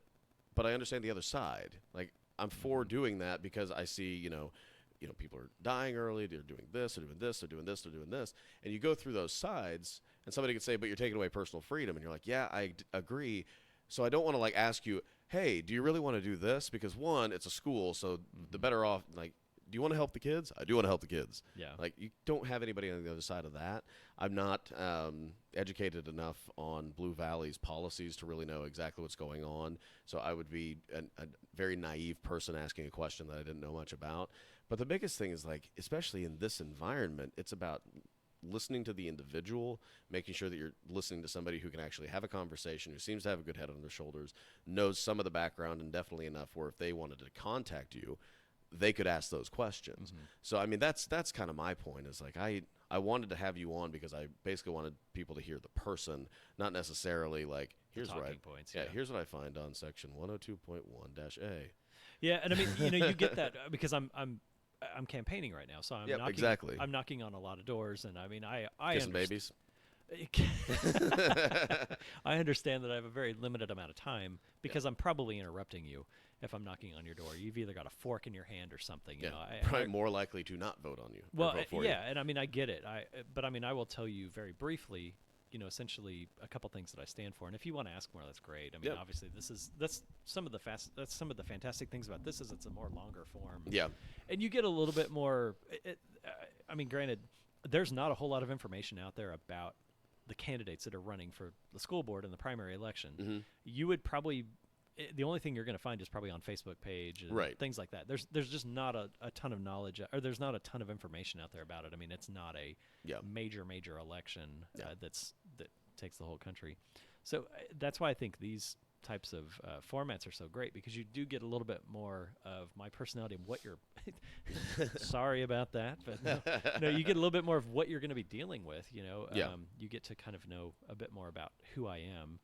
but I understand the other side. Like, I'm for doing that because I see, people are dying early. They're doing this. They're doing this. They're doing this. They're doing this. And you go through those sides, and somebody could say, but you're taking away personal freedom. And you're like, yeah, I agree. So I don't want to like ask you, hey, do you really want to do this? Because one, it's a school, so the better off, like, do you want to help the kids? I do want to help the kids. Yeah. Like, you don't have anybody on the other side of that. I'm not educated enough on Blue Valley's policies to really know exactly what's going on. So I would be a very naive person asking a question that I didn't know much about. But the biggest thing is, like, especially in this environment, it's about listening to the individual, making sure that you're listening to somebody who can actually have a conversation, who seems to have a good head on their shoulders, knows some of the background, and definitely enough where if they wanted to contact you, they could ask those questions. Mm-hmm. So, I mean, that's kind of my point is like I wanted to have you on because I basically wanted people to hear the person, not necessarily like, here's what I, points. yeah, here's what I find on section 102.1-A. Yeah, and I mean, you get that because I'm campaigning right now, so I'm knocking, exactly. I'm knocking on a lot of doors, and I mean, I Kissing babies. I understand that I have a very limited amount of time because I'm probably interrupting you if I'm knocking on your door. You've either got a fork in your hand or something. You know, probably more likely to not vote on you. Well, vote for yeah, you. and I mean, I get it. But I mean, I will tell you very briefly. Essentially a couple things that I stand for, and if you want to ask more, that's great. I mean, obviously, that's some of the fantastic things about this is it's a more longer form. Yeah, and you get a little bit more. I mean, granted, there's not a whole lot of information out there about the candidates that are running for the school board in the primary election. Mm-hmm. You would probably the only thing you're going to find is probably on Facebook page and things like that. There's just not a ton of knowledge, or there's not a ton of information out there about it. I mean, it's not a major election that takes the whole country. So that's why I think these types of formats are so great, because you do get a little bit more of my personality and what you're sorry about that, but no, you get a little bit more of what you're going to be dealing with. You get to kind of know a bit more about who I am,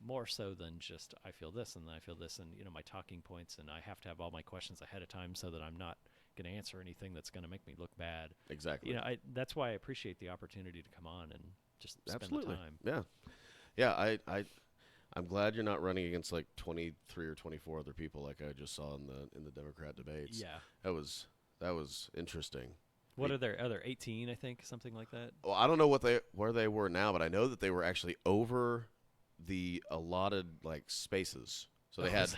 more so than just I feel this and I feel this, and my talking points, and I have to have all my questions ahead of time so that I'm not going to answer anything that's going to make me look bad. Exactly. That's why I appreciate the opportunity to come on and just spend the time. Yeah. I'm glad you're not running against like 23 or 24 other people like I just saw in the Democrat debates. Yeah. That was interesting. What are there? Other 18, I think, something like that. Well, I don't know where they were now, but I know that they were actually over the allotted like spaces. So they had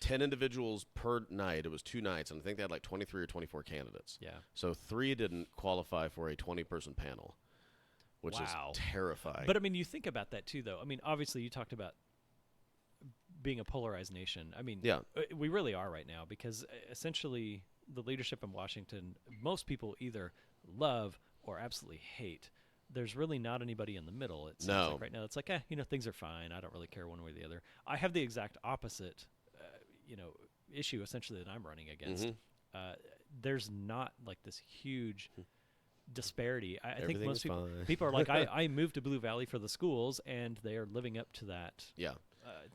10 individuals per night. It was 2 nights, and I think they had like 23 or 24 candidates. Yeah. So 3 didn't qualify for a 20-person panel, which is terrifying. But I mean, you think about that too, though. I mean, obviously, you talked about being a polarized nation. I mean, we really are right now, because essentially the leadership in Washington, most people either love or absolutely hate. There's really not anybody in the middle. It seems like right now it's like, things are fine. I don't really care one way or the other. I have the exact opposite, issue essentially that I'm running against. Mm-hmm. There's not like this huge disparity. I think most people are like, I moved to Blue Valley for the schools, and they are living up to that. Yeah.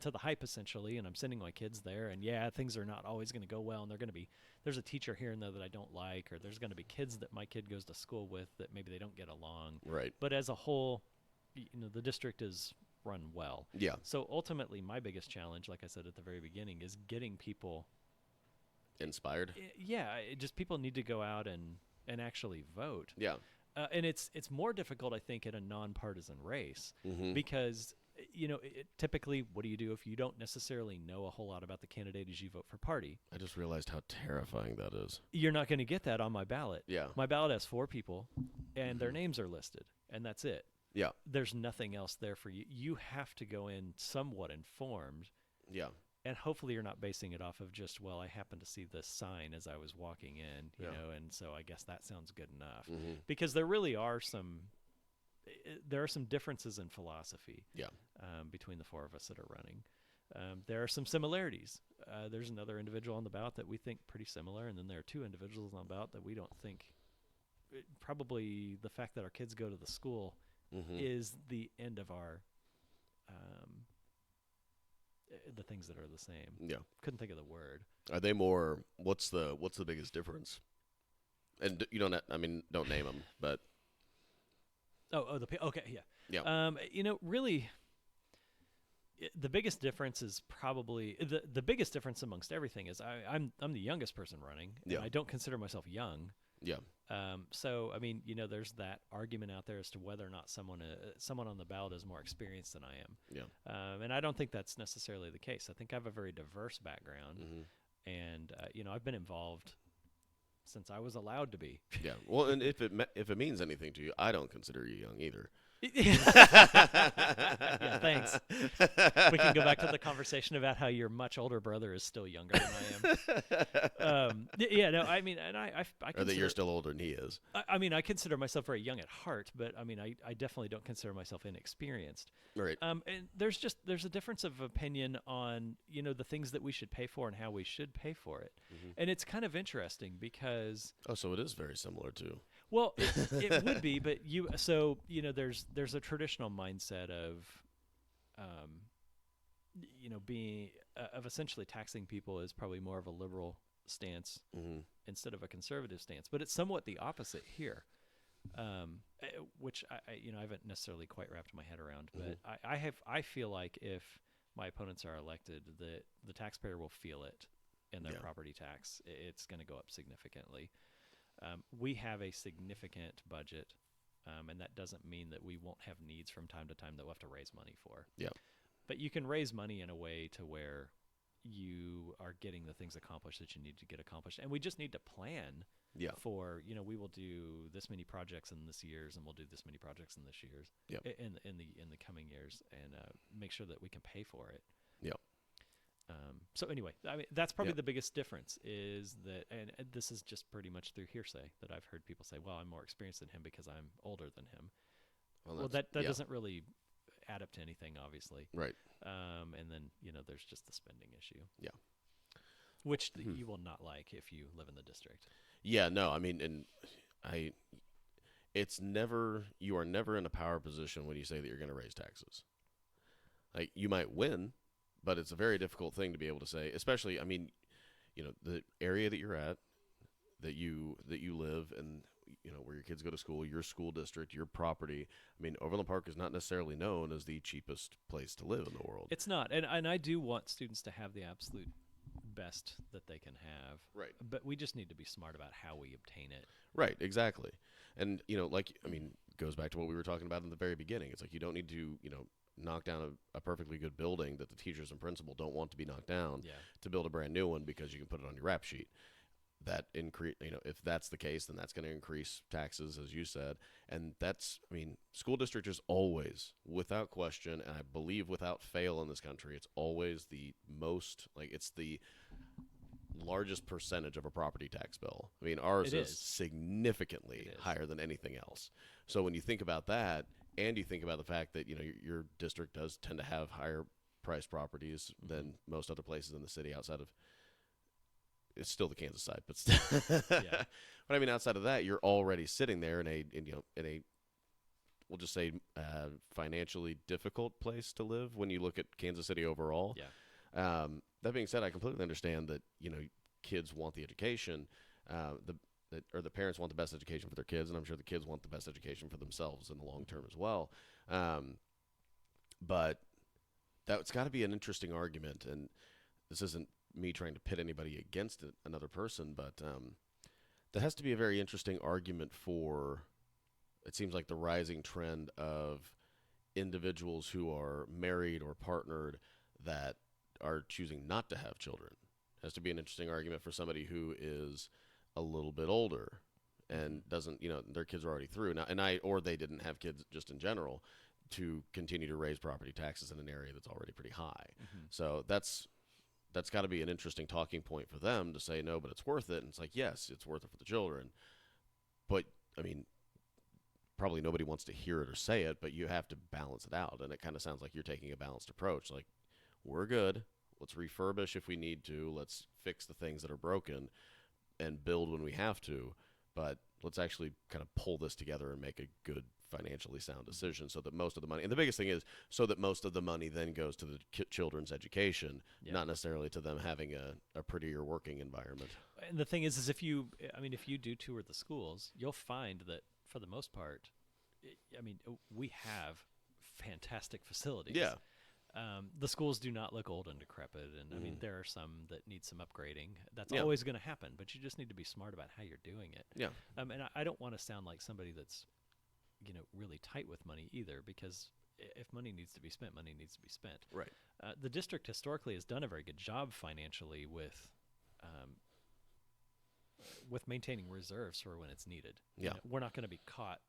To the hype essentially, and I'm sending my kids there, and things are not always going to go well, and there's a teacher here and there that I don't like, or there's going to be kids that my kid goes to school with that maybe they don't get along. Right. But as a whole, the district is run well. Yeah. So ultimately, my biggest challenge, like I said at the very beginning, is getting people inspired. Just people need to go out and actually vote. Yeah. And it's more difficult, I think, in a nonpartisan race, because typically, what do you do if you don't necessarily know a whole lot about the candidate as you vote for party? I just realized how terrifying that is. You're not going to get that on my ballot. Yeah. My ballot has 4 people, and their names are listed, and that's it. Yeah. there's nothing else there for you. You have to go in somewhat informed, Yeah. and hopefully you're not basing it off of just, well, I happened to see this sign as I was walking in, you Yeah. know, and so I guess that sounds good enough. Mm-hmm. Because there really are there are some differences in philosophy Yeah. between the four of us that are running. There are some similarities. There's another individual on the ballot that we think pretty similar, and then there are two individuals on the ballot that we don't think. Probably the fact that our kids go to the school Mm-hmm. is the end of our the things that are the same. Yeah. Couldn't think of the word. Are they more? What's the biggest difference? And you don't. Don't name them, but Okay, yeah. yeah. You know, really, the biggest difference is probably the biggest difference amongst everything is I'm the youngest person running. And Yeah. I don't consider myself young. Yeah. So I mean, you know, there's that argument out there as to whether or not someone on the ballot is more experienced than I am. Yeah. And I don't think that's necessarily the case. I think I have a very diverse background, Mm-hmm. and you know, I've been involved since I was allowed to be. Yeah. Well, and if it means anything to you, I don't consider you young either. Yeah, thanks. We can go back to the conversation about how your much older brother is still younger than I am. Yeah, no, I mean, and I Or that you're still older than he is. I mean, I consider myself very young at heart, but I mean, I definitely don't consider myself inexperienced. Right. And there's a difference of opinion on, you know, the things that we should pay for and how we should pay for it. Mm-hmm. And it's kind of interesting because, Oh, so it is very similar too. well, it would be, but you know, there's a traditional mindset of, you know, being of essentially taxing people is probably more of a liberal stance Mm-hmm. instead of a conservative stance, but it's somewhat the opposite here, which you know, I haven't necessarily quite wrapped my head around, but I feel like if my opponents are elected, the taxpayer will feel it in their Yeah. property tax. It's going to go up significantly. We have a significant budget, and that doesn't mean that we won't have needs from time to time that we'll have to raise money for. Yeah. But you can raise money in a way to where you are getting the things accomplished that you need to get accomplished. And we just need to plan Yeah. for, you know, we will do this many projects in this years, and we'll do this many projects in this years, Yep. in the coming years, and make sure that we can pay for it. Yeah. So anyway, I mean, that's probably Yep. the biggest difference is that, and this is just pretty much through hearsay that I've heard people say, well, I'm more experienced than him because I'm older than him. Well, that yeah. doesn't really add up to anything, obviously. Right. And then, you know, there's just the spending issue. Yeah. Which you will not like if you live in the district. Yeah. No. I mean, and you are never in a power position when you say that you're going to raise taxes. Like, you might win, but it's a very difficult thing to be able to say, especially, I mean, you know, the area that you're at, that you live, and, you know, where your kids go to school, your school district, your property. I mean, Overland Park is not necessarily known as the cheapest place to live in the world. It's not. And I do want students to have the absolute best that they can have. Right. But we just need to be smart about how we obtain it. Right, exactly. And, you know, like, I mean, goes back to what we were talking about in the very beginning. It's like, you don't need to, you know, knock down a perfectly good building that the teachers and principal don't want to be knocked down Yeah. to build a brand new one because you can put it on your rap sheet. That increase, you know, if that's the case, then that's going to increase taxes, as you said. And that's, I mean, school district is always, without question, and I believe without fail in this country, it's always the most, like, it's the largest percentage of a property tax bill. I mean, ours It is is. significantly It is. higher than anything else. So when you think about that, and you think about the fact that, you know, your district does tend to have higher priced properties than most other places in the city outside of, it's still the Kansas side, but Yeah. but I mean, outside of that, you're already sitting there in a we'll just say financially difficult place to live when you look at Kansas City overall. Yeah. That being said, I completely understand that, you know, kids want the education, the parents want the best education for their kids, and I'm sure the kids want the best education for themselves in the long term as well. But that's got to be an interesting argument, and this isn't me trying to pit anybody against another person, but that has to be a very interesting argument for, it seems like, the rising trend of individuals who are married or partnered that are choosing not to have children. It has to be an interesting argument for somebody who is a little bit older and doesn't, their kids are already through now, or they didn't have kids just in general to continue to raise property taxes in an area that's already pretty high. So that's got to be an interesting talking point for them to say no, but it's worth it. And it's like, yes, it's worth it for the children, but I mean, probably nobody wants to hear it or say it, but you have to balance it out. And it kind of sounds like you're taking a balanced approach. Like, we're good. Let's refurbish if we need to. Let's fix the things that are broken and build when we have to. But let's actually kind of pull this together and make a good financially sound decision so that most of the money, and the biggest thing is so that most of the money then goes to the children's education, not necessarily to them having a prettier working environment. And the thing is if you do tour the schools, you'll find that for the most part, we have fantastic facilities. Yeah. The schools do not look old and decrepit, and I mean there are some that need some upgrading. That's Yeah. always going to happen, but you just need to be smart about how you're doing it. Yeah. And I don't want to sound like somebody that's really tight with money either, because if money needs to be spent, money needs to be spent. Right. The district historically has done a very good job financially with maintaining reserves for when it's needed. Yeah. We're not going to be caught,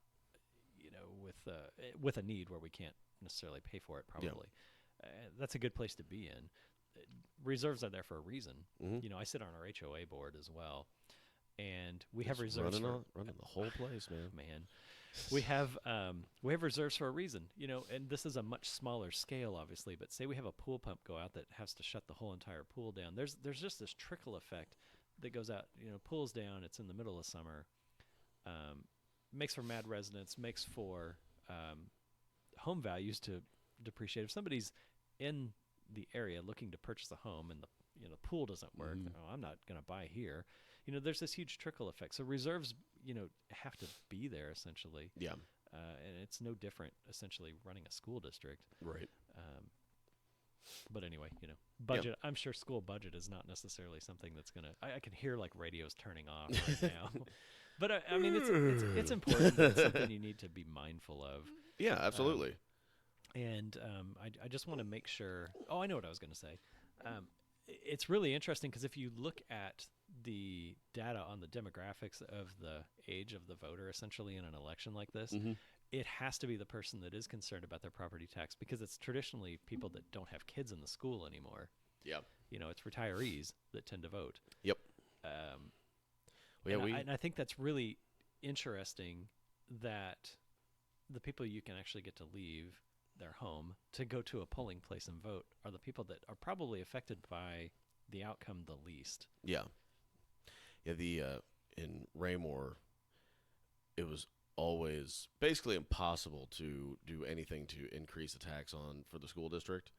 with a need where we can't necessarily pay for it. Probably, that's a good place to be in. Reserves are there for a reason. I sit on our HOA board as well, and we have reserves running the whole place, man. We have reserves for a reason, and this is a much smaller scale, obviously. But say we have a pool pump go out that has to shut the whole entire pool down. There's just this trickle effect that goes out. Pool's down. It's in the middle of summer. Makes for mad residents. Makes for home values to depreciate. If somebody's in the area looking to purchase a home and the pool doesn't work, I'm not going to buy here. There's this huge trickle effect. So reserves, have to be there essentially. Yeah. And it's no different essentially running a school district. Right. But anyway, budget. Yep. I'm sure school budget is not necessarily something that's gonna. I can hear like radios turning off right now. But it's important. It's something you need to be mindful of. Yeah, absolutely. I just want to make sure. Oh, I know what I was going to say. It's really interesting because if you look at the data on the demographics of the age of the voter, essentially in an election like this, it has to be the person that is concerned about their property tax, because it's traditionally people that don't have kids in the school anymore. Yeah. It's retirees that tend to vote. Yep. I think that's really interesting that the people you can actually get to leave their home to go to a polling place and vote are the people that are probably affected by the outcome the least. Yeah. Yeah, in Raymore, it was always basically impossible to do anything to increase the tax for the school district.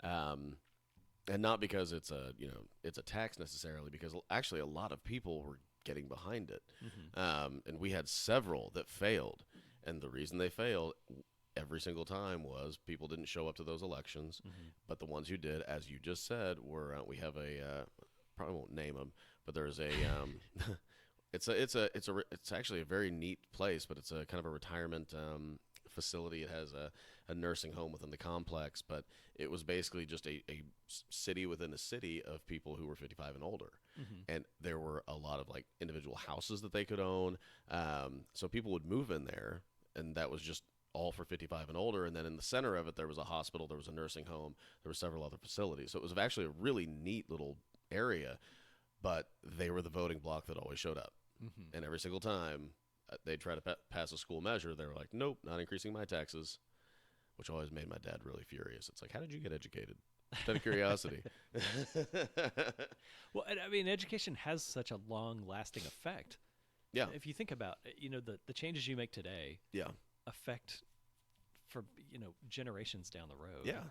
And not because it's a tax necessarily, because actually a lot of people were getting behind it. And we had several that failed. And the reason they failed every single time was people didn't show up to those elections. But the ones who did, as you just said, were we have probably won't name them, but there's a it's actually a very neat place, but it's a kind of a retirement facility. It has a nursing home within the complex, but it was basically just a city within a city of people who were 55 and older. And there were a lot of like individual houses that they could own. So people would move in there, and that was just all for 55 and older. And then in the center of it, there was a hospital, there was a nursing home, there were several other facilities. So it was actually a really neat little area, but they were the voting bloc that always showed up. And every single time they'd try to pass a school measure, they were like, nope, not increasing my taxes, which always made my dad really furious. It's like, how did you get educated? Just out of curiosity. Well, I mean, education has such a long-lasting effect. Yeah. If you think about, the changes you make today affect for, generations down the road. Yeah.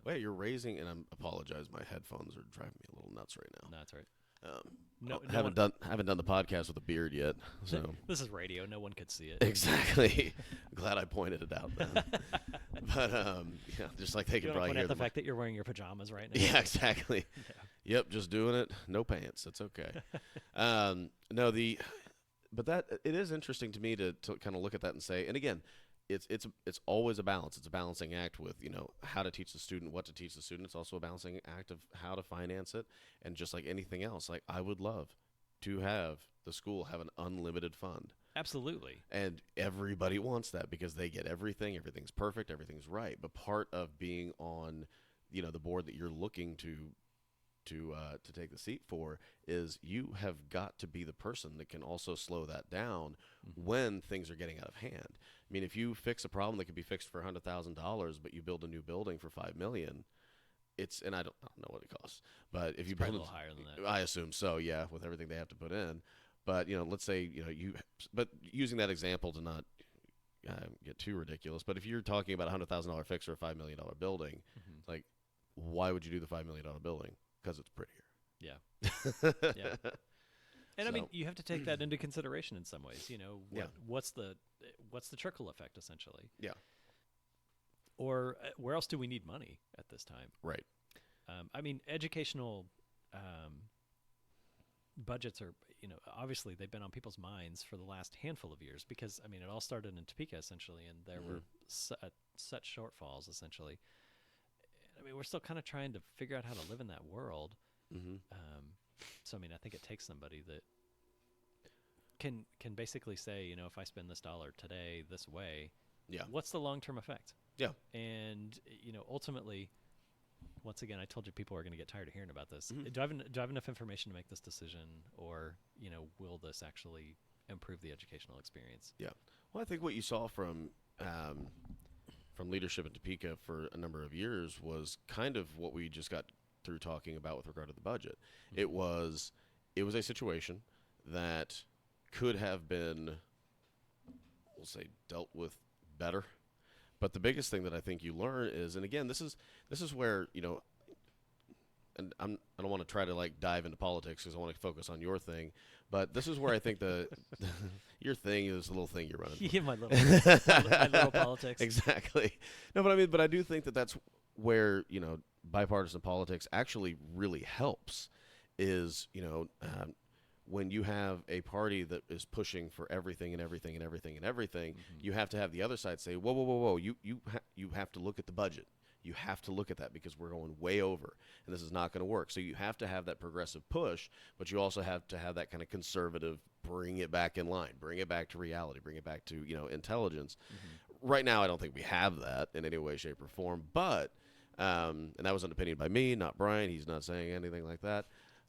Wait, you're raising, and I apologize, my headphones are driving me a little nuts right now. No, that's right. Haven't done the podcast with a beard yet, so this is radio. No one could see it. Exactly. Glad I pointed it out then. But just like they can probably hear the fact that you're wearing your pajamas right now. Yeah, exactly. Yeah. Yep, just doing it. No pants. It's okay. But that it is interesting to me to kind of look at that and say, and again, it's always a balance. It's a balancing act with, how to teach the student, what to teach the student. It's also a balancing act of how to finance it. And just like anything else, like I would love to have the school have an unlimited fund. Absolutely. And everybody wants that because they get everything. Everything's perfect. Everything's right. But part of being on, the board that you're looking to take the seat for is you have got to be the person that can also slow that down when things are getting out of hand. I mean, if you fix a problem that could be fixed for $100,000, but you build a new building for $5 million, and I don't know what it costs, but if It's you probably build a little higher than that. I assume so, yeah, with everything they have to put in. But let's say but using that example to not get too ridiculous, but if you're talking about a $100,000 fix or a $5 million building, Mhm. like, why would you do the $5 million building? Because it's prettier. Yeah. Yeah. And I mean, So- you have to take that into consideration in some ways. Yeah. What's the trickle effect essentially? Yeah. Or where else do we need money at this time? Right. I mean, educational budgets are, obviously they've been on people's minds for the last handful of years because, I mean, it all started in Topeka essentially, and there were such shortfalls essentially. I mean, we're still kind of trying to figure out how to live in that world. Mm-hmm. So, I mean, I think it takes somebody that can basically say, if I spend this dollar today this way, Yeah. what's the long-term effect? Yeah. And, ultimately, once again, I told you people are going to get tired of hearing about this. Mhm. Do I have enough information to make this decision, or, will this actually improve the educational experience? Yeah. Well, I think what you saw from leadership in Topeka for a number of years was kind of what we just got through talking about with regard to the budget. Mhm. It was a situation that could have been, we'll say, dealt with better. But the biggest thing that I think you learn is, and again, this is where, and I don't want to try to like dive into politics because I want to focus on your thing, but this is where I think your thing is the little thing you're running. Yeah, my little politics. Exactly. No, but I do think that that's where bipartisan politics actually really helps. Is when you have a party that is pushing for everything and everything and everything and everything, you have to have the other side say, whoa, whoa, whoa, whoa, you have to look at the budget. You have to look at that because we're going way over, and this is not going to work. So you have to have that progressive push, but you also have to have that kind of conservative, bring it back in line, bring it back to reality, bring it back to intelligence. Right now, I don't think we have that in any way, shape, or form. But and that was an opinion by me, not Brian. He's not saying anything like that.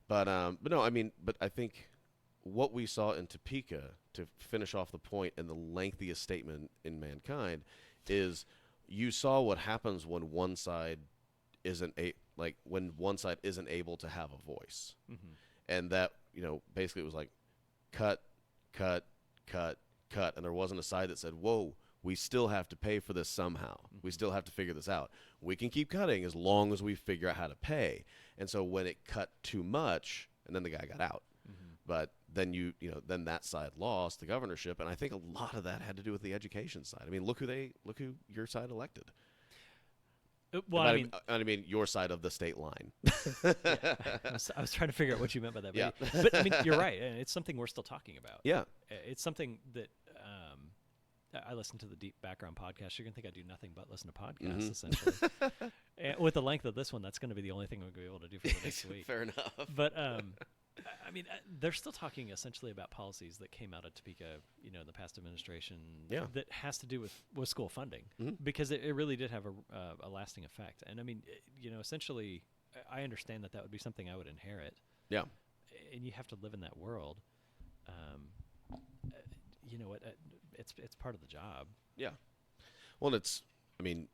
But no, I mean, but I think what we saw in Topeka, to finish off the point and the lengthiest statement in mankind, is you saw what happens when one side isn't able to have a voice, and that basically it was like cut, cut, cut, cut, and there wasn't a side that said, whoa, we still have to pay for this somehow. We still have to figure this out. We can keep cutting as long as we figure out how to pay. And so when it cut too much, and then the guy got out, but then then that side lost the governorship, and I think a lot of that had to do with the education side. I mean, look who your side elected. Well, I mean your side of the state line. Yeah. I was trying to figure out what you meant by that. But, Yeah. But I mean, you're right, and it's something we're still talking about. Yeah. It's something that I listen to the Deep Background podcast. You're gonna think I do nothing but listen to podcasts, essentially. And with the length of this one, that's going to be the only thing we're going to be able to do for the next week. Fair enough. But I mean, they're still talking essentially about policies that came out of Topeka, in the past administration. Yeah. That has to do with school funding, Mhm. because it really did have a lasting effect. And I mean, essentially, I understand that would be something I would inherit. Yeah. And you have to live in that world. You know what? It's part of the job. Yeah. Well, I mean,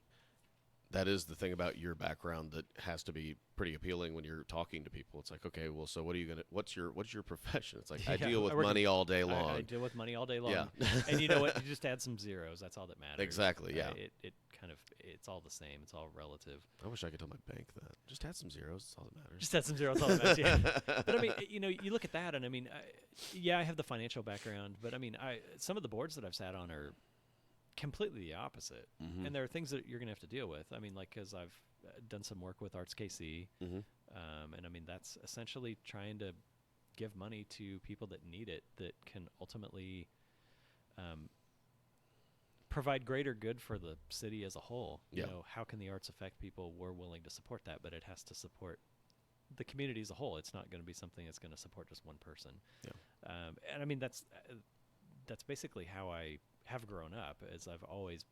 that is the thing about your background that has to be pretty appealing when you're talking to people. It's like, okay, well, so what's your profession? It's like, I Yeah, deal with I work money all day I long. deal with money all day long. Yeah. And you know what? You just add some zeros. That's all that matters. Exactly, yeah. It's all the same. It's all relative. I wish I could tell my bank that. Just add some zeros. That's all that matters. Just add some zeros. All that matters. Yeah. But I mean, you look at that, and I mean, I have the financial background, but I mean, some of the boards that I've sat on are completely the opposite. Mhm. And there are things that you're going to have to deal with. I mean, like, because I've done some work with Arts KC, Mhm. and I mean, that's essentially trying to give money to people that need it, that can ultimately provide greater good for the city as a whole. Yeah. How can the arts affect people? We're willing to support that, but it has to support the community as a whole. It's not going to be something that's going to support just one person. Yeah. And I mean, that's basically how I have grown up, as I've always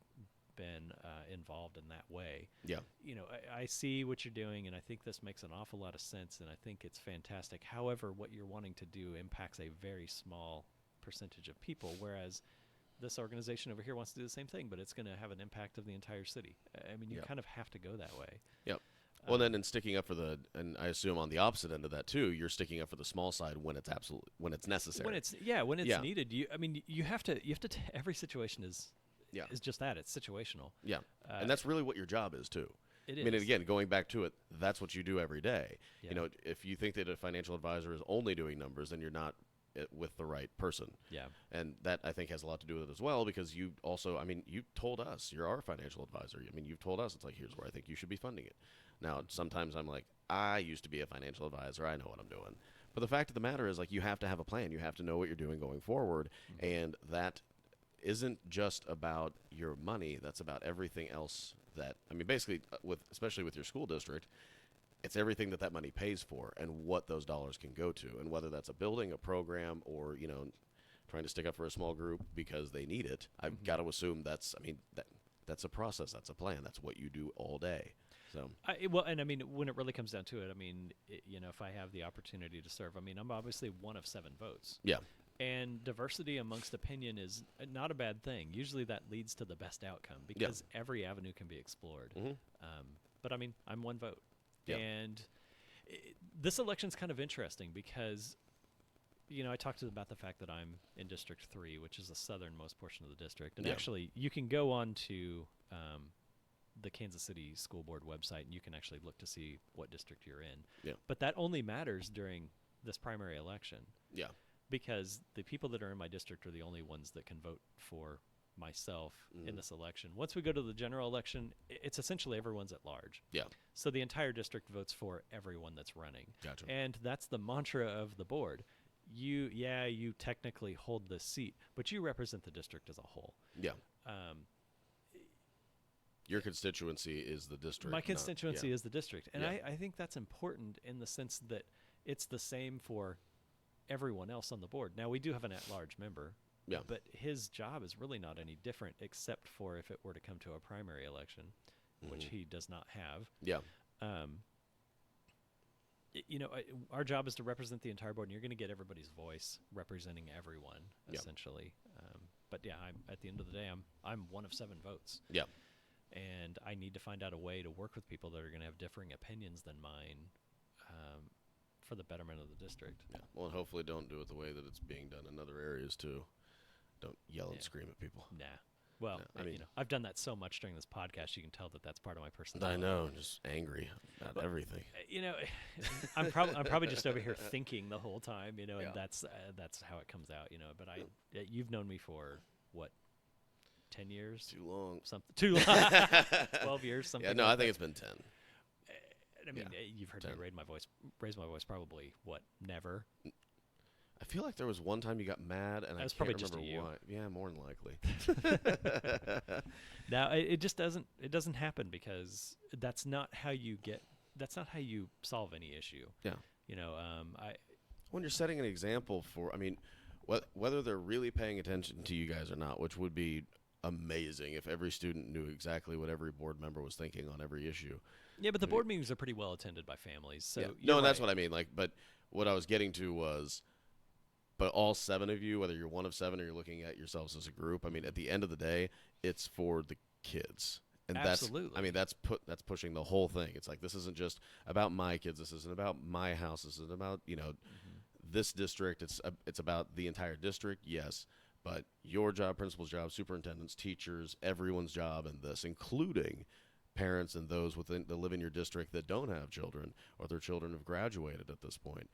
been involved in that way. Yeah. You know, I see what you're doing, and I think this makes an awful lot of sense, and I think it's fantastic. However, what you're wanting to do impacts a very small percentage of people, whereas this organization over here wants to do the same thing, but it's going to have an impact of the entire city. I mean, you Yep. kind of have to go that way. Yep. Well, then, in sticking up for and I assume on the opposite end of that too, you're sticking up for the small side when it's necessary. When it's needed. You have to every situation is just that. It's situational. Yeah, and that's really what your job is too. It I mean, is. again, going back to it, that's what you do every day. Yeah. You know, if you think that a financial advisor is only doing numbers, then you're not with the right person. Yeah. And that, I think, has a lot to do with it as well, because you also, I mean, you told us, you're our financial advisor. I mean, you've told us, it's like, here's where I think you should be funding it. Now, sometimes I'm like, I used to be a financial advisor. I know what I'm doing. But the fact of the matter is, like, you have to have a plan. You have to know what you're doing going forward. And that isn't just about your money. That's about everything else that, I mean, basically, especially with your school district, it's everything that money pays for and what those dollars can go to, and whether that's a building, a program, or, you know, trying to stick up for a small group because they need it. I've got to assume that's a process. That's a plan. That's what you do all day. So And I mean, when it really comes down to it, I mean, you know, if I have the opportunity to serve, I mean, I'm obviously one of 7 votes. yeah, And diversity amongst opinion is not a bad thing. Usually that leads to the best outcome because every avenue can be explored. But I mean, I'm 1 vote. Yeah. And this election's kind of interesting because, you know, I talked about the fact that I'm in District 3, which is the southernmost portion of the district. And actually, you can go on to the Kansas City School Board website, and you can actually look to see what district you're in. Yeah. But that only matters during this primary election. yeah, Because the people that are in my district are the only ones that can vote for myself in this election. Once we go to the general election, it's essentially everyone's at large. yeah. So the entire district votes for everyone that's running. Gotcha. And that's the mantra of the board. You technically hold the seat, but you represent the district as a whole. Yeah. Your constituency is the district. My constituency not, is the district. And Yeah. I think that's important in the sense that it's the same for everyone else on the board. Now, we do have an at-large member, Yeah. but his job is really not any different except for if it were to come to a primary election, which he does not have. Yeah. You know, our job is to represent the entire board, and you're going to get everybody's voice representing everyone, Yeah. essentially. But yeah, at the end of the day, I'm one of 7 votes. Yeah. And I need to find out a way to work with people that are going to have differing opinions than mine for the betterment of the district. Yeah. Well, and hopefully don't do it the way that it's being done in other areas too. Don't yell and Yeah. scream at people. Nah. Well, Yeah, I mean- you know, I've done that so much during this podcast, you can tell that that's part of my I personality. know, just angry about everything. You know, I'm probably just over here thinking the whole time, you know, and Yeah. that's how it comes out, you know. But you've known me for what, 10 years? Too long. Something too long. 12 years, something. Yeah, no, like I think it's been 10. I mean, yeah, you've heard 10. me raise my voice probably never. I feel like there was one time you got mad, and I was can't probably remember just to you. why. Yeah, more than likely. Now it just doesn't happen because that's not how you solve any issue. Yeah. You know, When you're setting an example for, I mean, whether they're really paying attention to you guys or not, which would be amazing if every student knew exactly what every board member was thinking on every issue. yeah, but the board meetings are pretty well attended by families. So Yeah. you're No, and that's right. what I mean. Like, but what I was getting to was, but all 7 of you, whether you're one of 7 or you're looking at yourselves as a group, I mean, at the end of the day, it's for the kids. And Absolutely. that's pushing the whole thing. It's like, this isn't just about my kids. This isn't about my house. This isn't about, you know, this district. It's about the entire district, yes, but your job, principal's job, superintendents, teachers, everyone's job in this, including parents and those that live in your district that don't have children or their children have graduated at this point.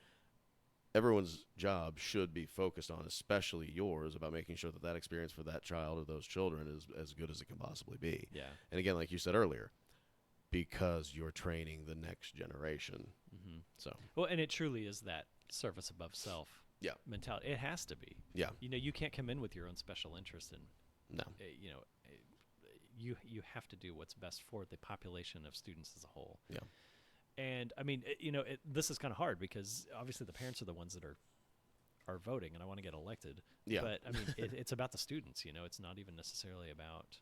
Everyone's job should be focused on, especially yours, about making sure that experience for that child or those children is as good as it can possibly be. Yeah. And again, like you said earlier, because you're training the next generation. So, Well, and it truly is that service above self yeah, mentality. It has to be. yeah, You know, you can't come in with your own special interest and no, you know, you have to do what's best for the population of students as a whole. yeah, And I mean, this is kind of hard because obviously the parents are the ones that are voting, and I want to get elected. Yeah. But I mean, it's about the students. It's not even necessarily about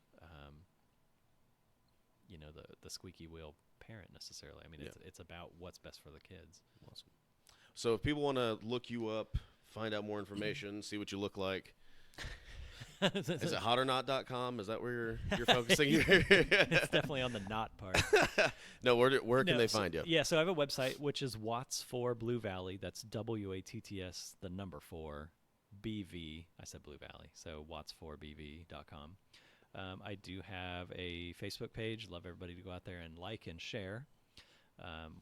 the squeaky wheel parent necessarily. I mean, it's about what's best for the kids. Awesome. So if people want to look you up, find out more information, see what you look like, is it hotornot.com? Is that where you're focusing? It's definitely on the not part. No, where can they find you? Yeah, so I have a website, which is Watts for Blue Valley. That's WATTS, the number 4, BV. I said Blue Valley, so watts4bv.com. I do have a Facebook page. Love everybody to go out there and like and share,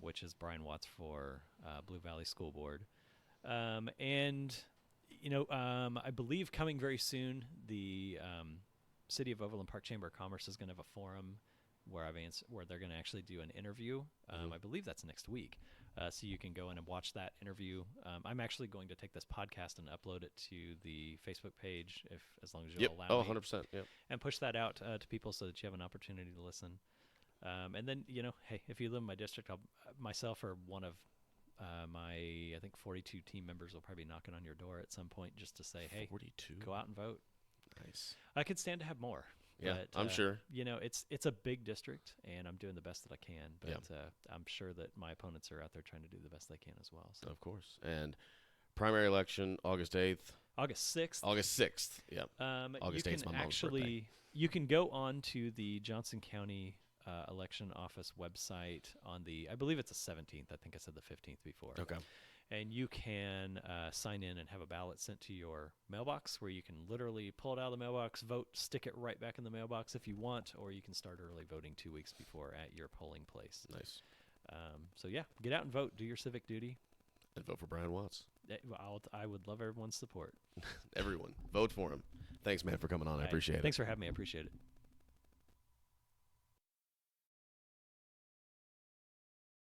which is Brian Watts for Blue Valley School Board. I believe coming very soon, the City of Overland Park Chamber of Commerce is going to have a forum where where they're going to actually do an interview. I believe that's next week. So you can go in and watch that interview. I'm actually going to take this podcast and upload it to the Facebook page, as long as you'll allow me. 100%. Yep. And push that out to people so that you have an opportunity to listen. And then, hey, if you live in my district, myself or one of I think 42 team members will probably be knocking on your door at some point just to say, hey, 42. Go out and vote. Nice. I could stand to have more. Yeah, but, I'm sure. It's a big district, and I'm doing the best that I can. But I'm sure that my opponents are out there trying to do the best they can as well. So. Of course. And primary election, August 8th. August 6th. August 6th, yeah. August 8th is my mom's birthday. You can go on to the Johnson County election office website on I believe it's the 17th. I think I said the 15th before. Okay. And you can sign in and have a ballot sent to your mailbox where you can literally pull it out of the mailbox, vote, stick it right back in the mailbox if you want, or you can start early voting 2 weeks before at your polling place. Nice. So, yeah, get out and vote. Do your civic duty. And vote for Brian Watts. I would love everyone's support. Everyone. Vote for him. Thanks, man, for coming on. I appreciate it. Thanks for having me. I appreciate it.